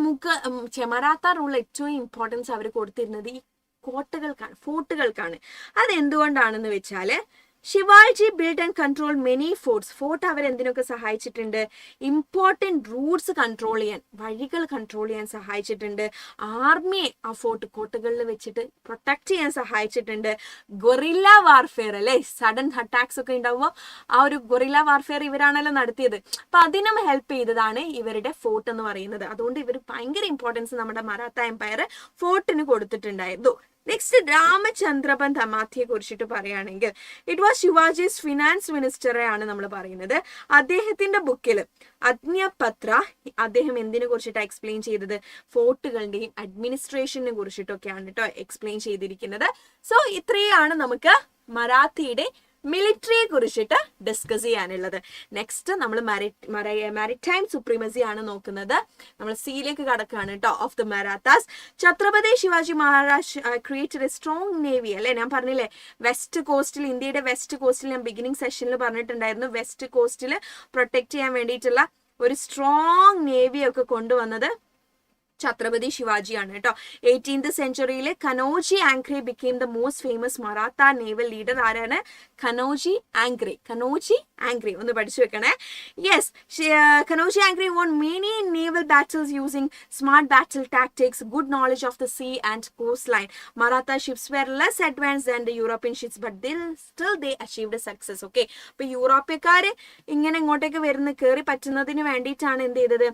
[SPEAKER 1] മറാത്ത റൂൾ ഏറ്റവും ഇമ്പോർട്ടൻസ് അവർ കൊടുത്തിരുന്നത് ഈ കോട്ടകൾക്കാണ്, ഫോർട്ടുകൾക്കാണ്. അതെന്തുകൊണ്ടാണെന്ന് വെച്ചാല് Shivaji build and control many forts. Fort അവരെന്തിനൊക്കെ സഹായിച്ചിട്ടുണ്ട്, ഇമ്പോർട്ടൻറ്റ് റൂട്ട്സ് കൺട്രോൾ ചെയ്യാൻ, വഴികൾ കൺട്രോൾ ചെയ്യാൻ സഹായിച്ചിട്ടുണ്ട്. ആർമിയെ ആ ഫോർട്ട് കോട്ടകളിൽ വെച്ചിട്ട് പ്രൊട്ടക്ട് ചെയ്യാൻ സഹായിച്ചിട്ടുണ്ട്. ഗൊറില്ല വാർഫെയർ അല്ലേ, സഡൻ അറ്റാക്സ് ഒക്കെ ഉണ്ടാവുമ്പോൾ ആ ഒരു ഗൊറില്ല വാർഫെയർ ഇവരാണല്ലോ നടത്തിയത്. അപ്പൊ അതിനും ഹെൽപ്പ് ചെയ്തതാണ് ഇവരുടെ ഫോർട്ട് എന്ന് പറയുന്നത്. അതുകൊണ്ട് ഇവർ ഭയങ്കര ഇമ്പോർട്ടൻസ് നമ്മുടെ മറാത്ത എംപയർ ഫോർട്ടിന് കൊടുത്തിട്ടുണ്ടായിരുന്നു. നെക്സ്റ്റ് രാമചന്ദ്രപൻ തമാത്തിയെ കുറിച്ചിട്ട് പറയുകയാണെങ്കിൽ ഇറ്റ് വാസ് ശിവാജീസ് ഫിനാൻസ് മിനിസ്റ്ററെ ആണ് നമ്മൾ പറയുന്നത്. അദ്ദേഹത്തിന്റെ ബുക്കിൽ അജ്ഞപത്ര അദ്ദേഹം എന്തിനെ കുറിച്ചിട്ടാണ് എക്സ്പ്ലെയിൻ ചെയ്തത്, ഫോർട്ടുകളുടെയും അഡ്മിനിസ്ട്രേഷനെ കുറിച്ചിട്ടൊക്കെയാണ് കേട്ടോ എക്സ്പ്ലെയിൻ ചെയ്തിരിക്കുന്നത്. സോ ഇത്രയാണ് നമുക്ക് മറാത്തിയുടെ മിലിറ്ററിയെ കുറിച്ചിട്ട് ഡിസ്കസ് ചെയ്യാനുള്ളത്. നെക്സ്റ്റ് നമ്മൾ മാരിടൈം സുപ്രീമസി ആണ് നോക്കുന്നത്. നമ്മൾ സീയിലേക്ക് കടക്കുകയാണ് കേട്ടോ, of the Marathas. Chhatrapati Shivaji Maharaj created A strong navy അല്ലെ. ഞാൻ പറഞ്ഞില്ലേ വെസ്റ്റ് കോസ്റ്റിൽ, ഇന്ത്യയുടെ വെസ്റ്റ് കോസ്റ്റിൽ ഞാൻ ബിഗിനിങ് സെഷനിൽ പറഞ്ഞിട്ടുണ്ടായിരുന്നു, വെസ്റ്റ് കോസ്റ്റിൽ പ്രൊട്ടക്ട് ചെയ്യാൻ വേണ്ടിയിട്ടുള്ള ഒരു സ്ട്രോങ് നേവിയൊക്കെ കൊണ്ടുവന്നത് ഛത്രപതി ശിവാജിയാണ് കേട്ടോ. 18th സെഞ്ചുറിയിൽ Kanhoji Angre became the most famous Maratha naval leader. ആരാണ്? കനോജി ആംഗ്രെ. കനോജി ആംഗ്രെ ഒന്ന് പഠിച്ചു വെക്കണേ. Yes, Kanhoji Angre won many naval battles using smart battle tactics, good knowledge of the sea and coastline. Maratha ships were less advanced than the European ships, but still they achieved success. Okay, അപ്പോൾ യൂറോപ്യക്കാർ ഇങ്ങനെ ഇങ്ങോട്ടേക്ക് വരുന്ന കയറി പറ്റുന്നതിന് വേണ്ടിയിട്ടാണ് എന്ത് ചെയ്തത്,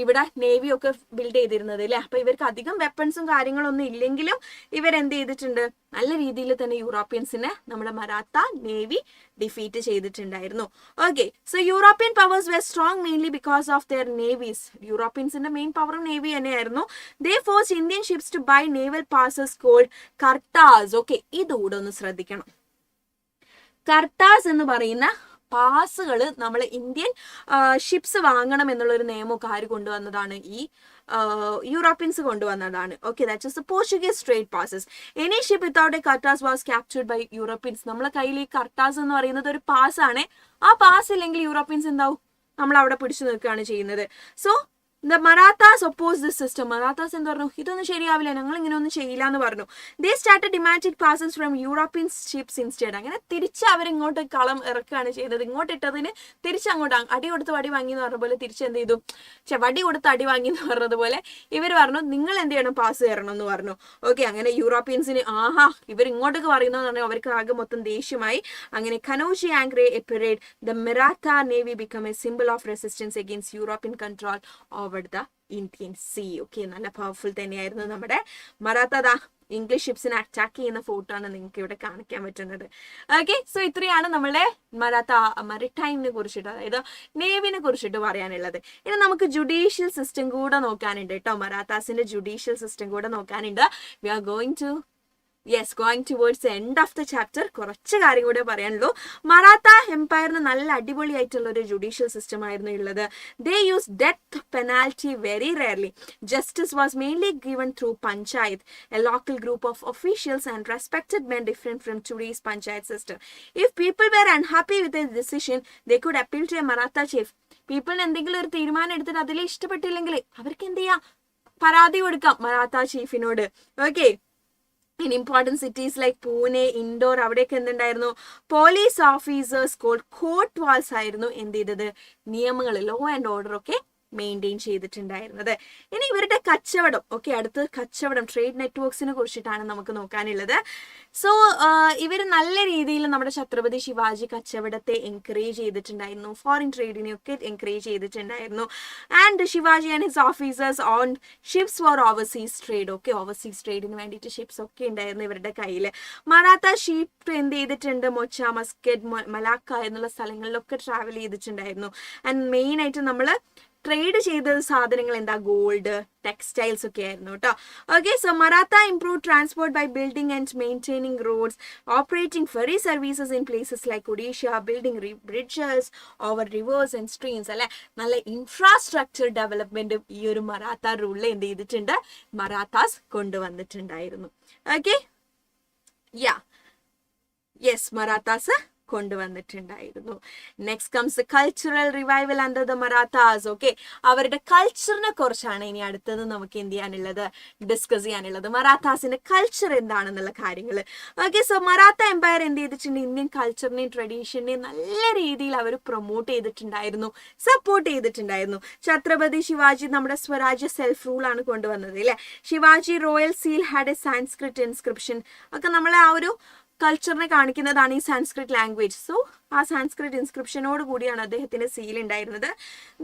[SPEAKER 1] ഇവിടെ navy ഒക്കെ ബിൽഡ് ചെയ്തിരുന്നത് അല്ലേ. അപ്പൊ ഇവർക്ക് അധികം വെപ്പൺസും കാര്യങ്ങളൊന്നും ഇല്ലെങ്കിലും ഇവരെന്ത് ചെയ്തിട്ടുണ്ട്, നല്ല രീതിയിൽ തന്നെ യൂറോപ്യൻസിനെ നമ്മുടെ മറാത്ത നേവി ഡിഫീറ്റ് ചെയ്തിട്ടുണ്ടായിരുന്നു. Okay, so European powers were strong mainly because of their navies. യൂറോപ്യൻസിന്റെ മെയിൻ പവറും നേവി തന്നെയായിരുന്നു. They force Indian ships to buy naval passes called കർട്ടാസ്. ഓക്കെ, ഇതുകൂടെ ഒന്ന് ശ്രദ്ധിക്കണം. കർട്ടാസ് എന്ന് പറയുന്ന പാസുകൾ നമ്മൾ ഇന്ത്യൻ ഷിപ്സ് വാങ്ങണം എന്നുള്ളൊരു നിയമമൊക്കെ ആര് കൊണ്ടുവന്നതാണ്? ഈ യൂറോപ്യൻസ് കൊണ്ടുവന്നതാണ്. Okay, that is the Portuguese trade passes. Any ship without a കർട്ടാസ് വാസ് ക്യാപ്ചർഡ് ബൈ യൂറോപ്യൻസ്. നമ്മളെ കയ്യിൽ ഈ കർട്ടാസ് എന്ന് പറയുന്നത് ഒരു പാസ്സാണ്. ആ പാസ് ഇല്ലെങ്കിൽ യൂറോപ്യൻസ് എന്താവും, നമ്മൾ അവിടെ പിടിച്ചു നിൽക്കുകയാണ് ചെയ്യുന്നത്. So the Marathas opposed this system. Marathas എന്ത് പറഞ്ഞു, ഇതൊന്നും ശരിയാവില്ല, ഞങ്ങൾ ഇങ്ങനെ ഒന്നും ചെയ്യില്ല എന്ന് പറഞ്ഞു. They started demanding passes from European ships instead. അങ്ങനെ തിരിച്ച് അവരിങ്ങോട്ട് കളം ഇറക്കുകയാണ് ചെയ്തത്. ഇങ്ങോട്ട് ഇട്ടതിന് തിരിച്ചങ്ങോട്ട് അടി കൊടുത്ത് വടി വാങ്ങി എന്ന് പറഞ്ഞ പോലെ തിരിച്ച് എന്ത് ചെയ്തു, വടി കൊടുത്ത് അടി വാങ്ങി എന്ന് പറഞ്ഞതുപോലെ ഇവർ പറഞ്ഞു നിങ്ങൾ എന്ത് ചെയ്യണം, പാസ് തരണം എന്ന് പറഞ്ഞു. ഓക്കെ, അങ്ങനെ യൂറോപ്യൻസിന് ആഹാ ഇവർ ഇങ്ങോട്ടേക്ക് പറയുന്നതെന്ന് പറഞ്ഞാൽ അവർക്ക് ആകെ മൊത്തം ദേഷ്യമായി. അങ്ങനെ Kanhoji Angre a parade the Maratha Navy became a symbol of resistance against European control over the Indian Sea. Okay, നല്ല പവർഫുൾ തന്നെയായിരുന്നു നമ്മുടെ മറാത്ത. ഇംഗ്ലീഷ് ഷിപ്സിനെ അറ്റാക്ക് ചെയ്യുന്ന ഫോട്ടോ ആണ് നിങ്ങൾക്ക് ഇവിടെ കാണിക്കാൻ പറ്റുന്നത്. ഓക്കെ, സോ ഇത്രയാണ് നമ്മുടെ മരിടൈമിനെ കുറിച്ചിട്ട്, അതായത് നേവിനെ കുറിച്ചിട്ട് പറയാനുള്ളത്. ഇനി നമുക്ക് ജുഡീഷ്യൽ സിസ്റ്റം കൂടെ നോക്കാനുണ്ട് കേട്ടോ. മറാത്താസിന്റെ ജുഡീഷ്യൽ സിസ്റ്റം കൂടെ നോക്കാനുണ്ട്. We are going towards the end of the chapter. കുറച്ച് കാര്യം കൂടെ പറയാനുള്ളൂ. മറാത്ത എംപയറിന് നല്ല അടിപൊളിയായിട്ടുള്ള ഒരു ജുഡീഷ്യൽ സിസ്റ്റം ആയിരുന്നു ഉള്ളത്. They use death penalty very rarely. Justice was mainly given through panchayat, a local group of officials and respected men different from today's panchayat system. If people were unhappy with a decision they could appeal to a Maratha chief. പീപ്പിളിന് എന്തെങ്കിലും ഒരു തീരുമാനം എടുത്തിട്ട് അതിൽ ഇഷ്ടപ്പെട്ടില്ലെങ്കിൽ അവർക്ക് എന്ത് ചെയ്യാം, പരാതി കൊടുക്കാം മറാത്ത ചീഫിനോട്. Okay, in important cities like Pune, Indore, അവിടെയൊക്കെ എന്തുണ്ടായിരുന്നു, പോലീസ് ഓഫീസേഴ്സ് കോർട്ട് വാൾസ് ആയിരുന്നു എന്ത് ചെയ്തത്, നിയമങ്ങൾ, ലോ ആൻഡ് ഓർഡർ ഒക്കെ മെയിൻറ്റെയിൻ ചെയ്തിട്ടുണ്ടായിരുന്നത്. ഇനി ഇവരുടെ കച്ചവടം. ഓക്കെ, അടുത്ത് കച്ചവടം, ട്രേഡ് നെറ്റ്വർക്സിനെ കുറിച്ചിട്ടാണ് നമുക്ക് നോക്കാനുള്ളത്. സോ ഇവർ നല്ല രീതിയിൽ നമ്മുടെ ഛത്രപതി ശിവാജി കച്ചവടത്തെ എൻകറേജ് ചെയ്തിട്ടുണ്ടായിരുന്നു, ഫോറിൻ ട്രേഡിനെയൊക്കെ എൻകറേജ് ചെയ്തിട്ടുണ്ടായിരുന്നു. And Shivaji and his officers own ships for overseas trade. Okay, overseas ട്രേഡിന് വേണ്ടിയിട്ട് ഷിപ്സ് ഒക്കെ ഉണ്ടായിരുന്നു ഇവരുടെ കയ്യിൽ. മറാത്ത ഷിപ്പ് എന്ത് ചെയ്തിട്ടുണ്ട്, മൊച്ച, മസ്കറ്റ്, മലാക്ക എന്നുള്ള സ്ഥലങ്ങളിലൊക്കെ ട്രാവൽ ചെയ്തിട്ടുണ്ടായിരുന്നു. ആൻഡ് മെയിൻ ആയിട്ട് നമ്മൾ ട്രേഡ് ചെയ്ത സാധനങ്ങൾ എന്താ, ഗോൾഡ്, ടെക്സ്റ്റൈൽസ് ഒക്കെ ആയിരുന്നു കേട്ടോ. Okay, so Maratha improve transport by building and maintaining roads, operating ferry services in places like Odisha, building bridges over rivers and streams. അല്ലെ, നല്ല ഇൻഫ്രാസ്ട്രക്ചർ ഡെവലപ്മെന്റ് ഈ ഒരു മറാത്ത റൂളിൽ എന്ത് ചെയ്തിട്ടുണ്ട്, മറാത്താസ് കൊണ്ടുവന്നിട്ടുണ്ടായിരുന്നു. ഓക്കെ, മറാത്താസ് കൊണ്ടുവന്നിട്ടുണ്ടായിരുന്നു. Next comes cultural revival under the Marathas. Okay, അവരുടെ കൾച്ചറിനെ കുറിച്ചാണ് ഇനി അടുത്തത് നമുക്ക് എന്ത് ചെയ്യാനുള്ളത്, ഡിസ്കസ് ചെയ്യാനുള്ളത്. മറാത്താസിന്റെ കൾച്ചർ എന്താണെന്നുള്ള കാര്യങ്ങൾ. ഓക്കെ, സോ മറാത്ത എംപയർ എന്ത് ചെയ്തിട്ടുണ്ട്, ഇന്ത്യൻ കൾച്ചറിനെയും ട്രഡീഷനെയും നല്ല രീതിയിൽ അവർ പ്രൊമോട്ട് ചെയ്തിട്ടുണ്ടായിരുന്നു, സപ്പോർട്ട് ചെയ്തിട്ടുണ്ടായിരുന്നു. ഛത്രപതി ശിവാജി നമ്മുടെ സ്വരാജ്യ സെൽഫ് റൂൾ ആണ് കൊണ്ടുവന്നത് അല്ലെ. Shivaji royal seal had A Sanskrit inscription. ഒക്കെ നമ്മളെ ആ ഒരു കൾച്ചറിനെ കാണിക്കുന്നതാണ് ഈ സാൻസ്ക്രിറ്റ് ലാംഗ്വേജ്. സോ ആ സാൻസ്ക്രിറ്റ് ഇൻസ്ക്രിപ്ഷനോട് കൂടിയാണ് അദ്ദേഹത്തിന്റെ സീൽ ഉണ്ടായിരുന്നത്.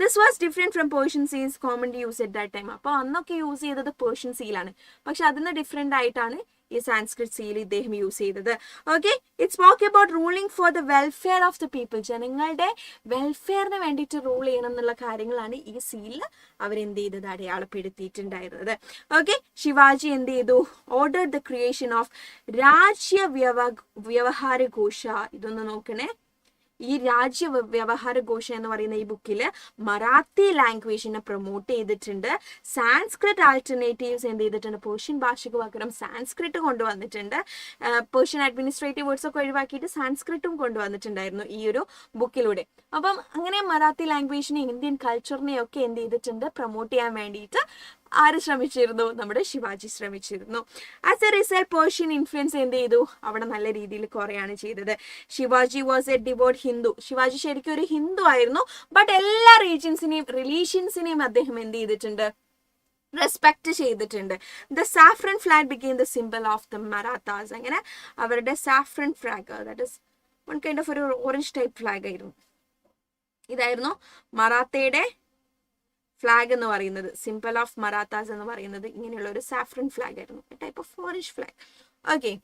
[SPEAKER 1] This was different from Persian seals commonly use at that time. അപ്പോൾ അന്നൊക്കെ യൂസ് ചെയ്തത് പേർഷ്യൻ സീലാണ്, പക്ഷെ അതിന് ഡിഫറെന്റ് ആയിട്ടാണ് ഈ സാൻസ്ക്രിറ്റ് സീൽ ഇദ്ദേഹം യൂസ് ചെയ്തത്. Okay, it spoke about ruling for the welfare of the people. ജനങ്ങളുടെ വെൽഫെയറിന് വേണ്ടിയിട്ട് റൂൾ ചെയ്യണം എന്നുള്ള കാര്യങ്ങളാണ് ഈ സീലിൽ അവരെന്ത് ചെയ്തത്, അടയാളപ്പെടുത്തിയിട്ടുണ്ടായിരുന്നത്. ഓക്കെ, ശിവാജി എന്ത് ചെയ്തു, ഓർഡർഡ് ദ ക്രിയേഷൻ ഓഫ് രാജ്യ വ്യവഹാര ഘോഷ. ഇതൊന്ന് നോക്കണേ. ഈ രാജ്യ വ്യവഹാര ഘോഷ എന്ന് പറയുന്ന ഈ ബുക്കിൽ മറാത്തി ലാംഗ്വേജിനെ പ്രൊമോട്ട് ചെയ്തിട്ടുണ്ട്. സാൻസ്ക്രിറ്റ് ആൾട്ടർനേറ്റീവ്സ് എന്ത് ചെയ്തിട്ടുണ്ട്, പേർഷ്യൻ ഭാഷയ്ക്ക് പകരം സാൻസ്ക്രിറ്റ് കൊണ്ടുവന്നിട്ടുണ്ട്. പേർഷ്യൻ അഡ്മിനിസ്ട്രേറ്റീവ് വേർഡ്സ് ഒക്കെ ഒഴിവാക്കിയിട്ട് സാൻസ്ക്രിറ്റും കൊണ്ടുവന്നിട്ടുണ്ടായിരുന്നു ഈ ഒരു ബുക്കിലൂടെ. അപ്പം അങ്ങനെ മറാത്തി ലാംഗ്വേജിനെ, ഇന്ത്യൻ കൾച്ചറിനെയും ഒക്കെ എന്ത് ചെയ്തിട്ടുണ്ട്, പ്രൊമോട്ട് ചെയ്യാൻ വേണ്ടിയിട്ട് ആര് ശ്രമിച്ചിരുന്നു? നമ്മുടെ ശിവാജി ശ്രമിച്ചിരുന്നു. As A result Persian influence എന്ത് ചെയ്തു? അവിടെ നല്ല രീതിയിൽ കുറയാണ് ചെയ്തത്. Shivaji was A devote Hindu. Shivaji ശരിക്കും ഒരു ഹിന്ദു ആയിരുന്നു. ബട്ട് എല്ലാ റിലീഷ്യൻസിനെയും അദ്ദേഹം എന്ത് ചെയ്തിട്ടുണ്ട്? റെസ്പെക്ട് ചെയ്തിട്ടുണ്ട്. The saffron flag became the symbol of the Marathas. അങ്ങനെ അവരുടെ saffron flag, that is one kind of ഒരു ഓറഞ്ച് ടൈപ്പ് ഫ്ലാഗ് ആയിരുന്നു. ഇതായിരുന്നു മറാത്തയുടെ ഫ്ലാഗ് എന്ന് പറയുന്നത്. സിംബൽ ഓഫ് മറാത്താസ് എന്ന് പറയുന്നത് ഇങ്ങനെയുള്ള ഒരു സാഫ്രൻ ഫ്ലാഗ് ആയിരുന്നു, type of orange flag. Okay.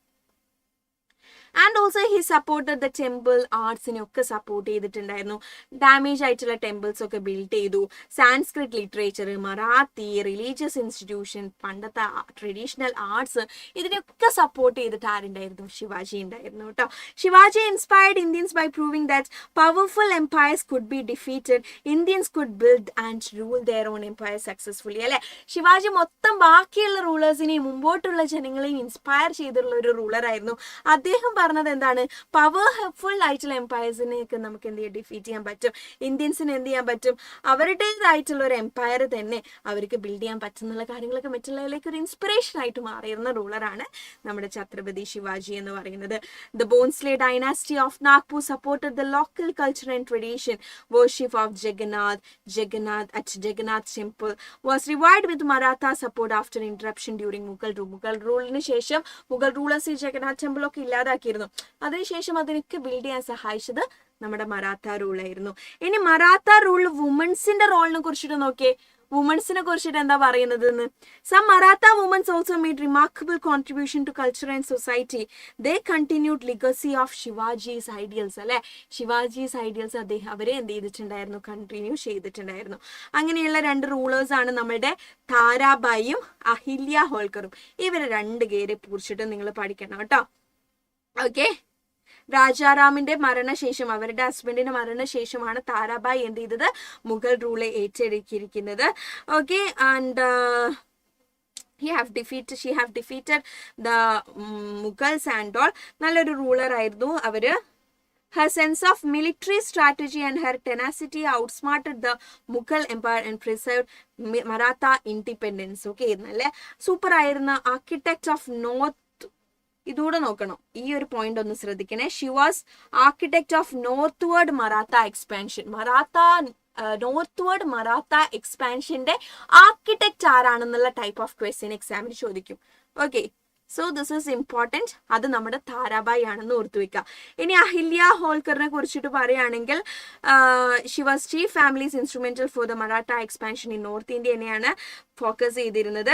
[SPEAKER 1] And also he supported the temple ആർട്സിനെ ഒക്കെ സപ്പോർട്ട് ചെയ്തിട്ടുണ്ടായിരുന്നു. ഡാമേജ് ആയിട്ടുള്ള ടെമ്പിൾസ് ഒക്കെ ബിൽഡ് ചെയ്തു. Sanskrit literature, Marathi, religious institution, പണ്ടത്തെ ട്രഡീഷണൽ ആർട്സ്, ഇതിനൊക്കെ സപ്പോർട്ട് ചെയ്തിട്ട് ആരുണ്ടായിരുന്നു? ശിവാജി ഉണ്ടായിരുന്നു കേട്ടോ. Shivaji inspired Indians by proving that powerful empires could be defeated, Indians could build and rule their own empire successfully. അല്ലെ, ശിവാജി മൊത്തം ബാക്കിയുള്ള റൂളേഴ്സിനെയും മുമ്പോട്ടുള്ള ജനങ്ങളെയും ഇൻസ്പയർ ചെയ്തിട്ടുള്ള ഒരു റൂളറായിരുന്നു. അദ്ദേഹം പറഞ്ഞത് എന്താണ്? പവർഫുൾ ആയിട്ടുള്ള എംപയർസിനെയൊക്കെ നമുക്ക് എന്ത് ചെയ്യാം? ഡിഫീറ്റ് ചെയ്യാൻ പറ്റും. ഇന്ത്യൻസിന് എന്ത് ചെയ്യാൻ പറ്റും? അവരുടേതായിട്ടുള്ള ഒരു എംപയർ തന്നെ അവർക്ക് ബിൽഡ് ചെയ്യാൻ പറ്റുന്നുള്ള കാര്യങ്ങളൊക്കെ മറ്റുള്ളവരിലേക്ക് ഒരു ഇൻസ്പിറേഷൻ ആയിട്ട് മാറിയിരുന്ന റൂളറാണ് നമ്മുടെ ഛത്രപതി ശിവാജി എന്ന് പറയുന്നത്. The Bhonsle dynasty of Nagpur supported the local culture and tradition. Worship of Jagannath temple was revived with Maratha support after interruption during Mughal rule. Mughal റൂളിന് ശേഷം മുഗൾ റൂളേഴ്സ് ഈ ജഗന്നാഥ് ടെമ്പിൾ ഒക്കെ ഇല്ലാതാക്കിയിരുന്നു. അതിനുശേഷം അതിനൊക്കെ ബിൽഡ് ചെയ്യാൻ സഹായിച്ചത് നമ്മുടെ മറാത്ത റൂൾ ആയിരുന്നു. ഇനി മറാത്ത റൂളിൽ വുമൻസിന്റെ റോളിനെ കുറിച്ചിട്ട് നോക്കിയേ. വുമൻസിനെ കുറിച്ചിട്ട് എന്താ പറയുന്നത്? Some Maratha womens also made remarkable contribution to culture and society. They continued legacy of Shivaji's ideals. അല്ലെ, ശിവാജീസ് ഐഡിയൽസ് അവരെ എന്ത് ചെയ്തിട്ടുണ്ടായിരുന്നു? കണ്ടിന്യൂ ചെയ്തിട്ടുണ്ടായിരുന്നു. അങ്ങനെയുള്ള രണ്ട് റൂളേഴ്സ് ആണ് നമ്മളുടെ താരാബായിയും അഹില്യ ഹോൾക്കറും. ഇവരെ രണ്ട് പേരെ കുറിച്ചിട്ട് നിങ്ങൾ പഠിക്കണം കേട്ടോ. ഓക്കെ. രാജാറാമിന്റെ മരണശേഷം, അവരുടെ ഹസ്ബൻഡിന്റെ മരണശേഷമാണ് താരാബായി എന്ത് ചെയ്തത്? മുഗൾ റൂളെ ഏറ്റെടുക്കിയിരിക്കുന്നത്. Okay. And she have defeated the Mughals and all. നല്ലൊരു റൂളർ ആയിരുന്നു അവര്. Her sense of military strategy and her tenacity outsmarted the Mughal Empire and preserved Maratha independence. Okay, നല്ല സൂപ്പർ ആയിരുന്ന ആർക്കിടെക്ട് ഓഫ് നോർത്ത്. ഇതുകൂടെ നോക്കണം, ഈ ഒരു point ഒന്ന് ശ്രദ്ധിക്കണേ. She was architect of northward Maratha expansion. Northward Maratha എക്സ്പാൻഷന്റെ ആർക്കിടെക്ട് ആരാണെന്നുള്ള ടൈപ്പ് ഓഫ് ക്വസ്റ്റ്യൻ എക്സാമിന് ചോദിക്കും. Okay, so this is important. അത് നമ്മുടെ താരാബായി ആണെന്ന് ഓർത്തു വെക്കുക. ഇനി അഹില്യ ഹോൾക്കറിനെ കുറിച്ചിട്ട് പറയുകയാണെങ്കിൽ she was chief families instrumental for the Maratha expansion in north ഇന്ത്യനെയാണ് ഫോക്കസ് ചെയ്തിരുന്നത്.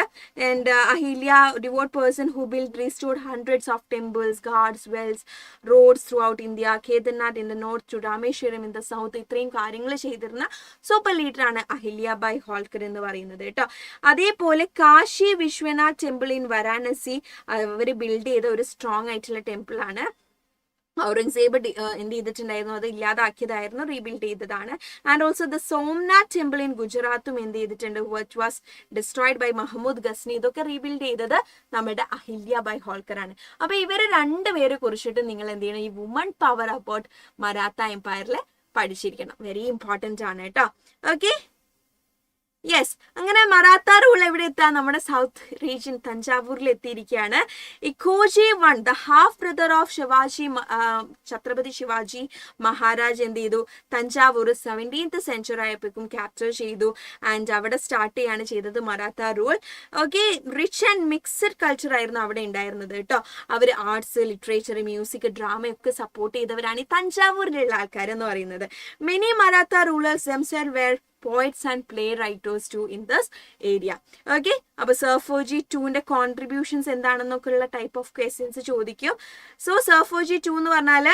[SPEAKER 1] And Ahilya devout person who build restored hundreds of temples, ghats, wells, roads throughout India, Kedarnath in the north to Rameswaram in the south. ഇത്രയും കാര്യങ്ങൾ ചെയ്തിരുന്ന super ലീഡറാണ് അഹില്യ ബൈ ഹോൾക്കർ എന്ന് പറയുന്നത് കേട്ടോ. അതേപോലെ കാശി വിശ്വനാഥ് ടെമ്പിൾ ഇൻ വാരാണസി അവർ ബിൽഡ് ചെയ്ത ഒരു സ്ട്രോങ് ആയിട്ടുള്ള ടെമ്പിൾ ആണ്. ഔറംഗസേബ് എന്ത് ചെയ്തിട്ടുണ്ടായിരുന്നു? അത് ഇല്ലാതാക്കിയതായിരുന്നു, റീബിൽഡ് ചെയ്തതാണ്. And also the Somnath temple in ഗുജറാത്തും എന്ത് ചെയ്തിട്ടുണ്ട്? Which was destroyed by Mahmud Ghazni. ഇതൊക്കെ റീബിൽഡ് ചെയ്തത് നമ്മുടെ അഹില്യ ബൈ ഹോൾക്കർ ആണ്. അപ്പൊ ഇവരെ രണ്ടുപേരെ കുറിച്ചിട്ട് നിങ്ങൾ എന്ത് ചെയ്യണം? ഈ വുമൺ പവർ അബൌട്ട് മറാത്ത എംപയറിൽ പഠിച്ചിരിക്കണം. വെരി ഇമ്പോർട്ടന്റ് ആണ് കേട്ടോ. Okay, yes. അങ്ങനെ മറാത്ത റൂൾ എവിടെ എത്താ? നമ്മുടെ സൗത്ത് റീജിയൻ തഞ്ചാവൂരിൽ എത്തിയിരിക്കുകയാണ്. Ekoji one, the half brother of Chhatrapati Shivaji Maharaj എന്ത് ചെയ്തു? തഞ്ചാവൂർ 17th സെഞ്ചുറി ആയപ്പോഴേക്കും ക്യാപ്ചർ ചെയ്തു. ആൻഡ് അവിടെ സ്റ്റാർട്ട് ചെയ്യാണ് ചെയ്തത് Maratha rule. Okay, rich and mixed culture ആയിരുന്നു അവിടെ ഉണ്ടായിരുന്നത് കേട്ടോ. അവർ ആർട്സ്, ലിറ്ററേച്ചർ, മ്യൂസിക്, ഡ്രാമയൊക്കെ സപ്പോർട്ട് ചെയ്തവരാണ് ഈ തഞ്ചാവൂരിലുള്ള ആൾക്കാരെന്ന് പറയുന്നത്. Many Maratha rulers themselves were poets and playwrights too in this area. Okay, അപ്പോൾ സർഫോജി 2ന്റെ കോൺട്രിബ്യൂഷൻസ് എന്താണെന്നൊക്കെ ഉള്ള ടൈപ്പ് ഓഫ് ക്വസ്റ്റ്യൻസ് ചോദിക്കും. സോ സർഫോജി 2 എന്ന് പറഞ്ഞാൽ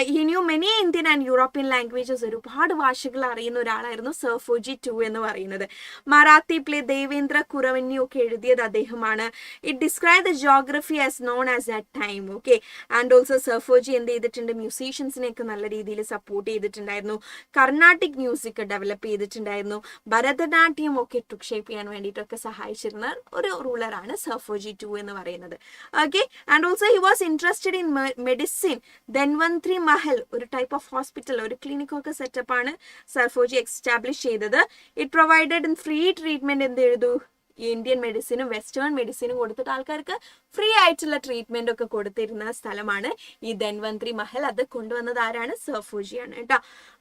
[SPEAKER 1] he knew many Indian and European languages. ഒരുപാട് ഭാഷകൾ അറിയുന്ന ഒരാളായിരുന്നു സർഫോജി 2 എന്ന് പറയുന്നത്. മറാത്തി പ്ലേ ദേവേന്ദ്ര കുറവന്യു ഒക്കെ എഴുതിയത് അദ്ദേഹമാണ്. It describe the geography as known as that time. Okay, and also Serfoji എന്ത് ചെയ്തിട്ടുണ്ട്? മ്യൂസീഷ്യൻസിനെയൊക്കെ നല്ല രീതിയിൽ സപ്പോർട്ട് ചെയ്തിട്ടുണ്ടായിരുന്നു. കർണാട്ടിക് മ്യൂസിക് ഡെവലപ്പ് ചെയ്തിട്ടുണ്ടായിരുന്നു. ഭരതനാട്യം ഒക്കെ ഷേപ്പ് ചെയ്യാൻ വേണ്ടിയിട്ടൊക്കെ സഹായിച്ചിരുന്ന ഒരു റൂളറാണ് സർഫോജി 2 എന്ന് പറയുന്നത്. Okay, and also he was interested in medicine. Dhanvant Mahal, ഒരു ടൈപ്പ് ഓഫ് ഹോസ്പിറ്റൽ, ഒരു ക്ലിനിക് ഒക്കെ സെറ്റപ്പ് ആണ് സർഫോജി എസ്റ്റാബ്ലിഷ് ചെയ്തത്. ഇറ്റ് പ്രൊവൈഡഡ് ഫ്രീ ട്രീറ്റ്മെന്റ് എന്ത് ചെയ്തു? ഇന്ത്യൻ മെഡിസിനും വെസ്റ്റേൺ മെഡിസിനും കൊടുത്തിട്ട് ആൾക്കാർക്ക് ഫ്രീ ആയിട്ടുള്ള ട്രീറ്റ്മെന്റ് ഒക്കെ കൊടുത്തിരുന്ന സ്ഥലമാണ് ഈ ധൻവന്ത്രി മഹൽ. അത് കൊണ്ടുവന്നത് ആരാണ്? സർ ഫൗജിയാണ് കേട്ടോ.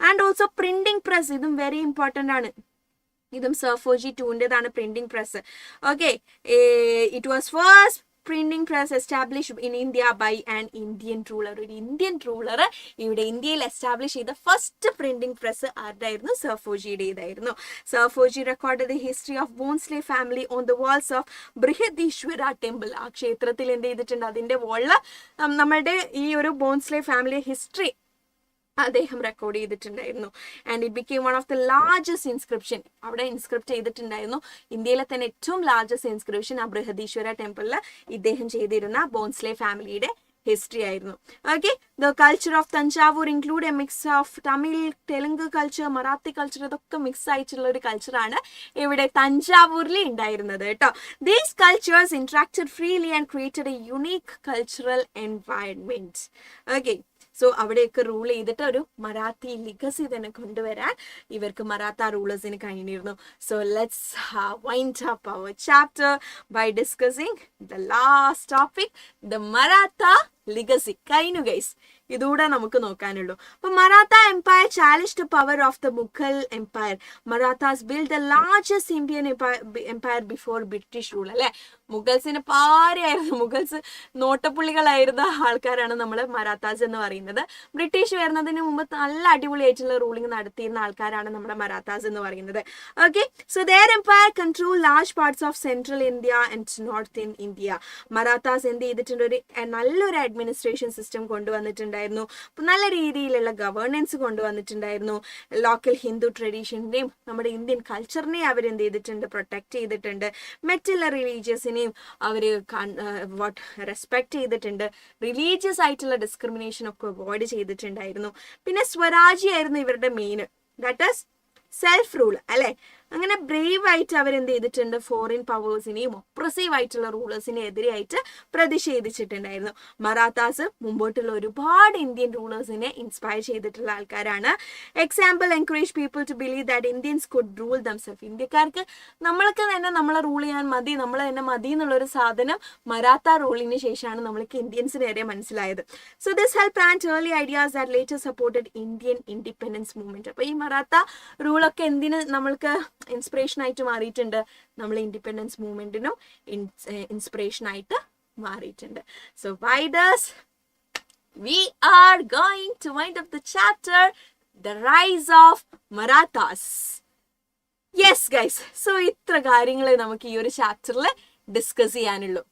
[SPEAKER 1] ആൻഡ് ഓൾസോ പ്രിന്റിംഗ് പ്രസ്, ഇതും വെരി ഇമ്പോർട്ടന്റ് ആണ്. ഇതും സർ ഫൗജി 2ന്റേതാണ് printing press. Okay, it was first printing press establish in India by an Indian ruler. ഒരു ഇന്ത്യൻ റൂളർ ഇവിടെ ഇന്ത്യയിൽ എസ്റ്റാബ്ലിഷ് ചെയ്ത ഫസ്റ്റ് പ്രിന്റിംഗ് പ്രസ് ആരുടെയായിരുന്നു? സർ ഫൗജിയുടേതായിരുന്നു. Serfoji record the history of Bhonsle family on the walls of Brihadeeswara temple. ആ ക്ഷേത്രത്തിൽ എന്ത് ചെയ്തിട്ടുണ്ട്? അതിന്റെ വാളില് നമ്മളുടെ ഈ ഒരു ബോൺസ്ലെ ഫാമിലി ഹിസ്റ്ററി അദ്ദേഹം റെക്കോർഡ് ചെയ്തിട്ടുണ്ടായിരുന്നു. And it became one of the largest inscription. അവിടെ ഇൻസ്ക്രിപ്റ്റ് ചെയ്തിട്ടുണ്ടായിരുന്നു ഇന്ത്യയിലെ തന്നെ ഏറ്റവും ലാർജസ്റ്റ് ഇൻസ്ക്രിപ്ഷൻ ആ ബൃഹദീശ്വര ടെമ്പിളിൽ ഇദ്ദേഹം ചെയ്തിരുന്ന ബോൺസ്ലെ ഫാമിലിയുടെ ഹിസ്റ്ററി ആയിരുന്നു. Okay, the culture of Thanjavur include A mix of Tamil, Telugu culture, Marathi culture, ഇതൊക്കെ മിക്സ് ആയിട്ടുള്ള ഒരു കൾച്ചറാണ് ഇവിടെ തഞ്ചാവൂരിൽ ഉണ്ടായിരുന്നത് കേട്ടോ. These cultures ഇന്ററാക്റ്റഡ് freely and created A unique cultural environment. Okay, so അവിടെയൊക്കെ റൂൾ ചെയ്തിട്ട് ഒരു മറാത്തി ലിഗസി തന്നെ കൊണ്ടുവരാൻ ഇവർക്ക് മറാത്ത റൂളേഴ്സിന് കഴിഞ്ഞിരുന്നു. So let's wind up our chapter by discussing the last topic, the Maratha legacy. കഴിഞ്ഞു ഗൈസ്, ഇതുകൂടെ നമുക്ക് നോക്കാനുള്ളൂ. അപ്പൊ Maratha empire challenge the power of the Mughal empire. Marathas build the largest Indian empire before British rule. അല്ലെ, മുഗൾസിന് പാരയായിരുന്നു, മുഗൾസ് നോട്ടപ്പുള്ളികളായിരുന്ന ആൾക്കാരാണ് നമ്മൾ മറാത്താസ് എന്ന് പറയുന്നത്. ബ്രിട്ടീഷ് വരുന്നതിന് മുമ്പ് നല്ല അടിപൊളിയായിട്ടുള്ള റൂളിംഗ് നടത്തിയിരുന്ന ആൾക്കാരാണ് നമ്മുടെ മറാത്താസ് എന്ന് പറയുന്നത്. Okay, so their empire control large parts of central India and north India. Marathas എന്ത് ചെയ്തിട്ടുണ്ട്? ഒരു നല്ലൊരു അഡ്മിനിസ്ട്രേഷൻ സിസ്റ്റം കൊണ്ടുവന്നിട്ടുണ്ടായിരുന്നു. നല്ല രീതിയിലുള്ള ഗവേണൻസ് കൊണ്ടുവന്നിട്ടുണ്ടായിരുന്നു. ലോക്കൽ ഹിന്ദു ട്രഡീഷനെയും നമ്മുടെ ഇന്ത്യൻ കൾച്ചറിനെയും അവർ എന്ത് ചെയ്തിട്ടുണ്ട്? പ്രൊട്ടക്ട് ചെയ്തിട്ടുണ്ട്. മറ്റുള്ള റിലീജിയസിനെയും അവർ റെസ്പെക്ട് ചെയ്തിട്ടുണ്ട്. റിലീജിയസ് ആയിട്ടുള്ള ഡിസ്ക്രിമിനേഷൻ ഒക്കെ അവോയ്ഡ് ചെയ്തിട്ടുണ്ടായിരുന്നു. പിന്നെ സ്വരാജ്യായിരുന്നു ഇവരുടെ main, that is self rule. അല്ലെ, അങ്ങനെ ബ്രേവ് ആയിട്ട് അവരെന്ത് ചെയ്തിട്ടുണ്ട്? ഫോറിൻ പവേഴ്സിനെയും ഒപ്രസീവ് ആയിട്ടുള്ള റൂളേഴ്സിനെ എതിരെയായിട്ട് പ്രതിഷേധിച്ചിട്ടുണ്ടായിരുന്നു. മറാത്താസ് മുമ്പോട്ടുള്ള ഒരുപാട് ഇന്ത്യൻ റൂളേഴ്സിനെ ഇൻസ്പയർ ചെയ്തിട്ടുള്ള ആൾക്കാരാണ്. Example, encourage people to believe that Indians could rule themself. ഇന്ത്യക്കാർക്ക് നമ്മൾക്ക് തന്നെ നമ്മളെ റൂൾ ചെയ്യാൻ മതി, നമ്മൾ തന്നെ മതി എന്നുള്ളൊരു സാധനം മറാത്ത റൂളിന് ശേഷമാണ് നമ്മൾക്ക് ഇന്ത്യൻസിന് വരെ മനസ്സിലായത്. So this help and early ideas that later supported Indian independence movement. അപ്പൊ ഈ മറാത്ത റൂളൊക്കെ എന്തിന് നമ്മൾക്ക് ഇൻസ്പിറേഷൻ ആയിട്ട് മാറിയിട്ടുണ്ട്? നമ്മൾ ഇൻഡിപെൻഡൻസ് മൂവ്മെന്റിനും ഇൻസ്പിറേഷൻ ആയിട്ട് മാറിയിട്ടുണ്ട്. So by this we are going to wind up the chapter, the rise of Marathas. Yes guys, so ഇത്ര കാര്യങ്ങൾ നമുക്ക് ഈ ഒരു ചാപ്റ്ററിൽ ഡിസ്കസ് ചെയ്യാനുള്ളൂ.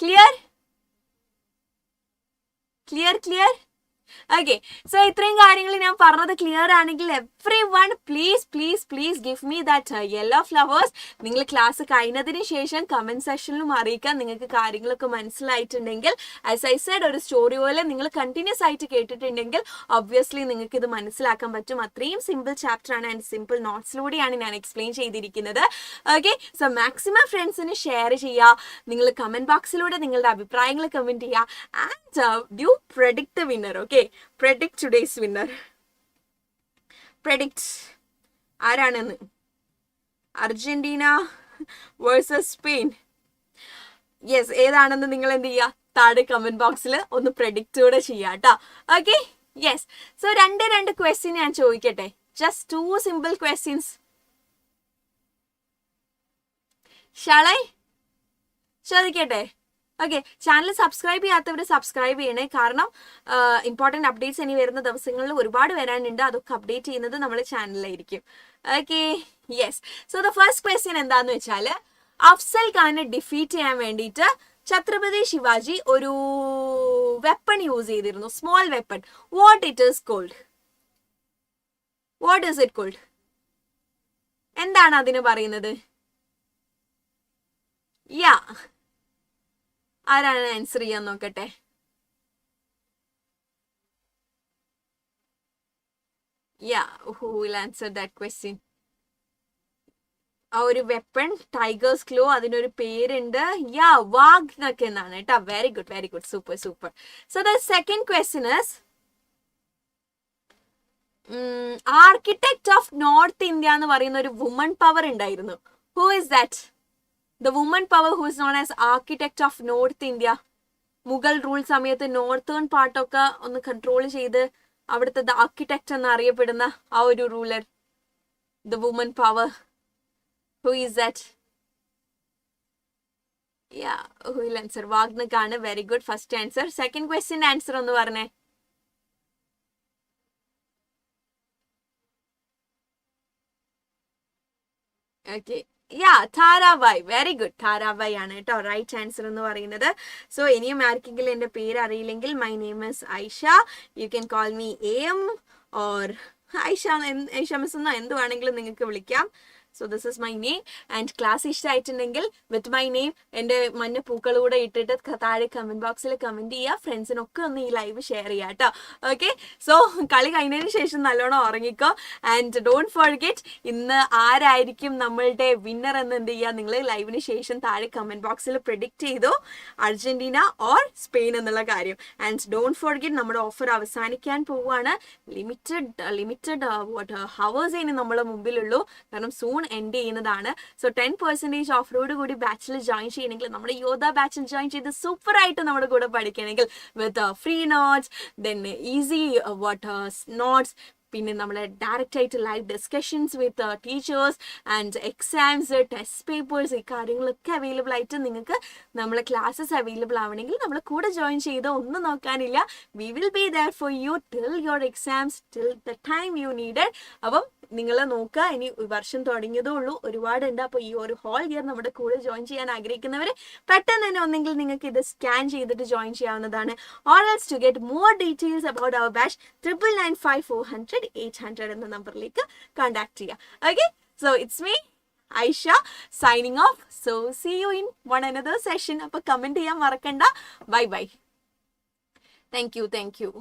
[SPEAKER 1] ക്ലിയർ? ഓക്കെ, സോ ഇത്രയും കാര്യങ്ങൾ ഞാൻ പറഞ്ഞത് ക്ലിയർ ആണെങ്കിൽ every one please give me that yellow flowers. നിങ്ങൾ ക്ലാസ് കഴിഞ്ഞതിന് ശേഷം കമന്റ് സെക്ഷനിലും അറിയിക്കാൻ നിങ്ങൾക്ക് കാര്യങ്ങളൊക്കെ മനസ്സിലായിട്ടുണ്ടെങ്കിൽ. ആസ് ഐ സെഡ്, ഒരു സ്റ്റോറി പോലെ നിങ്ങൾ കണ്ടിന്യൂസ് ആയിട്ട് കേട്ടിട്ടുണ്ടെങ്കിൽ ഒബ്വിയസ്ലി നിങ്ങൾക്ക് ഇത് മനസ്സിലാക്കാൻ പറ്റും. അത്രയും സിമ്പിൾ ചാപ്റ്റർ ആണ് ആൻഡ് സിമ്പിൾ നോട്ട്സിലൂടെയാണ് ഞാൻ എക്സ്പ്ലെയിൻ ചെയ്തിരിക്കുന്നത്. ഓക്കെ, സോ മാക്സിമം ഫ്രണ്ട്സിന് ഷെയർ ചെയ്യുക. നിങ്ങൾ കമന്റ് ബോക്സിലൂടെ നിങ്ങളുടെ അഭിപ്രായങ്ങൾ കമന്റ് ചെയ്യുക. And do predict the winner. Okay, predict today's winner. Predict ആരാണെന്ന്. Argentina versus Spain. യെസ്, ഏതാണെന്ന് നിങ്ങൾ എന്ത് ചെയ്യുക? താഴെ കമന്റ് ബോക്സിൽ ഒന്ന് predict കൂടെ ചെയ്യാം കേട്ടോ. Okay, yes. സോ രണ്ട് ക്വസ്റ്റ്യൻ ഞാൻ ചോദിക്കട്ടെ. Just 2 simple questions. Shall I? ചോദിക്കട്ടെ? ഓക്കെ, ചാനൽ സബ്സ്ക്രൈബ് ചെയ്യാത്തവർ സബ്സ്ക്രൈബ് ചെയ്യണേ. കാരണം ഇമ്പോർട്ടൻറ്റ് അപ്ഡേറ്റ്സ് ഇനി വരുന്ന ദിവസങ്ങളിൽ ഒരുപാട് വരാനുണ്ട്. അതൊക്കെ അപ്ഡേറ്റ് ചെയ്യുന്നത് നമ്മുടെ ചാനലിലായിരിക്കും. Okay, yes. So the first question എന്താന്ന് വെച്ചാൽ, അഫ്സൽ ഖാനെ ഡിഫീറ്റ് ചെയ്യാൻ വേണ്ടിയിട്ട് ഛത്രപതി ശിവാജി ഒരു വെപ്പൺ യൂസ് ചെയ്തിരുന്നു, small weapon. What it is called? What is it called? എന്താണ് അതിന് പറയുന്നത്? യാ, ആരാണ് ആൻസർ ചെയ്യാൻ നോക്കട്ടെ? Who will answer that question? ആ ഒരു വെപ്പൺ ടൈഗേഴ്സ് ക്ലോ, അതിനൊരു പേരുണ്ട്. വാഗ് എന്നൊക്കെ എന്നാണ് കേട്ടോ. Very good, super. So the second question is, architect of north India എന്ന് പറയുന്ന ഒരു വുമൺ പവർ ഉണ്ടായിരുന്നു. Who is that? The woman power who is known as architect of North India. Mughal rule സമയത്ത് നോർത്തേൺ പാർട്ടൊക്കെ ഒന്ന് കൺട്രോൾ ചെയ്ത് അവിടുത്തെ the architect എന്ന് അറിയപ്പെടുന്ന ആ ഒരു ruler. The woman power. Who is that? Yeah, who will answer? വാഗ്നക്കാണ്. Very good. First answer. Second question answer ഒന്ന് പറഞ്ഞേ. Okay, yeah Tarabai. Very good. Tarabai ആണ് കേട്ടോ റൈറ്റ് ആൻസർ എന്ന് പറയുന്നത്. സോ ഇനിയും ആർക്കെങ്കിലും എൻ്റെ പേര് അറിയില്ലെങ്കിൽ, my name is Aisha. You can call me AM or Aisha miss എന്നോ എന്ത് വേണമെങ്കിലും നിങ്ങൾക്ക് വിളിക്കാം. So this is my name. And class ഇഷ്ടമായിട്ടുണ്ടെങ്കിൽ വിത്ത് മൈ നെയിം എൻ്റെ മഞ്ഞ പൂക്കളൂടെ ഇട്ടിട്ട് താഴെ കമൻറ്റ് ബോക്സിൽ കമൻറ്റ് ചെയ്യുക. ഫ്രണ്ട്സിനൊക്കെ ഒന്ന് ഈ ലൈവ് ഷെയർ ചെയ്യുക കേട്ടോ. ഓക്കെ, സോ കളി കഴിഞ്ഞതിന് ശേഷം നല്ലോണം ഉറങ്ങിക്കോ. ആൻഡ് ഡോണ്ട് ഫോർഗെറ്റ്, ഇന്ന് ആരായിരിക്കും നമ്മളുടെ വിന്നർ എന്ന് എന്ത് ചെയ്യുക, നിങ്ങൾ ലൈവിന് ശേഷം താഴെ കമൻറ്റ് ബോക്സിൽ പ്രെഡിക്റ്റ് ചെയ്തു, അർജന്റീന ഓർ സ്പെയിൻ എന്നുള്ള കാര്യം. ആൻഡ് ഡോണ്ട് ഫോർഗെറ്റ്, നമ്മുടെ ഓഫർ അവസാനിക്കാൻ പോവുകയാണ്. ലിമിറ്റഡ് ഹവേഴ്സ് ഇനി നമ്മളെ മുമ്പിലുള്ളൂ, കാരണം സൂൺ എൻഡ് ചെയ്യുന്നതാണ്. സോ 10% ഓഫറോട് കൂടി ബാച്ചിൽ ജോയിൻ ചെയ്യണമെങ്കിൽ, നമ്മുടെ യോധ ബാച്ചിൽ ജോയിൻ ചെയ്ത് സൂപ്പർ ആയിട്ട് നമ്മുടെ കൂടെ പഠിക്കണമെങ്കിൽ വിത്ത് free notes, then easy notes, പിന്നെ നമ്മൾ ഡയറക്റ്റ് ആയിട്ട് live discussions with teachers and exams, test papers, ഈ കാര്യങ്ങളൊക്കെ അവൈലബിൾ ആയിട്ട് നിങ്ങൾക്ക് നമ്മളെ ക്ലാസ്സസ് അവൈലബിൾ ആവണമെങ്കിൽ നമ്മളെ കൂടെ ജോയിൻ ചെയ്ത് ഒന്നും നോക്കാനില്ല. We will be there for you till your exams, till the time you needed. അപ്പം നിങ്ങൾ നോക്കുക, ഇനി വർഷം തുടങ്ങിയതേ ഉള്ളൂ, ഒരുപാടുണ്ട്. അപ്പോൾ ഈ ഒരു ഹോൾ ഇയർ നമ്മുടെ കൂടെ ജോയിൻ ചെയ്യാൻ ആഗ്രഹിക്കുന്നവർ പെട്ടെന്ന് തന്നെ ഒന്നെങ്കിൽ നിങ്ങൾക്ക് ഇത് സ്കാൻ ചെയ്തിട്ട് ജോയിൻ ചെയ്യാവുന്നതാണ്. Or else to get more details about our batch 9995400800 എന്ന നമ്പറിലേക്ക് കോൺടാക്ട് ചെയ്യുക. Okay, so it's me Aisha signing off. So see you in one another session. അപ്പോൾ കമൻറ്റ് ചെയ്യാൻ മറക്കണ്ട. Bye bye. Thank U.